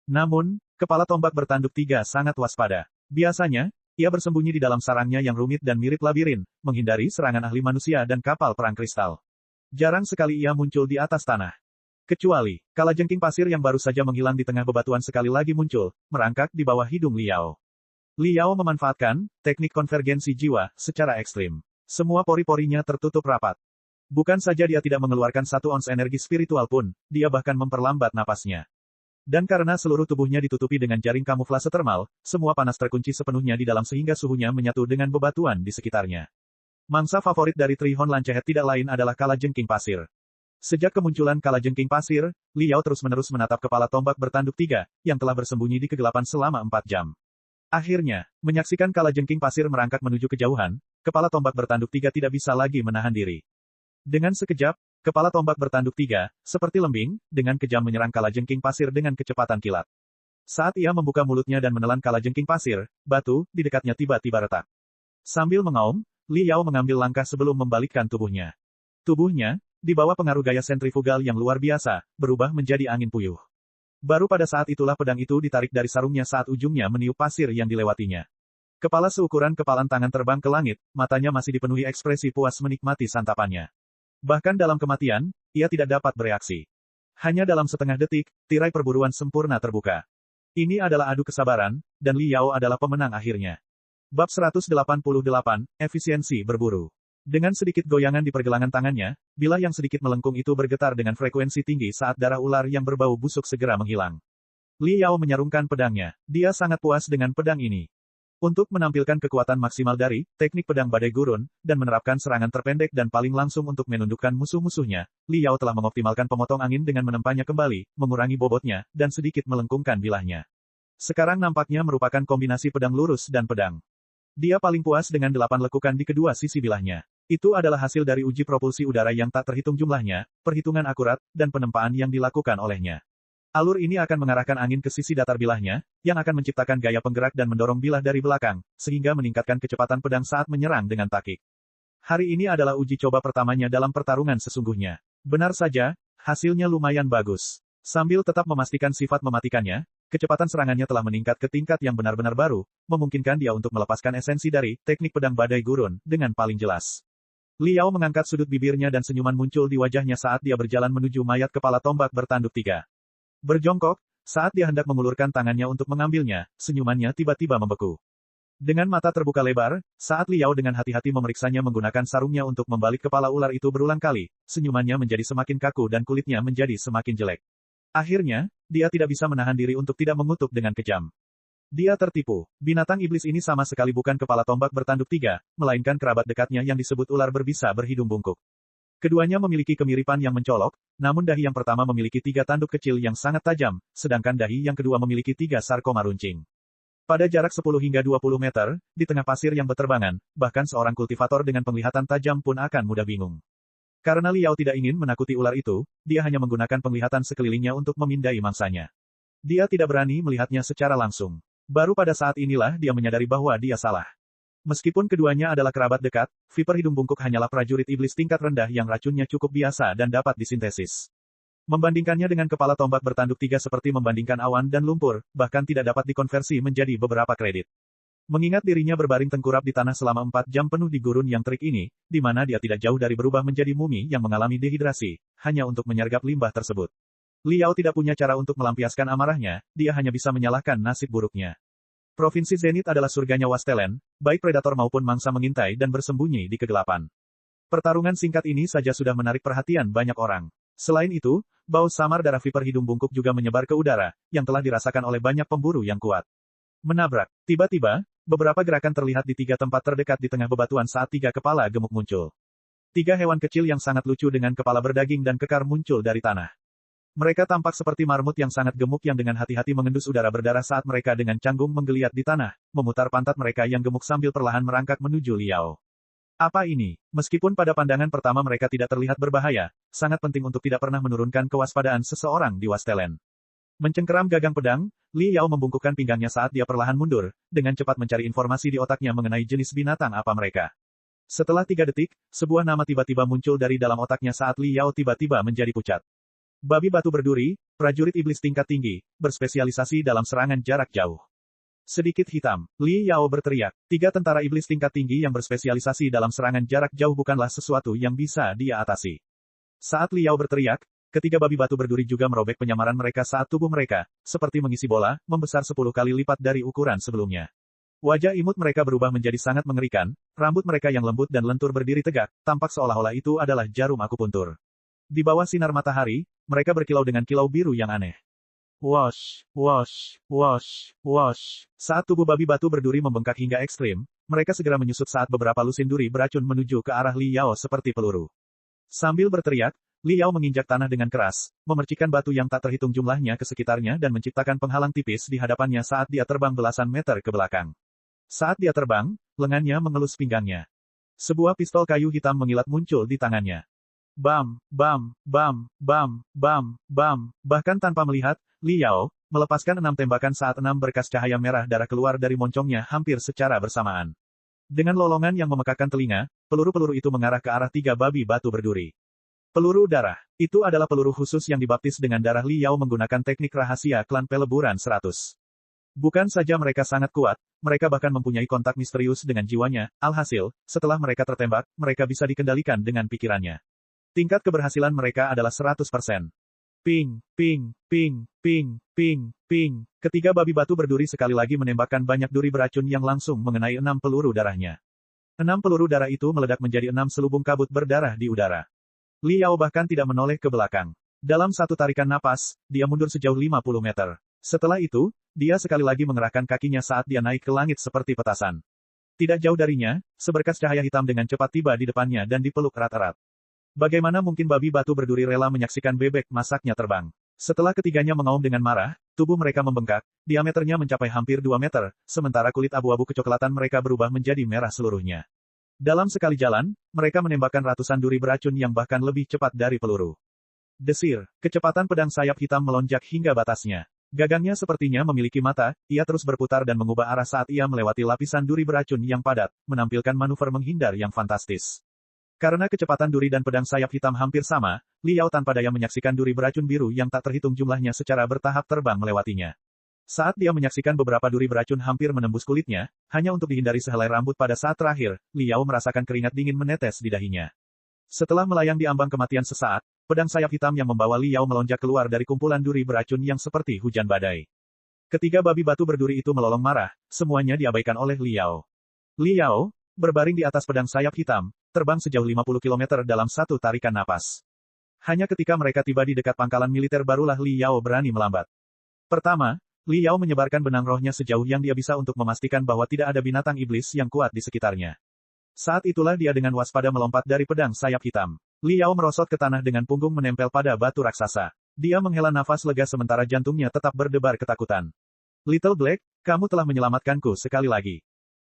Namun, kepala tombak bertanduk 3 sangat waspada. Biasanya, ia bersembunyi di dalam sarangnya yang rumit dan mirip labirin, menghindari serangan ahli manusia dan kapal perang kristal. Jarang sekali ia muncul di atas tanah. Kecuali, kalajengking pasir yang baru saja menghilang di tengah bebatuan sekali lagi muncul, merangkak di bawah hidung Li Yao. Li Yao memanfaatkan teknik konvergensi jiwa secara ekstrim. Semua pori-porinya tertutup rapat. Bukan saja dia tidak mengeluarkan 1 ons energi spiritual pun, dia bahkan memperlambat napasnya. Dan karena seluruh tubuhnya ditutupi dengan jaring kamuflase termal, semua panas terkunci sepenuhnya di dalam sehingga suhunya menyatu dengan bebatuan di sekitarnya. Mangsa favorit dari Trihon Lancehet tidak lain adalah kalajengking pasir. Sejak kemunculan kalajengking pasir, Li Yao terus-menerus menatap kepala tombak bertanduk 3, yang telah bersembunyi di kegelapan selama 4 jam. Akhirnya, menyaksikan kalajengking pasir merangkak menuju kejauhan, kepala tombak bertanduk 3 tidak bisa lagi menahan diri. Dengan sekejap, kepala tombak bertanduk 3, seperti lembing, dengan kejam menyerang kalajengking pasir dengan kecepatan kilat. Saat ia membuka mulutnya dan menelan kalajengking pasir, batu di dekatnya tiba-tiba retak. Sambil mengaum, Li Yao mengambil langkah sebelum membalikkan tubuhnya. Tubuhnya, di bawah pengaruh gaya sentrifugal yang luar biasa, berubah menjadi angin puyuh. Baru pada saat itulah pedang itu ditarik dari sarungnya saat ujungnya meniup pasir yang dilewatinya. Kepala seukuran kepalan tangan terbang ke langit, matanya masih dipenuhi ekspresi puas menikmati santapannya. Bahkan dalam kematian, ia tidak dapat bereaksi. Hanya dalam setengah detik, tirai perburuan sempurna terbuka. Ini adalah adu kesabaran, dan Li Yao adalah pemenang akhirnya. Bab 188, Efisiensi Berburu. Dengan sedikit goyangan di pergelangan tangannya, bilah yang sedikit melengkung itu bergetar dengan frekuensi tinggi saat darah ular yang berbau busuk segera menghilang. Li Yao menyarungkan pedangnya. Dia sangat puas dengan pedang ini. Untuk menampilkan kekuatan maksimal dari teknik pedang badai gurun, dan menerapkan serangan terpendek dan paling langsung untuk menundukkan musuh-musuhnya, Li Yao telah mengoptimalkan pemotong angin dengan menempanya kembali, mengurangi bobotnya, dan sedikit melengkungkan bilahnya. Sekarang nampaknya merupakan kombinasi pedang lurus dan pedang. Dia paling puas dengan 8 lekukan di kedua sisi bilahnya. Itu adalah hasil dari uji propulsi udara yang tak terhitung jumlahnya, perhitungan akurat, dan penempaan yang dilakukan olehnya. Alur ini akan mengarahkan angin ke sisi datar bilahnya, yang akan menciptakan gaya penggerak dan mendorong bilah dari belakang, sehingga meningkatkan kecepatan pedang saat menyerang dengan takik. Hari ini adalah uji coba pertamanya dalam pertarungan sesungguhnya. Benar saja, hasilnya lumayan bagus. Sambil tetap memastikan sifat mematikannya, kecepatan serangannya telah meningkat ke tingkat yang benar-benar baru, memungkinkan dia untuk melepaskan esensi dari teknik pedang badai gurun dengan paling jelas. Li Yao mengangkat sudut bibirnya dan senyuman muncul di wajahnya saat dia berjalan menuju mayat kepala tombak bertanduk 3. Berjongkok, saat dia hendak mengulurkan tangannya untuk mengambilnya, senyumannya tiba-tiba membeku. Dengan mata terbuka lebar, saat Li Yao dengan hati-hati memeriksanya menggunakan sarungnya untuk membalik kepala ular itu berulang kali, senyumannya menjadi semakin kaku dan kulitnya menjadi semakin jelek. Akhirnya, dia tidak bisa menahan diri untuk tidak mengutuk dengan kejam. Dia tertipu. Binatang iblis ini sama sekali bukan kepala tombak bertanduk 3, melainkan kerabat dekatnya yang disebut ular berbisa berhidung bungkuk. Keduanya memiliki kemiripan yang mencolok, namun dahi yang pertama memiliki 3 tanduk kecil yang sangat tajam, sedangkan dahi yang kedua memiliki 3 sarkoma runcing. Pada jarak 10 hingga 20 meter, di tengah pasir yang berterbangan, bahkan seorang kultivator dengan penglihatan tajam pun akan mudah bingung. Karena Li Yao tidak ingin menakuti ular itu, dia hanya menggunakan penglihatan sekelilingnya untuk memindai mangsanya. Dia tidak berani melihatnya secara langsung. Baru pada saat inilah dia menyadari bahwa dia salah. Meskipun keduanya adalah kerabat dekat, Viper hidung bungkuk hanyalah prajurit iblis tingkat rendah yang racunnya cukup biasa dan dapat disintesis. Membandingkannya dengan kepala tombak bertanduk 3 seperti membandingkan awan dan lumpur, bahkan tidak dapat dikonversi menjadi beberapa kredit. Mengingat dirinya berbaring tengkurap di tanah selama 4 jam penuh di gurun yang terik ini, di mana dia tidak jauh dari berubah menjadi mumi yang mengalami dehidrasi, hanya untuk menyergap limbah tersebut. Liao tidak punya cara untuk melampiaskan amarahnya, dia hanya bisa menyalahkan nasib buruknya. Provinsi Zenith adalah surganya Wastelen, baik predator maupun mangsa mengintai dan bersembunyi di kegelapan. Pertarungan singkat ini saja sudah menarik perhatian banyak orang. Selain itu, bau samar darah viper hidung bungkuk juga menyebar ke udara, yang telah dirasakan oleh banyak pemburu yang kuat. Menabrak. Tiba-tiba, beberapa gerakan terlihat di 3 tempat terdekat di tengah bebatuan saat 3 kepala gemuk muncul. 3 hewan kecil yang sangat lucu dengan kepala berdaging dan kekar muncul dari tanah. Mereka tampak seperti marmut yang sangat gemuk yang dengan hati-hati mengendus udara berdarah saat mereka dengan canggung menggeliat di tanah, memutar pantat mereka yang gemuk sambil perlahan merangkak menuju Liao. Apa ini? Meskipun pada pandangan pertama mereka tidak terlihat berbahaya, sangat penting untuk tidak pernah menurunkan kewaspadaan seseorang di Wastelen. Mencengkeram gagang pedang, Liao membungkukkan pinggangnya saat dia perlahan mundur, dengan cepat mencari informasi di otaknya mengenai jenis binatang apa mereka. Setelah 3 detik, sebuah nama tiba-tiba muncul dari dalam otaknya saat Liao tiba-tiba menjadi pucat. Babi batu berduri, prajurit iblis tingkat tinggi, berspesialisasi dalam serangan jarak jauh. Sedikit hitam, Li Yao berteriak. 3 tentara iblis tingkat tinggi yang berspesialisasi dalam serangan jarak jauh bukanlah sesuatu yang bisa dia atasi. Saat Li Yao berteriak, ketiga babi batu berduri juga merobek penyamaran mereka saat tubuh mereka, seperti mengisi bola, membesar 10 kali lipat dari ukuran sebelumnya. Wajah imut mereka berubah menjadi sangat mengerikan, rambut mereka yang lembut dan lentur berdiri tegak, tampak seolah-olah itu adalah jarum akupuntur. Di bawah sinar matahari, mereka berkilau dengan kilau biru yang aneh. Wosh, wosh, wosh, wosh. Saat tubuh babi batu berduri membengkak hingga ekstrim, mereka segera menyusut saat beberapa lusin duri beracun menuju ke arah Li Yao seperti peluru. Sambil berteriak, Li Yao menginjak tanah dengan keras, memercikkan batu yang tak terhitung jumlahnya ke sekitarnya dan menciptakan penghalang tipis di hadapannya saat dia terbang belasan meter ke belakang. Saat dia terbang, lengannya mengelus pinggangnya. Sebuah pistol kayu hitam mengilat muncul di tangannya. Bam, bam, bam, bam, bam, bam. Bahkan tanpa melihat, Li Yao melepaskan 6 tembakan saat 6 berkas cahaya merah darah keluar dari moncongnya hampir secara bersamaan. Dengan lolongan yang memekakkan telinga, peluru-peluru itu mengarah ke arah 3 babi batu berduri. Peluru darah. Itu adalah peluru khusus yang dibaptis dengan darah Li Yao menggunakan teknik rahasia klan peleburan 100. Bukan saja mereka sangat kuat, mereka bahkan mempunyai kontak misterius dengan jiwanya, alhasil, setelah mereka tertembak, mereka bisa dikendalikan dengan pikirannya. Tingkat keberhasilan mereka adalah 100%. Ping, ping, ping, ping, ping, ping. Ketiga babi batu berduri sekali lagi menembakkan banyak duri beracun yang langsung mengenai 6 peluru darahnya. 6 peluru darah itu meledak menjadi 6 selubung kabut berdarah di udara. Li Yao bahkan tidak menoleh ke belakang. Dalam satu tarikan napas, dia mundur sejauh 50 meter. Setelah itu, dia sekali lagi mengerahkan kakinya saat dia naik ke langit seperti petasan. Tidak jauh darinya, seberkas cahaya hitam dengan cepat tiba di depannya dan dipeluk erat-erat. Bagaimana mungkin babi batu berduri rela menyaksikan bebek masaknya terbang? Setelah ketiganya mengaum dengan marah, tubuh mereka membengkak, diameternya mencapai hampir 2 meter, sementara kulit abu-abu kecoklatan mereka berubah menjadi merah seluruhnya. Dalam sekali jalan, mereka menembakkan ratusan duri beracun yang bahkan lebih cepat dari peluru. Desir, kecepatan pedang sayap hitam melonjak hingga batasnya. Gagangnya sepertinya memiliki mata, ia terus berputar dan mengubah arah saat ia melewati lapisan duri beracun yang padat, menampilkan manuver menghindar yang fantastis. Karena kecepatan duri dan pedang sayap hitam hampir sama, Li Yao tanpa daya menyaksikan duri beracun biru yang tak terhitung jumlahnya secara bertahap terbang melewatinya. Saat dia menyaksikan beberapa duri beracun hampir menembus kulitnya, hanya untuk dihindari sehelai rambut pada saat terakhir, Li Yao merasakan keringat dingin menetes di dahinya. Setelah melayang di ambang kematian sesaat, pedang sayap hitam yang membawa Li Yao melonjak keluar dari kumpulan duri beracun yang seperti hujan badai. Ketiga babi batu berduri itu melolong marah, semuanya diabaikan oleh Li Yao. Li Yao, berbaring di atas pedang sayap hitam, terbang sejauh 50 km dalam satu tarikan napas. Hanya ketika mereka tiba di dekat pangkalan militer barulah Li Yao berani melambat. Pertama, Li Yao menyebarkan benang rohnya sejauh yang dia bisa untuk memastikan bahwa tidak ada binatang iblis yang kuat di sekitarnya. Saat itulah dia dengan waspada melompat dari pedang sayap hitam. Li Yao merosot ke tanah dengan punggung menempel pada batu raksasa. Dia menghela nafas lega sementara jantungnya tetap berdebar ketakutan. Little Black, kamu telah menyelamatkanku sekali lagi.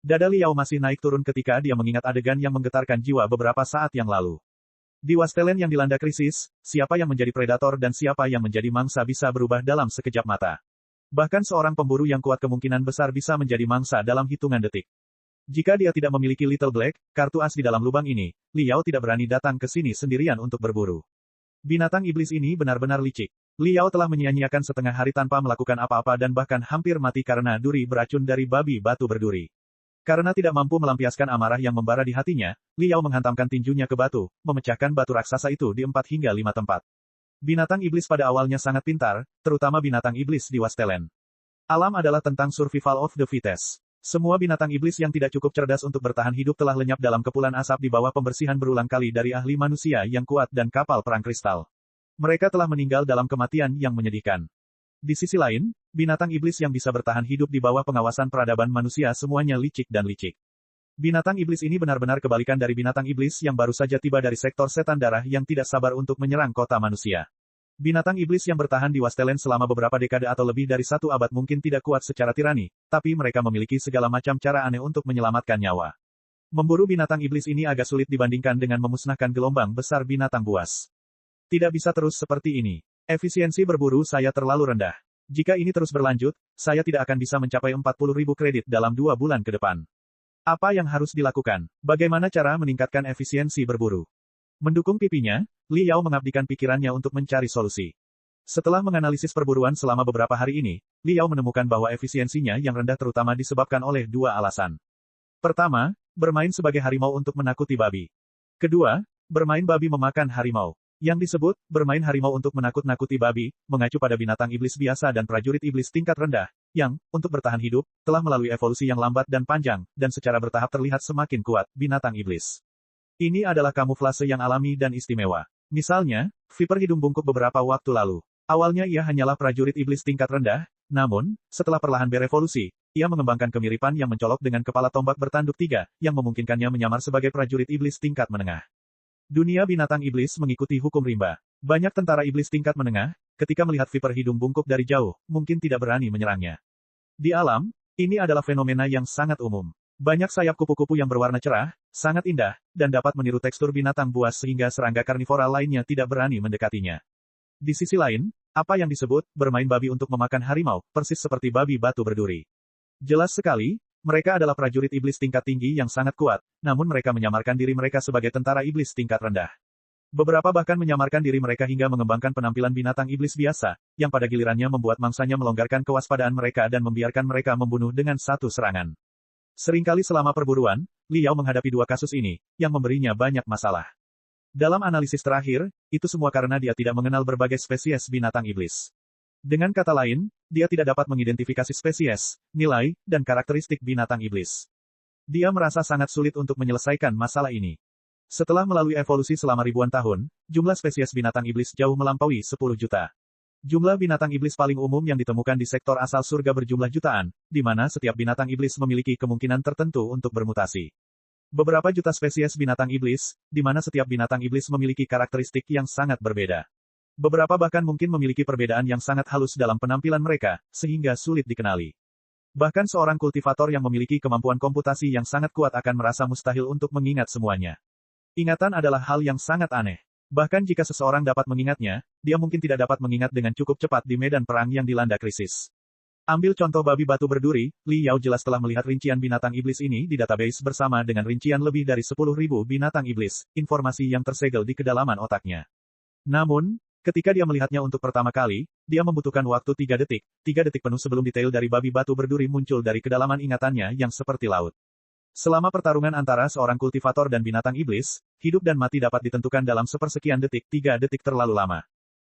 Dada Li Yao masih naik turun ketika dia mengingat adegan yang menggetarkan jiwa beberapa saat yang lalu. Di Wastelen yang dilanda krisis, siapa yang menjadi predator dan siapa yang menjadi mangsa bisa berubah dalam sekejap mata. Bahkan seorang pemburu yang kuat kemungkinan besar bisa menjadi mangsa dalam hitungan detik. Jika dia tidak memiliki Little Black, kartu as di dalam lubang ini, Li Yao tidak berani datang ke sini sendirian untuk berburu. Binatang iblis ini benar-benar licik. Li Yao telah menyia-nyiakan setengah hari tanpa melakukan apa-apa dan bahkan hampir mati karena duri beracun dari babi batu berduri. Karena tidak mampu melampiaskan amarah yang membara di hatinya, Li Yao menghantamkan tinjunya ke batu, memecahkan batu raksasa itu di 4 hingga 5 tempat. Binatang iblis pada awalnya sangat pintar, terutama binatang iblis di Wastelen. Alam adalah tentang survival of the fittest. Semua binatang iblis yang tidak cukup cerdas untuk bertahan hidup telah lenyap dalam kepulan asap di bawah pembersihan berulang kali dari ahli manusia yang kuat dan kapal perang kristal. Mereka telah meninggal dalam kematian yang menyedihkan. Di sisi lain, binatang iblis yang bisa bertahan hidup di bawah pengawasan peradaban manusia semuanya licik dan licik. Binatang iblis ini benar-benar kebalikan dari binatang iblis yang baru saja tiba dari sektor setan darah yang tidak sabar untuk menyerang kota manusia. Binatang iblis yang bertahan di Wastelen selama beberapa dekade atau lebih dari 1 abad mungkin tidak kuat secara tirani, tapi mereka memiliki segala macam cara aneh untuk menyelamatkan nyawa. Memburu binatang iblis ini agak sulit dibandingkan dengan memusnahkan gelombang besar binatang buas. Tidak bisa terus seperti ini. Efisiensi berburu saya terlalu rendah. Jika ini terus berlanjut, saya tidak akan bisa mencapai 40.000 kredit dalam 2 bulan ke depan. Apa yang harus dilakukan? Bagaimana cara meningkatkan efisiensi berburu? Mendukung pipinya, Li Yao mengabdikan pikirannya untuk mencari solusi. Setelah menganalisis perburuan selama beberapa hari ini, Li Yao menemukan bahwa efisiensinya yang rendah terutama disebabkan oleh 2 alasan. Pertama, bermain sebagai harimau untuk menakuti babi. Kedua, bermain babi memakan harimau. Yang disebut, bermain harimau untuk menakut-nakuti babi, mengacu pada binatang iblis biasa dan prajurit iblis tingkat rendah, yang, untuk bertahan hidup, telah melalui evolusi yang lambat dan panjang, dan secara bertahap terlihat semakin kuat, binatang iblis. Ini adalah kamuflase yang alami dan istimewa. Misalnya, Viper hidung bungkuk beberapa waktu lalu. Awalnya ia hanyalah prajurit iblis tingkat rendah, namun, setelah perlahan berevolusi, ia mengembangkan kemiripan yang mencolok dengan kepala tombak bertanduk 3, yang memungkinkannya menyamar sebagai prajurit iblis tingkat menengah. Dunia binatang iblis mengikuti hukum rimba. Banyak tentara iblis tingkat menengah, ketika melihat Viper hidung bungkuk dari jauh, mungkin tidak berani menyerangnya. Di alam, ini adalah fenomena yang sangat umum. Banyak sayap kupu-kupu yang berwarna cerah, sangat indah, dan dapat meniru tekstur binatang buas sehingga serangga karnivora lainnya tidak berani mendekatinya. Di sisi lain, apa yang disebut bermain babi untuk memakan harimau, persis seperti babi batu berduri. Jelas sekali, mereka adalah prajurit iblis tingkat tinggi yang sangat kuat, namun mereka menyamarkan diri mereka sebagai tentara iblis tingkat rendah. Beberapa bahkan menyamarkan diri mereka hingga mengembangkan penampilan binatang iblis biasa, yang pada gilirannya membuat mangsanya melonggarkan kewaspadaan mereka dan membiarkan mereka membunuh dengan satu serangan. Seringkali selama perburuan, Li Yao menghadapi 2 kasus ini, yang memberinya banyak masalah. Dalam analisis terakhir, itu semua karena dia tidak mengenal berbagai spesies binatang iblis. Dengan kata lain, dia tidak dapat mengidentifikasi spesies, nilai, dan karakteristik binatang iblis. Dia merasa sangat sulit untuk menyelesaikan masalah ini. Setelah melalui evolusi selama ribuan tahun, jumlah spesies binatang iblis jauh melampaui 10 juta. Jumlah binatang iblis paling umum yang ditemukan di sektor asal surga berjumlah jutaan, di mana setiap binatang iblis memiliki kemungkinan tertentu untuk bermutasi. Beberapa juta spesies binatang iblis, di mana setiap binatang iblis memiliki karakteristik yang sangat berbeda. Beberapa bahkan mungkin memiliki perbedaan yang sangat halus dalam penampilan mereka, sehingga sulit dikenali. Bahkan seorang kultivator yang memiliki kemampuan komputasi yang sangat kuat akan merasa mustahil untuk mengingat semuanya. Ingatan adalah hal yang sangat aneh. Bahkan jika seseorang dapat mengingatnya, dia mungkin tidak dapat mengingat dengan cukup cepat di medan perang yang dilanda krisis. Ambil contoh babi batu berduri, Li Yao jelas telah melihat rincian binatang iblis ini di database bersama dengan rincian lebih dari 10.000 binatang iblis, informasi yang tersegel di kedalaman otaknya. Namun, ketika dia melihatnya untuk pertama kali, dia membutuhkan waktu 3 detik, 3 detik penuh sebelum detail dari babi batu berduri muncul dari kedalaman ingatannya yang seperti laut. Selama pertarungan antara seorang kultivator dan binatang iblis, hidup dan mati dapat ditentukan dalam sepersekian detik, 3 detik terlalu lama.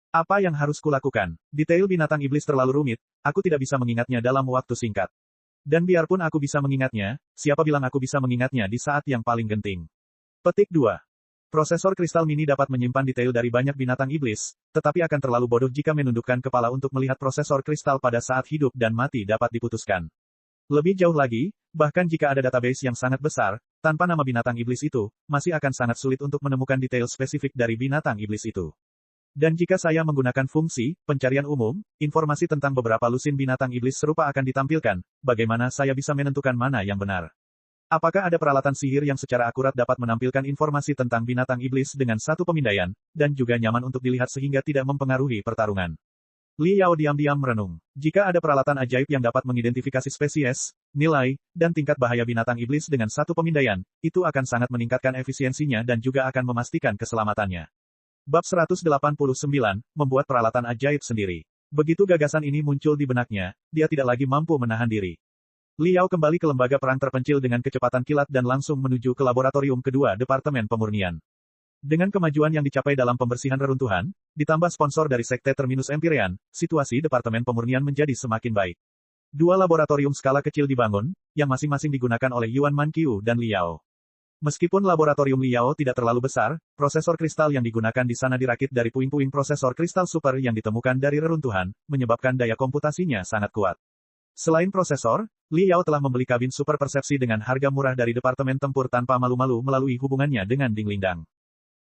Apa yang harus kulakukan? Detail binatang iblis terlalu rumit, aku tidak bisa mengingatnya dalam waktu singkat. Dan biarpun aku bisa mengingatnya, siapa bilang aku bisa mengingatnya di saat yang paling genting? Petik 2. Prosesor kristal mini dapat menyimpan detail dari banyak binatang iblis, tetapi akan terlalu bodoh jika menundukkan kepala untuk melihat prosesor kristal pada saat hidup dan mati dapat diputuskan. Lebih jauh lagi, bahkan jika ada database yang sangat besar, tanpa nama binatang iblis itu, masih akan sangat sulit untuk menemukan detail spesifik dari binatang iblis itu. Dan jika saya menggunakan fungsi pencarian umum, informasi tentang beberapa lusin binatang iblis serupa akan ditampilkan, bagaimana saya bisa menentukan mana yang benar? Apakah ada peralatan sihir yang secara akurat dapat menampilkan informasi tentang binatang iblis dengan satu pemindaian, dan juga nyaman untuk dilihat sehingga tidak mempengaruhi pertarungan? Li Yao diam-diam merenung. Jika ada peralatan ajaib yang dapat mengidentifikasi spesies, nilai, dan tingkat bahaya binatang iblis dengan satu pemindaian, itu akan sangat meningkatkan efisiensinya dan juga akan memastikan keselamatannya. Bab 189, membuat peralatan ajaib sendiri. Begitu gagasan ini muncul di benaknya, dia tidak lagi mampu menahan diri. Li Yao kembali ke lembaga perang terpencil dengan kecepatan kilat dan langsung menuju ke laboratorium kedua Departemen Pemurnian. Dengan kemajuan yang dicapai dalam pembersihan reruntuhan, ditambah sponsor dari Sekte Terminus Empyrean, situasi Departemen Pemurnian menjadi semakin baik. 2 laboratorium skala kecil dibangun, yang masing-masing digunakan oleh Yuan Manqiu dan Liao. Meskipun laboratorium Liao tidak terlalu besar, prosesor kristal yang digunakan di sana dirakit dari puing-puing prosesor kristal super yang ditemukan dari reruntuhan, menyebabkan daya komputasinya sangat kuat. Selain prosesor, Liao telah membeli kabin super persepsi dengan harga murah dari Departemen Tempur tanpa malu-malu melalui hubungannya dengan Ding Lingdang.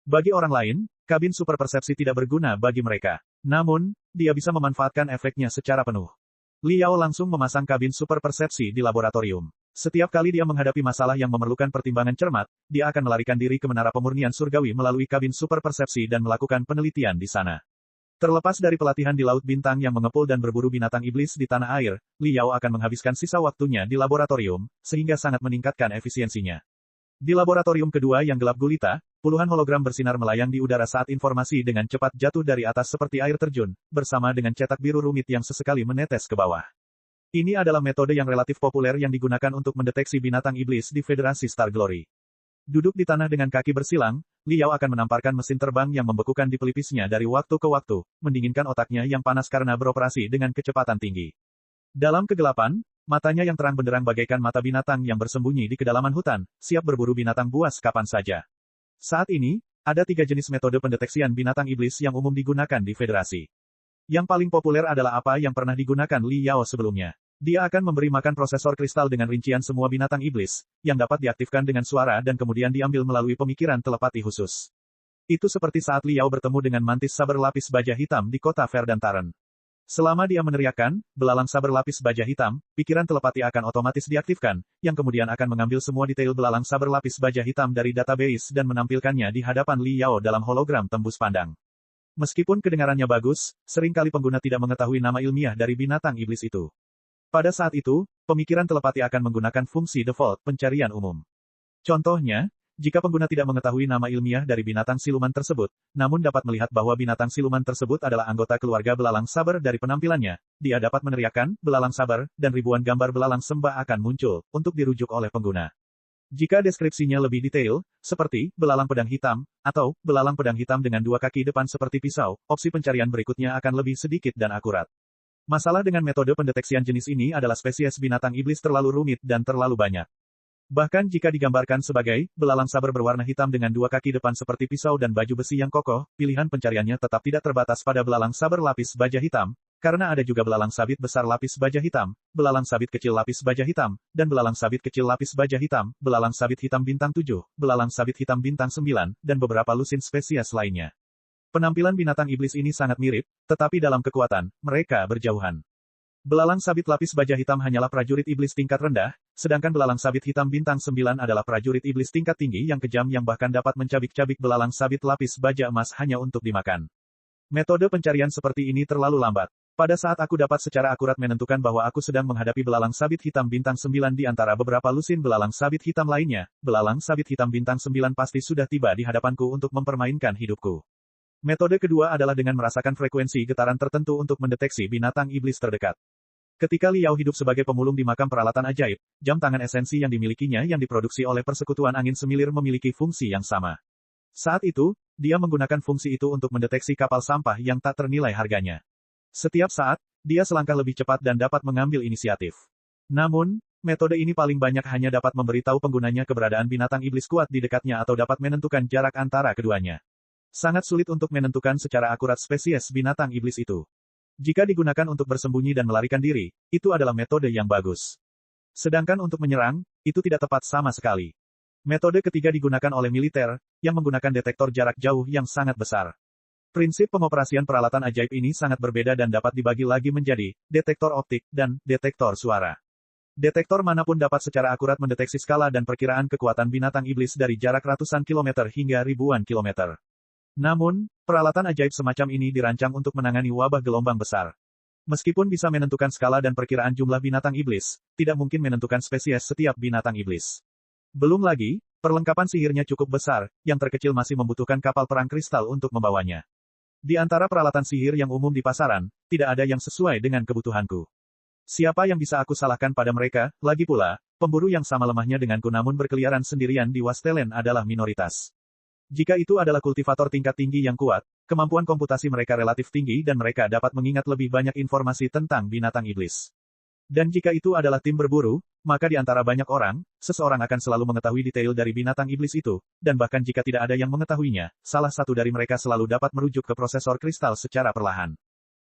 Bagi orang lain, kabin super persepsi tidak berguna bagi mereka. Namun, dia bisa memanfaatkan efeknya secara penuh. Liao langsung memasang kabin super persepsi di laboratorium. Setiap kali dia menghadapi masalah yang memerlukan pertimbangan cermat, dia akan melarikan diri ke menara pemurnian surgawi melalui kabin super persepsi dan melakukan penelitian di sana. Terlepas dari pelatihan di Laut Bintang yang mengepul dan berburu binatang iblis di tanah air, Liao akan menghabiskan sisa waktunya di laboratorium, sehingga sangat meningkatkan efisiensinya. Di laboratorium kedua yang gelap gulita, puluhan hologram bersinar melayang di udara saat informasi dengan cepat jatuh dari atas seperti air terjun, bersama dengan cetak biru rumit yang sesekali menetes ke bawah. Ini adalah metode yang relatif populer yang digunakan untuk mendeteksi binatang iblis di Federasi Star Glory. Duduk di tanah dengan kaki bersilang, Liao akan menamparkan mesin terbang yang membekukan di pelipisnya dari waktu ke waktu, mendinginkan otaknya yang panas karena beroperasi dengan kecepatan tinggi. Dalam kegelapan, matanya yang terang benderang bagaikan mata binatang yang bersembunyi di kedalaman hutan, siap berburu binatang buas kapan saja. Saat ini, ada 3 jenis metode pendeteksian binatang iblis yang umum digunakan di Federasi. Yang paling populer adalah apa yang pernah digunakan Liao sebelumnya. Dia akan memberi makan prosesor kristal dengan rincian semua binatang iblis, yang dapat diaktifkan dengan suara dan kemudian diambil melalui pemikiran telepati khusus. Itu seperti saat Liao bertemu dengan mantis saber lapis baja hitam di kota Verdantaren. Selama dia meneriakkan, belalang saber lapis baja hitam, pikiran telepati akan otomatis diaktifkan, yang kemudian akan mengambil semua detail belalang saber lapis baja hitam dari database dan menampilkannya di hadapan Liao dalam hologram tembus pandang. Meskipun kedengarannya bagus, seringkali pengguna tidak mengetahui nama ilmiah dari binatang iblis itu. Pada saat itu, pemikiran telepati akan menggunakan fungsi default pencarian umum. Contohnya, jika pengguna tidak mengetahui nama ilmiah dari binatang siluman tersebut, namun dapat melihat bahwa binatang siluman tersebut adalah anggota keluarga belalang saber dari penampilannya, dia dapat meneriakkan, belalang saber, dan ribuan gambar belalang sembah akan muncul, untuk dirujuk oleh pengguna. Jika deskripsinya lebih detail, seperti, belalang pedang hitam, atau, belalang pedang hitam dengan 2 kaki depan seperti pisau, opsi pencarian berikutnya akan lebih sedikit dan akurat. Masalah dengan metode pendeteksian jenis ini adalah spesies binatang iblis terlalu rumit dan terlalu banyak. Bahkan jika digambarkan sebagai belalang saber berwarna hitam dengan 2 kaki depan seperti pisau dan baju besi yang kokoh, pilihan pencariannya tetap tidak terbatas pada belalang saber lapis baja hitam, karena ada juga belalang sabit besar lapis baja hitam, belalang sabit kecil lapis baja hitam, dan belalang sabit kecil lapis baja hitam, belalang sabit hitam bintang 7, belalang sabit hitam bintang 9, dan beberapa lusin spesies lainnya. Penampilan binatang iblis ini sangat mirip, tetapi dalam kekuatan, mereka berjauhan. Belalang sabit lapis baja hitam hanyalah prajurit iblis tingkat rendah, sedangkan belalang sabit hitam bintang 9 adalah prajurit iblis tingkat tinggi yang kejam yang bahkan dapat mencabik-cabik belalang sabit lapis baja emas hanya untuk dimakan. Metode pencarian seperti ini terlalu lambat. Pada saat aku dapat secara akurat menentukan bahwa aku sedang menghadapi belalang sabit hitam bintang 9 di antara beberapa lusin belalang sabit hitam lainnya, belalang sabit hitam bintang 9 pasti sudah tiba di hadapanku untuk mempermainkan hidupku. Metode kedua adalah dengan merasakan frekuensi getaran tertentu untuk mendeteksi binatang iblis terdekat. Ketika Liao hidup sebagai pemulung di makam peralatan ajaib, jam tangan esensi yang dimilikinya yang diproduksi oleh Persekutuan Angin Semilir memiliki fungsi yang sama. Saat itu, dia menggunakan fungsi itu untuk mendeteksi kapal sampah yang tak ternilai harganya. Setiap saat, dia selangkah lebih cepat dan dapat mengambil inisiatif. Namun, metode ini paling banyak hanya dapat memberitahu penggunanya keberadaan binatang iblis kuat di dekatnya atau dapat menentukan jarak antara keduanya. Sangat sulit untuk menentukan secara akurat spesies binatang iblis itu. Jika digunakan untuk bersembunyi dan melarikan diri, itu adalah metode yang bagus. Sedangkan untuk menyerang, itu tidak tepat sama sekali. Metode ketiga digunakan oleh militer, yang menggunakan detektor jarak jauh yang sangat besar. Prinsip pengoperasian peralatan ajaib ini sangat berbeda dan dapat dibagi lagi menjadi detektor optik dan detektor suara. Detektor manapun dapat secara akurat mendeteksi skala dan perkiraan kekuatan binatang iblis dari jarak ratusan kilometer hingga ribuan kilometer. Namun, peralatan ajaib semacam ini dirancang untuk menangani wabah gelombang besar. Meskipun bisa menentukan skala dan perkiraan jumlah binatang iblis, tidak mungkin menentukan spesies setiap binatang iblis. Belum lagi, perlengkapan sihirnya cukup besar, yang terkecil masih membutuhkan kapal perang kristal untuk membawanya. Di antara peralatan sihir yang umum di pasaran, tidak ada yang sesuai dengan kebutuhanku. Siapa yang bisa aku salahkan pada mereka? Lagi pula, pemburu yang sama lemahnya denganku namun berkeliaran sendirian di Wastelen adalah minoritas. Jika itu adalah kultivator tingkat tinggi yang kuat, kemampuan komputasi mereka relatif tinggi dan mereka dapat mengingat lebih banyak informasi tentang binatang iblis. Dan jika itu adalah tim berburu, maka di antara banyak orang, seseorang akan selalu mengetahui detail dari binatang iblis itu, dan bahkan jika tidak ada yang mengetahuinya, salah satu dari mereka selalu dapat merujuk ke prosesor kristal secara perlahan.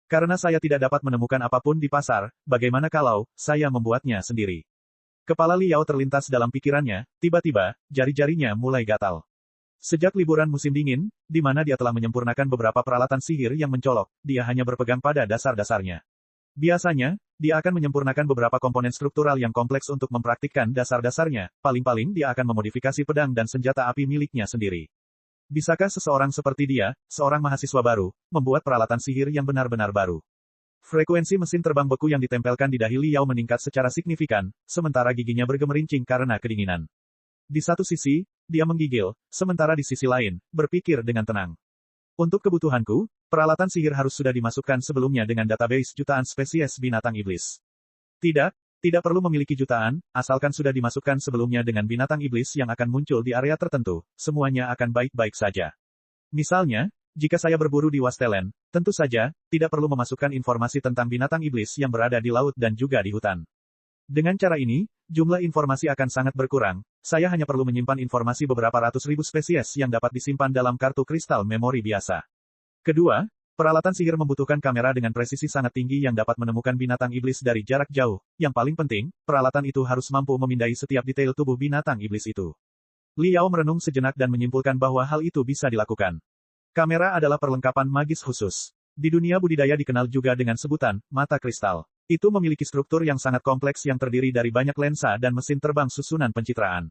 Karena saya tidak dapat menemukan apapun di pasar, bagaimana kalau saya membuatnya sendiri? Kepala Liao terlintas dalam pikirannya, tiba-tiba, jari-jarinya mulai gatal. Sejak liburan musim dingin, di mana dia telah menyempurnakan beberapa peralatan sihir yang mencolok, dia hanya berpegang pada dasar-dasarnya. Biasanya, dia akan menyempurnakan beberapa komponen struktural yang kompleks untuk mempraktikkan dasar-dasarnya, paling-paling dia akan memodifikasi pedang dan senjata api miliknya sendiri. Bisakah seseorang seperti dia, seorang mahasiswa baru, membuat peralatan sihir yang benar-benar baru? Frekuensi mesin terbang beku yang ditempelkan di dahi Liao meningkat secara signifikan, sementara giginya bergemerincing karena kedinginan. Di satu sisi, dia menggigil, sementara di sisi lain, berpikir dengan tenang. Untuk kebutuhanku, peralatan sihir harus sudah dimasukkan sebelumnya dengan database jutaan spesies binatang iblis. Tidak perlu memiliki jutaan, asalkan sudah dimasukkan sebelumnya dengan binatang iblis yang akan muncul di area tertentu, semuanya akan baik-baik saja. Misalnya, jika saya berburu di Wastelen, tentu saja, tidak perlu memasukkan informasi tentang binatang iblis yang berada di laut dan juga di hutan. Dengan cara ini, jumlah informasi akan sangat berkurang, saya hanya perlu menyimpan informasi beberapa ratus ribu spesies yang dapat disimpan dalam kartu kristal memori biasa. Kedua, peralatan sihir membutuhkan kamera dengan presisi sangat tinggi yang dapat menemukan binatang iblis dari jarak jauh. Yang paling penting, peralatan itu harus mampu memindai setiap detail tubuh binatang iblis itu. Liao merenung sejenak dan menyimpulkan bahwa hal itu bisa dilakukan. Kamera adalah perlengkapan magis khusus. Di dunia budidaya dikenal juga dengan sebutan mata kristal. Itu memiliki struktur yang sangat kompleks yang terdiri dari banyak lensa dan mesin terbang susunan pencitraan.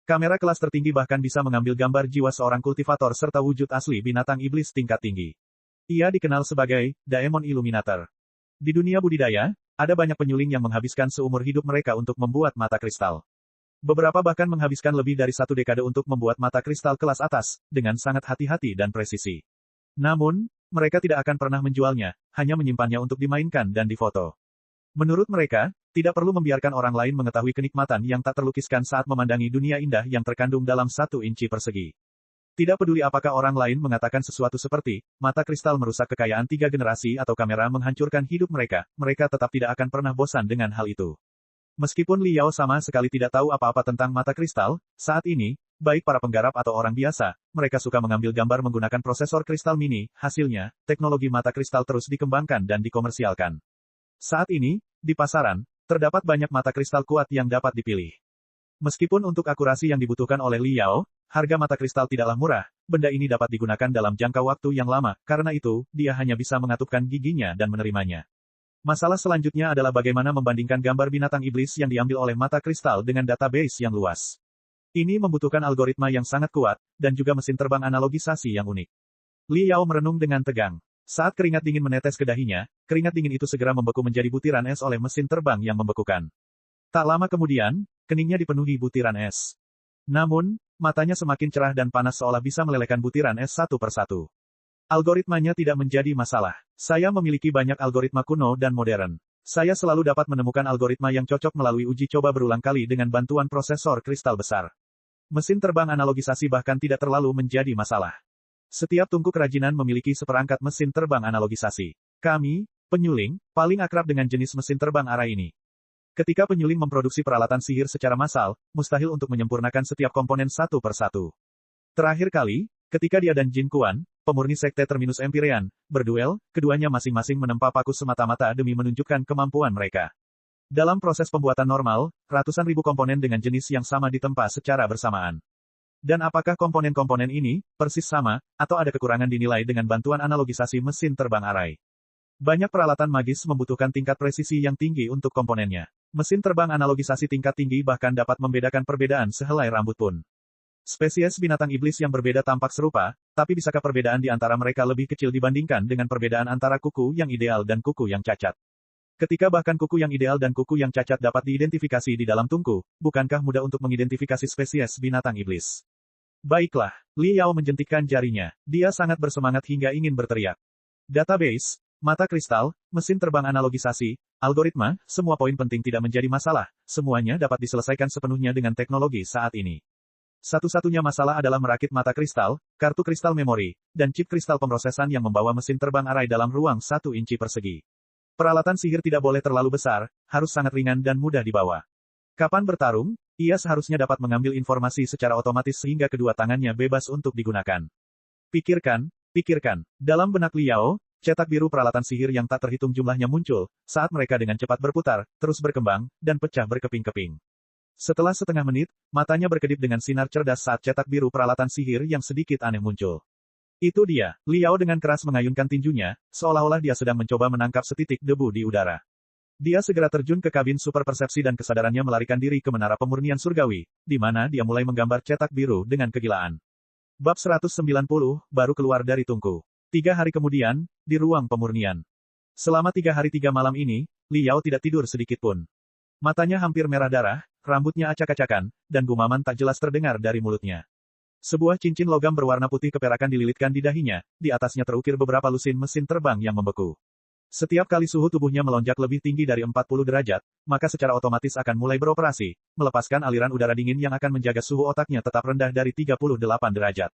Kamera kelas tertinggi bahkan bisa mengambil gambar jiwa seorang kultivator serta wujud asli binatang iblis tingkat tinggi. Ia dikenal sebagai Daemon Illuminator. Di dunia budidaya, ada banyak penyuling yang menghabiskan seumur hidup mereka untuk membuat mata kristal. Beberapa bahkan menghabiskan lebih dari 1 dekade untuk membuat mata kristal kelas atas, dengan sangat hati-hati dan presisi. Namun, mereka tidak akan pernah menjualnya, hanya menyimpannya untuk dimainkan dan difoto. Menurut mereka, tidak perlu membiarkan orang lain mengetahui kenikmatan yang tak terlukiskan saat memandangi dunia indah yang terkandung dalam 1 inci persegi. Tidak peduli apakah orang lain mengatakan sesuatu seperti, mata kristal merusak kekayaan 3 generasi atau kamera menghancurkan hidup mereka, mereka tetap tidak akan pernah bosan dengan hal itu. Meskipun Liao sama sekali tidak tahu apa-apa tentang mata kristal, saat ini, baik para penggarap atau orang biasa, mereka suka mengambil gambar menggunakan prosesor kristal mini, hasilnya, teknologi mata kristal terus dikembangkan dan dikomersialkan. Saat ini, di pasaran, terdapat banyak mata kristal kuat yang dapat dipilih. Meskipun untuk akurasi yang dibutuhkan oleh Liao, harga mata kristal tidaklah murah, benda ini dapat digunakan dalam jangka waktu yang lama, karena itu, dia hanya bisa mengatupkan giginya dan menerimanya. Masalah selanjutnya adalah bagaimana membandingkan gambar binatang iblis yang diambil oleh mata kristal dengan database yang luas. Ini membutuhkan algoritma yang sangat kuat, dan juga mesin terbang analogisasi yang unik. Liao merenung dengan tegang. Saat keringat dingin menetes ke dahinya, keringat dingin itu segera membeku menjadi butiran es oleh mesin terbang yang membekukan. Tak lama kemudian, keningnya dipenuhi butiran es. Namun, matanya semakin cerah dan panas seolah bisa melelehkan butiran es satu persatu. Algoritmanya tidak menjadi masalah. Saya memiliki banyak algoritma kuno dan modern. Saya selalu dapat menemukan algoritma yang cocok melalui uji coba berulang kali dengan bantuan prosesor kristal besar. Mesin terbang analogisasi bahkan tidak terlalu menjadi masalah. Setiap tungku kerajinan memiliki seperangkat mesin terbang analogisasi. Kami, penyuling, paling akrab dengan jenis mesin terbang arah ini. Ketika penyuling memproduksi peralatan sihir secara massal, mustahil untuk menyempurnakan setiap komponen satu persatu. Terakhir kali, ketika dia dan Jin Kuan, pemurni sekte Terminus Empyrean, berduel, keduanya masing-masing menempa paku semata-mata demi menunjukkan kemampuan mereka. Dalam proses pembuatan normal, ratusan ribu komponen dengan jenis yang sama ditempa secara bersamaan. Dan apakah komponen-komponen ini, persis sama, atau ada kekurangan dinilai dengan bantuan analogisasi mesin terbang arai? Banyak peralatan magis membutuhkan tingkat presisi yang tinggi untuk komponennya. Mesin terbang analogisasi tingkat tinggi bahkan dapat membedakan perbedaan sehelai rambut pun. Spesies binatang iblis yang berbeda tampak serupa, tapi bisakah perbedaan di antara mereka lebih kecil dibandingkan dengan perbedaan antara kuku yang ideal dan kuku yang cacat? Ketika bahkan kuku yang ideal dan kuku yang cacat dapat diidentifikasi di dalam tungku, bukankah mudah untuk mengidentifikasi spesies binatang iblis? Baiklah, Liao menjentikkan jarinya. Dia sangat bersemangat hingga ingin berteriak. Database, mata kristal, mesin terbang analogisasi, algoritma, semua poin penting tidak menjadi masalah. Semuanya dapat diselesaikan sepenuhnya dengan teknologi saat ini. Satu-satunya masalah adalah merakit mata kristal, kartu kristal memori, dan chip kristal pemrosesan yang membawa mesin terbang arai dalam ruang 1 inci persegi. Peralatan sihir tidak boleh terlalu besar, harus sangat ringan dan mudah dibawa. Kapan bertarung, ia seharusnya dapat mengambil informasi secara otomatis sehingga kedua tangannya bebas untuk digunakan. Pikirkan, pikirkan. Dalam benak Liao, cetak biru peralatan sihir yang tak terhitung jumlahnya muncul, saat mereka dengan cepat berputar, terus berkembang, dan pecah berkeping-keping. Setelah setengah menit, matanya berkedip dengan sinar cerdas saat cetak biru peralatan sihir yang sedikit aneh muncul. Itu dia, Liao dengan keras mengayunkan tinjunya, seolah-olah dia sedang mencoba menangkap setitik debu di udara. Dia segera terjun ke kabin super persepsi dan kesadarannya melarikan diri ke menara pemurnian surgawi, di mana dia mulai menggambar cetak biru dengan kegilaan. Bab 190, baru keluar dari tungku. 3 hari kemudian, di ruang pemurnian. Selama 3 hari 3 malam ini, Liao tidak tidur sedikit pun. Matanya hampir merah darah, rambutnya acak-acakan, dan gumaman tak jelas terdengar dari mulutnya. Sebuah cincin logam berwarna putih keperakan dililitkan di dahinya, di atasnya terukir beberapa lusin mesin terbang yang membeku. Setiap kali suhu tubuhnya melonjak lebih tinggi dari 40 derajat, maka secara otomatis akan mulai beroperasi, melepaskan aliran udara dingin yang akan menjaga suhu otaknya tetap rendah dari 38 derajat.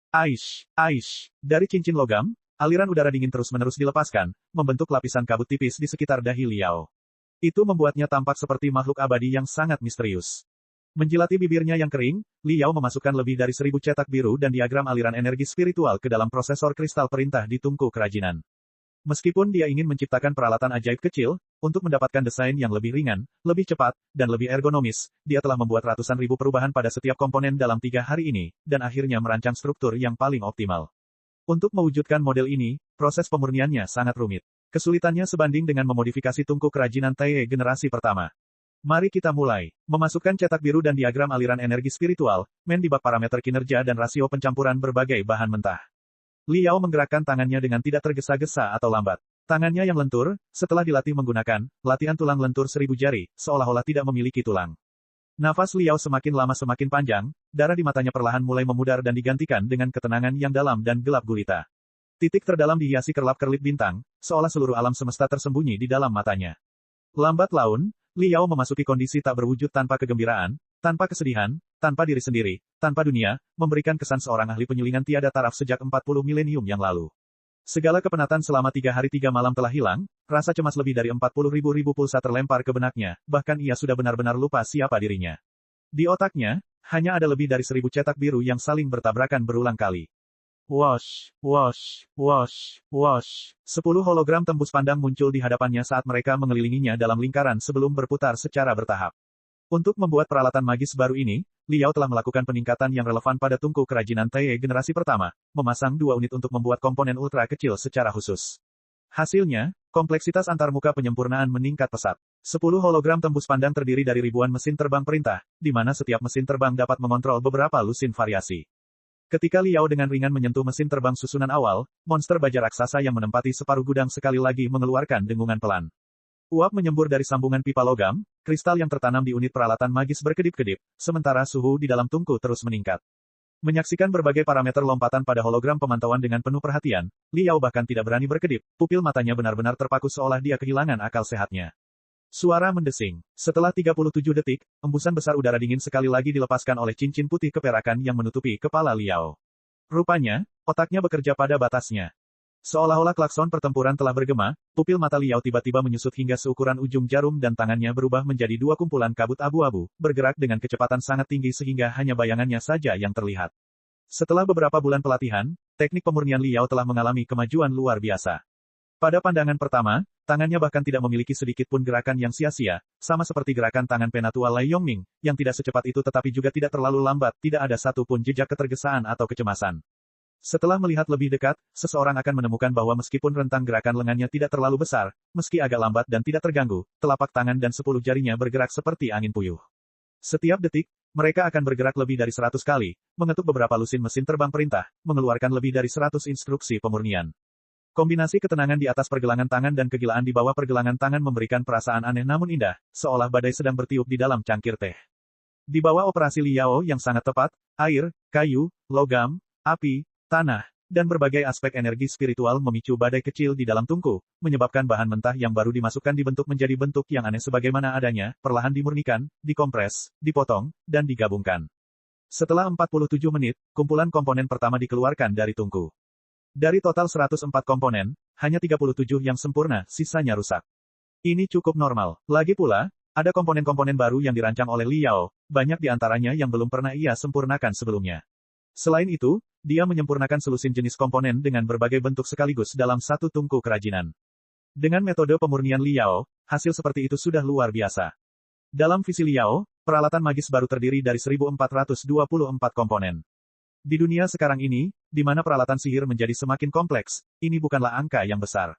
Aish, aish. Dari cincin logam, aliran udara dingin terus-menerus dilepaskan, membentuk lapisan kabut tipis di sekitar dahi Liao. Itu membuatnya tampak seperti makhluk abadi yang sangat misterius. Menjilati bibirnya yang kering, Liao memasukkan lebih dari 1000 cetak biru dan diagram aliran energi spiritual ke dalam prosesor kristal perintah di tungku kerajinan. Meskipun dia ingin menciptakan peralatan ajaib kecil, untuk mendapatkan desain yang lebih ringan, lebih cepat, dan lebih ergonomis, dia telah membuat ratusan ribu perubahan pada setiap komponen dalam 3 hari ini, dan akhirnya merancang struktur yang paling optimal. Untuk mewujudkan model ini, proses pemurniannya sangat rumit. Kesulitannya sebanding dengan memodifikasi tungku kerajinan Taie generasi pertama. Mari kita mulai. Memasukkan cetak biru dan diagram aliran energi spiritual, mendebak parameter kinerja dan rasio pencampuran berbagai bahan mentah. Liao menggerakkan tangannya dengan tidak tergesa-gesa atau lambat. Tangannya yang lentur, setelah dilatih menggunakan latihan tulang lentur 1000 jari, seolah-olah tidak memiliki tulang. Nafas Liao semakin lama semakin panjang, darah di matanya perlahan mulai memudar dan digantikan dengan ketenangan yang dalam dan gelap gulita. Titik terdalam dihiasi kerlap-kerlip bintang, seolah seluruh alam semesta tersembunyi di dalam matanya. Lambat laun, Liao memasuki kondisi tak berwujud tanpa kegembiraan, tanpa kesedihan, tanpa diri sendiri, tanpa dunia, memberikan kesan seorang ahli penyulingan tiada taraf sejak 40 milenium yang lalu. Segala kepenatan selama 3 hari 3 malam telah hilang, rasa cemas lebih dari 40.000 pulsa terlempar ke benaknya, bahkan ia sudah benar-benar lupa siapa dirinya. Di otaknya, hanya ada lebih dari 1000 cetak biru yang saling bertabrakan berulang kali. Wash, wash, wash, wash. 10 hologram tembus pandang muncul di hadapannya saat mereka mengelilinginya dalam lingkaran sebelum berputar secara bertahap. Untuk membuat peralatan magis baru ini, Liao telah melakukan peningkatan yang relevan pada tungku kerajinan Taie generasi pertama, memasang 2 unit untuk membuat komponen ultra kecil secara khusus. Hasilnya, kompleksitas antarmuka penyempurnaan meningkat pesat. 10 hologram tembus pandang terdiri dari ribuan mesin terbang perintah, di mana setiap mesin terbang dapat mengontrol beberapa lusin variasi. Ketika Liao dengan ringan menyentuh mesin terbang susunan awal, monster baja raksasa yang menempati separuh gudang sekali lagi mengeluarkan dengungan pelan. Uap menyembur dari sambungan pipa logam, kristal yang tertanam di unit peralatan magis berkedip-kedip, sementara suhu di dalam tungku terus meningkat. Menyaksikan berbagai parameter lompatan pada hologram pemantauan dengan penuh perhatian, Liao bahkan tidak berani berkedip, pupil matanya benar-benar terpaku seolah dia kehilangan akal sehatnya. Suara mendesing. Setelah 37 detik, embusan besar udara dingin sekali lagi dilepaskan oleh cincin putih keperakan yang menutupi kepala Liao. Rupanya, otaknya bekerja pada batasnya. Seolah-olah klakson pertempuran telah bergema, pupil mata Liao tiba-tiba menyusut hingga seukuran ujung jarum dan tangannya berubah menjadi 2 kumpulan kabut abu-abu, bergerak dengan kecepatan sangat tinggi sehingga hanya bayangannya saja yang terlihat. Setelah beberapa bulan pelatihan, teknik pemurnian Liao telah mengalami kemajuan luar biasa. Pada pandangan pertama, tangannya bahkan tidak memiliki sedikit pun gerakan yang sia-sia, sama seperti gerakan tangan penatua Lai Yongming, yang tidak secepat itu tetapi juga tidak terlalu lambat, tidak ada satu pun jejak ketergesaan atau kecemasan. Setelah melihat lebih dekat, seseorang akan menemukan bahwa meskipun rentang gerakan lengannya tidak terlalu besar, meski agak lambat dan tidak terganggu, telapak tangan dan 10 jarinya bergerak seperti angin puyuh. Setiap detik, mereka akan bergerak lebih dari 100 kali, mengetuk beberapa lusin mesin terbang perintah, mengeluarkan lebih dari 100 instruksi pemurnian. Kombinasi ketenangan di atas pergelangan tangan dan kegilaan di bawah pergelangan tangan memberikan perasaan aneh namun indah, seolah badai sedang bertiup di dalam cangkir teh. Di bawah operasi Liao yang sangat tepat, air, kayu, logam, api, tanah, dan berbagai aspek energi spiritual memicu badai kecil di dalam tungku, menyebabkan bahan mentah yang baru dimasukkan dibentuk menjadi bentuk yang aneh sebagaimana adanya, perlahan dimurnikan, dikompres, dipotong, dan digabungkan. Setelah 47 menit, kumpulan komponen pertama dikeluarkan dari tungku. Dari total 104 komponen, hanya 37 yang sempurna, sisanya rusak. Ini cukup normal. Lagi pula, ada komponen-komponen baru yang dirancang oleh Li Yao, banyak di antaranya yang belum pernah ia sempurnakan sebelumnya. Selain itu, dia menyempurnakan selusin jenis komponen dengan berbagai bentuk sekaligus dalam satu tungku kerajinan. Dengan metode pemurnian Li Yao, hasil seperti itu sudah luar biasa. Dalam visi Li Yao, peralatan magis baru terdiri dari 1424 komponen. Di dunia sekarang ini, di mana peralatan sihir menjadi semakin kompleks, ini bukanlah angka yang besar.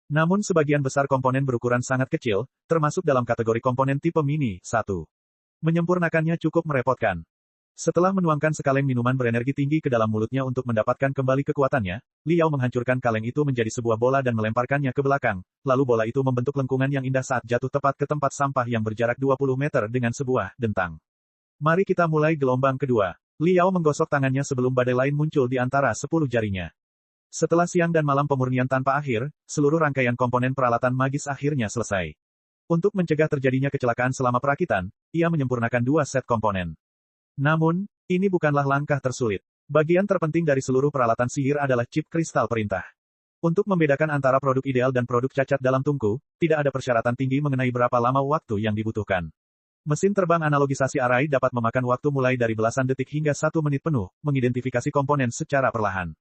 Namun sebagian besar komponen berukuran sangat kecil, termasuk dalam kategori komponen tipe mini 1. Menyempurnakannya cukup merepotkan. Setelah menuangkan sekaleng minuman berenergi tinggi ke dalam mulutnya untuk mendapatkan kembali kekuatannya, Li Yao menghancurkan kaleng itu menjadi sebuah bola dan melemparkannya ke belakang, lalu bola itu membentuk lengkungan yang indah saat jatuh tepat ke tempat sampah yang berjarak 20 meter dengan sebuah dentang. Mari kita mulai gelombang kedua. Li Yao menggosok tangannya sebelum badai lain muncul di antara 10 jarinya. Setelah siang dan malam pemurnian tanpa akhir, seluruh rangkaian komponen peralatan magis akhirnya selesai. Untuk mencegah terjadinya kecelakaan selama perakitan, ia menyempurnakan 2 set komponen. Namun, ini bukanlah langkah tersulit. Bagian terpenting dari seluruh peralatan sihir adalah chip kristal perintah. Untuk membedakan antara produk ideal dan produk cacat dalam tungku, tidak ada persyaratan tinggi mengenai berapa lama waktu yang dibutuhkan. Mesin terbang analogisasi array dapat memakan waktu mulai dari belasan detik hingga 1 menit penuh, mengidentifikasi komponen secara perlahan.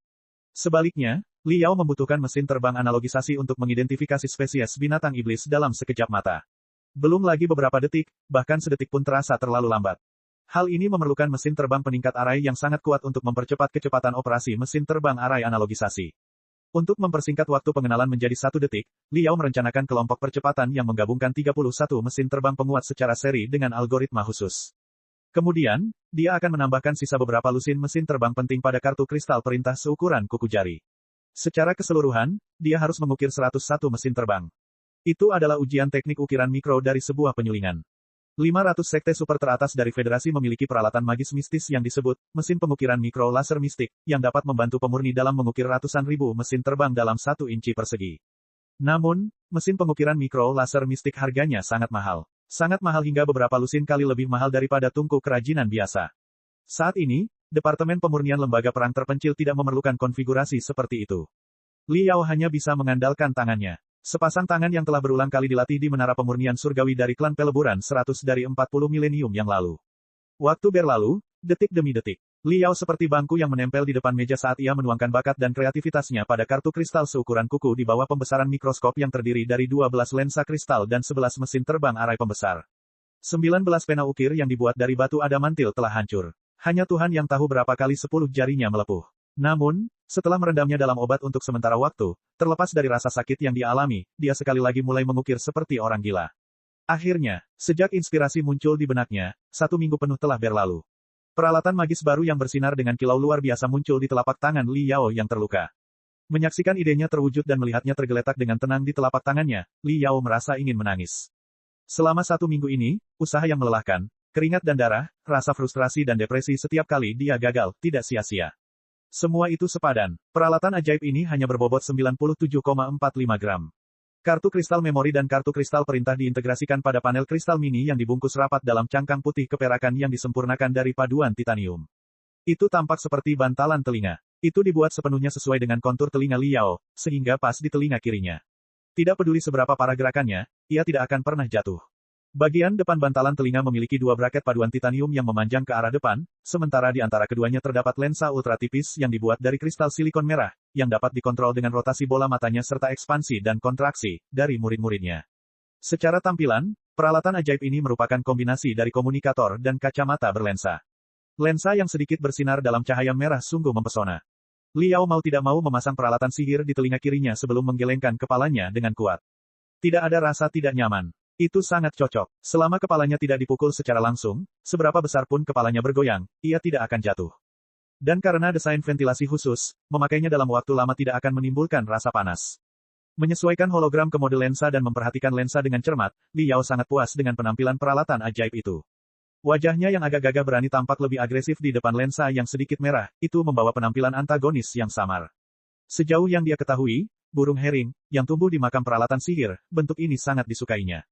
Sebaliknya, Li Yao membutuhkan mesin terbang analogisasi untuk mengidentifikasi spesies binatang iblis dalam sekejap mata. Belum lagi beberapa detik, bahkan sedetik pun terasa terlalu lambat. Hal ini memerlukan mesin terbang peningkat array yang sangat kuat untuk mempercepat kecepatan operasi mesin terbang array analogisasi. Untuk mempersingkat waktu pengenalan menjadi 1 detik, Li Yao merencanakan kelompok percepatan yang menggabungkan 31 mesin terbang penguat secara seri dengan algoritma khusus. Kemudian, dia akan menambahkan sisa beberapa lusin mesin terbang penting pada kartu kristal perintah seukuran kuku jari. Secara keseluruhan, dia harus mengukir 101 mesin terbang. Itu adalah ujian teknik ukiran mikro dari sebuah penyulingan. 500 sekte super teratas dari federasi memiliki peralatan magis mistis yang disebut mesin pengukiran mikro laser mistik, yang dapat membantu pemurni dalam mengukir ratusan ribu mesin terbang dalam 1 inci persegi. Namun, mesin pengukiran mikro laser mistik harganya sangat mahal. Sangat mahal hingga beberapa lusin kali lebih mahal daripada tungku kerajinan biasa. Saat ini, Departemen Pemurnian Lembaga Perang Terpencil tidak memerlukan konfigurasi seperti itu. Li Yao hanya bisa mengandalkan tangannya. Sepasang tangan yang telah berulang kali dilatih di Menara Pemurnian Surgawi dari klan Peleburan 100 dari 40 milenium yang lalu. Waktu berlalu, detik demi detik. Li Yao seperti bangku yang menempel di depan meja saat ia menuangkan bakat dan kreativitasnya pada kartu kristal seukuran kuku di bawah pembesaran mikroskop yang terdiri dari 12 lensa kristal dan 11 mesin terbang array pembesar. 19 pena ukir yang dibuat dari batu adamantil telah hancur. Hanya Tuhan yang tahu berapa kali 10 jarinya melepuh. Namun, setelah merendamnya dalam obat untuk sementara waktu, terlepas dari rasa sakit yang dia alami, dia sekali lagi mulai mengukir seperti orang gila. Akhirnya, sejak inspirasi muncul di benaknya, 1 minggu penuh telah berlalu. Peralatan magis baru yang bersinar dengan kilau luar biasa muncul di telapak tangan Li Yao yang terluka. Menyaksikan idenya terwujud dan melihatnya tergeletak dengan tenang di telapak tangannya, Li Yao merasa ingin menangis. Selama 1 minggu ini, usaha yang melelahkan, keringat dan darah, rasa frustrasi dan depresi setiap kali dia gagal, tidak sia-sia. Semua itu sepadan. Peralatan ajaib ini hanya berbobot 97,45 gram. Kartu kristal memori dan kartu kristal perintah diintegrasikan pada panel kristal mini yang dibungkus rapat dalam cangkang putih keperakan yang disempurnakan dari paduan titanium. Itu tampak seperti bantalan telinga. Itu dibuat sepenuhnya sesuai dengan kontur telinga Li Yao, sehingga pas di telinga kirinya. Tidak peduli seberapa parah gerakannya, ia tidak akan pernah jatuh. Bagian depan bantalan telinga memiliki 2 braket paduan titanium yang memanjang ke arah depan, sementara di antara keduanya terdapat lensa ultra tipis yang dibuat dari kristal silikon merah, yang dapat dikontrol dengan rotasi bola matanya serta ekspansi dan kontraksi dari murid-muridnya. Secara tampilan, peralatan ajaib ini merupakan kombinasi dari komunikator dan kacamata berlensa. Lensa yang sedikit bersinar dalam cahaya merah sungguh mempesona. Li Yao mau tidak mau memasang peralatan sihir di telinga kirinya sebelum menggelengkan kepalanya dengan kuat. Tidak ada rasa tidak nyaman. Itu sangat cocok. Selama kepalanya tidak dipukul secara langsung, seberapa besar pun kepalanya bergoyang, ia tidak akan jatuh. Dan karena desain ventilasi khusus, memakainya dalam waktu lama tidak akan menimbulkan rasa panas. Menyesuaikan hologram ke mode lensa dan memperhatikan lensa dengan cermat, Li Yao sangat puas dengan penampilan peralatan ajaib itu. Wajahnya yang agak gagah berani tampak lebih agresif di depan lensa yang sedikit merah, itu membawa penampilan antagonis yang samar. Sejauh yang dia ketahui, burung hering, yang tumbuh di makam peralatan sihir, bentuk ini sangat disukainya.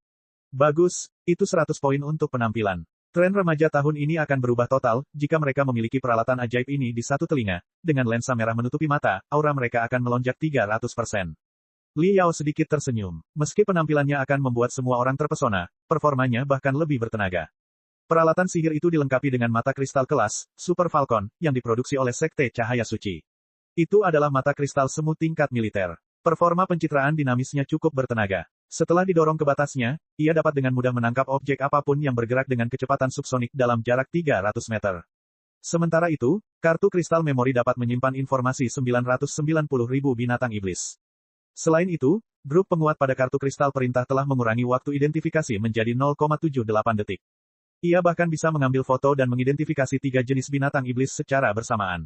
Bagus, itu 100 poin untuk penampilan. Tren remaja tahun ini akan berubah total, jika mereka memiliki peralatan ajaib ini di satu telinga, dengan lensa merah menutupi mata, aura mereka akan melonjak 300%. Li Yao sedikit tersenyum. Meski penampilannya akan membuat semua orang terpesona, performanya bahkan lebih bertenaga. Peralatan sihir itu dilengkapi dengan mata kristal kelas, Super Falcon, yang diproduksi oleh Sekte Cahaya Suci. Itu adalah mata kristal semu tingkat militer. Performa pencitraan dinamisnya cukup bertenaga. Setelah didorong ke batasnya, ia dapat dengan mudah menangkap objek apapun yang bergerak dengan kecepatan subsonik dalam jarak 300 meter. Sementara itu, kartu kristal memori dapat menyimpan informasi 990.000 binatang iblis. Selain itu, grup penguat pada kartu kristal perintah telah mengurangi waktu identifikasi menjadi 0,78 detik. Ia bahkan bisa mengambil foto dan mengidentifikasi 3 jenis binatang iblis secara bersamaan.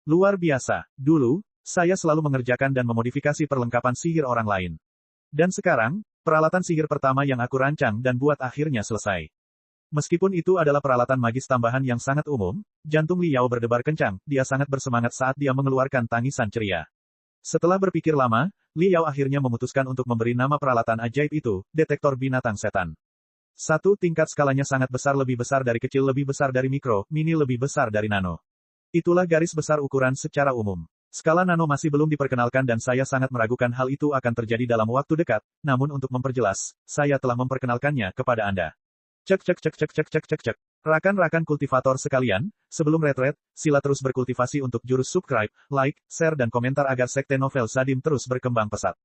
Luar biasa. Dulu, saya selalu mengerjakan dan memodifikasi perlengkapan sihir orang lain. Dan sekarang, peralatan sihir pertama yang aku rancang dan buat akhirnya selesai. Meskipun itu adalah peralatan magis tambahan yang sangat umum, jantung Li Yao berdebar kencang, dia sangat bersemangat saat dia mengeluarkan tangisan ceria. Setelah berpikir lama, Li Yao akhirnya memutuskan untuk memberi nama peralatan ajaib itu, detektor binatang setan. Satu tingkat skalanya sangat besar lebih besar dari kecil lebih besar dari mikro, mini lebih besar dari nano. Itulah garis besar ukuran secara umum. Skala nano masih belum diperkenalkan dan saya sangat meragukan hal itu akan terjadi dalam waktu dekat, namun untuk memperjelas, saya telah memperkenalkannya kepada Anda. Cek. Rakan-rakan kultivator sekalian, sebelum retret, sila terus berkultivasi untuk jurus subscribe, like, share dan komentar agar Sekte Novel Sadim terus berkembang pesat.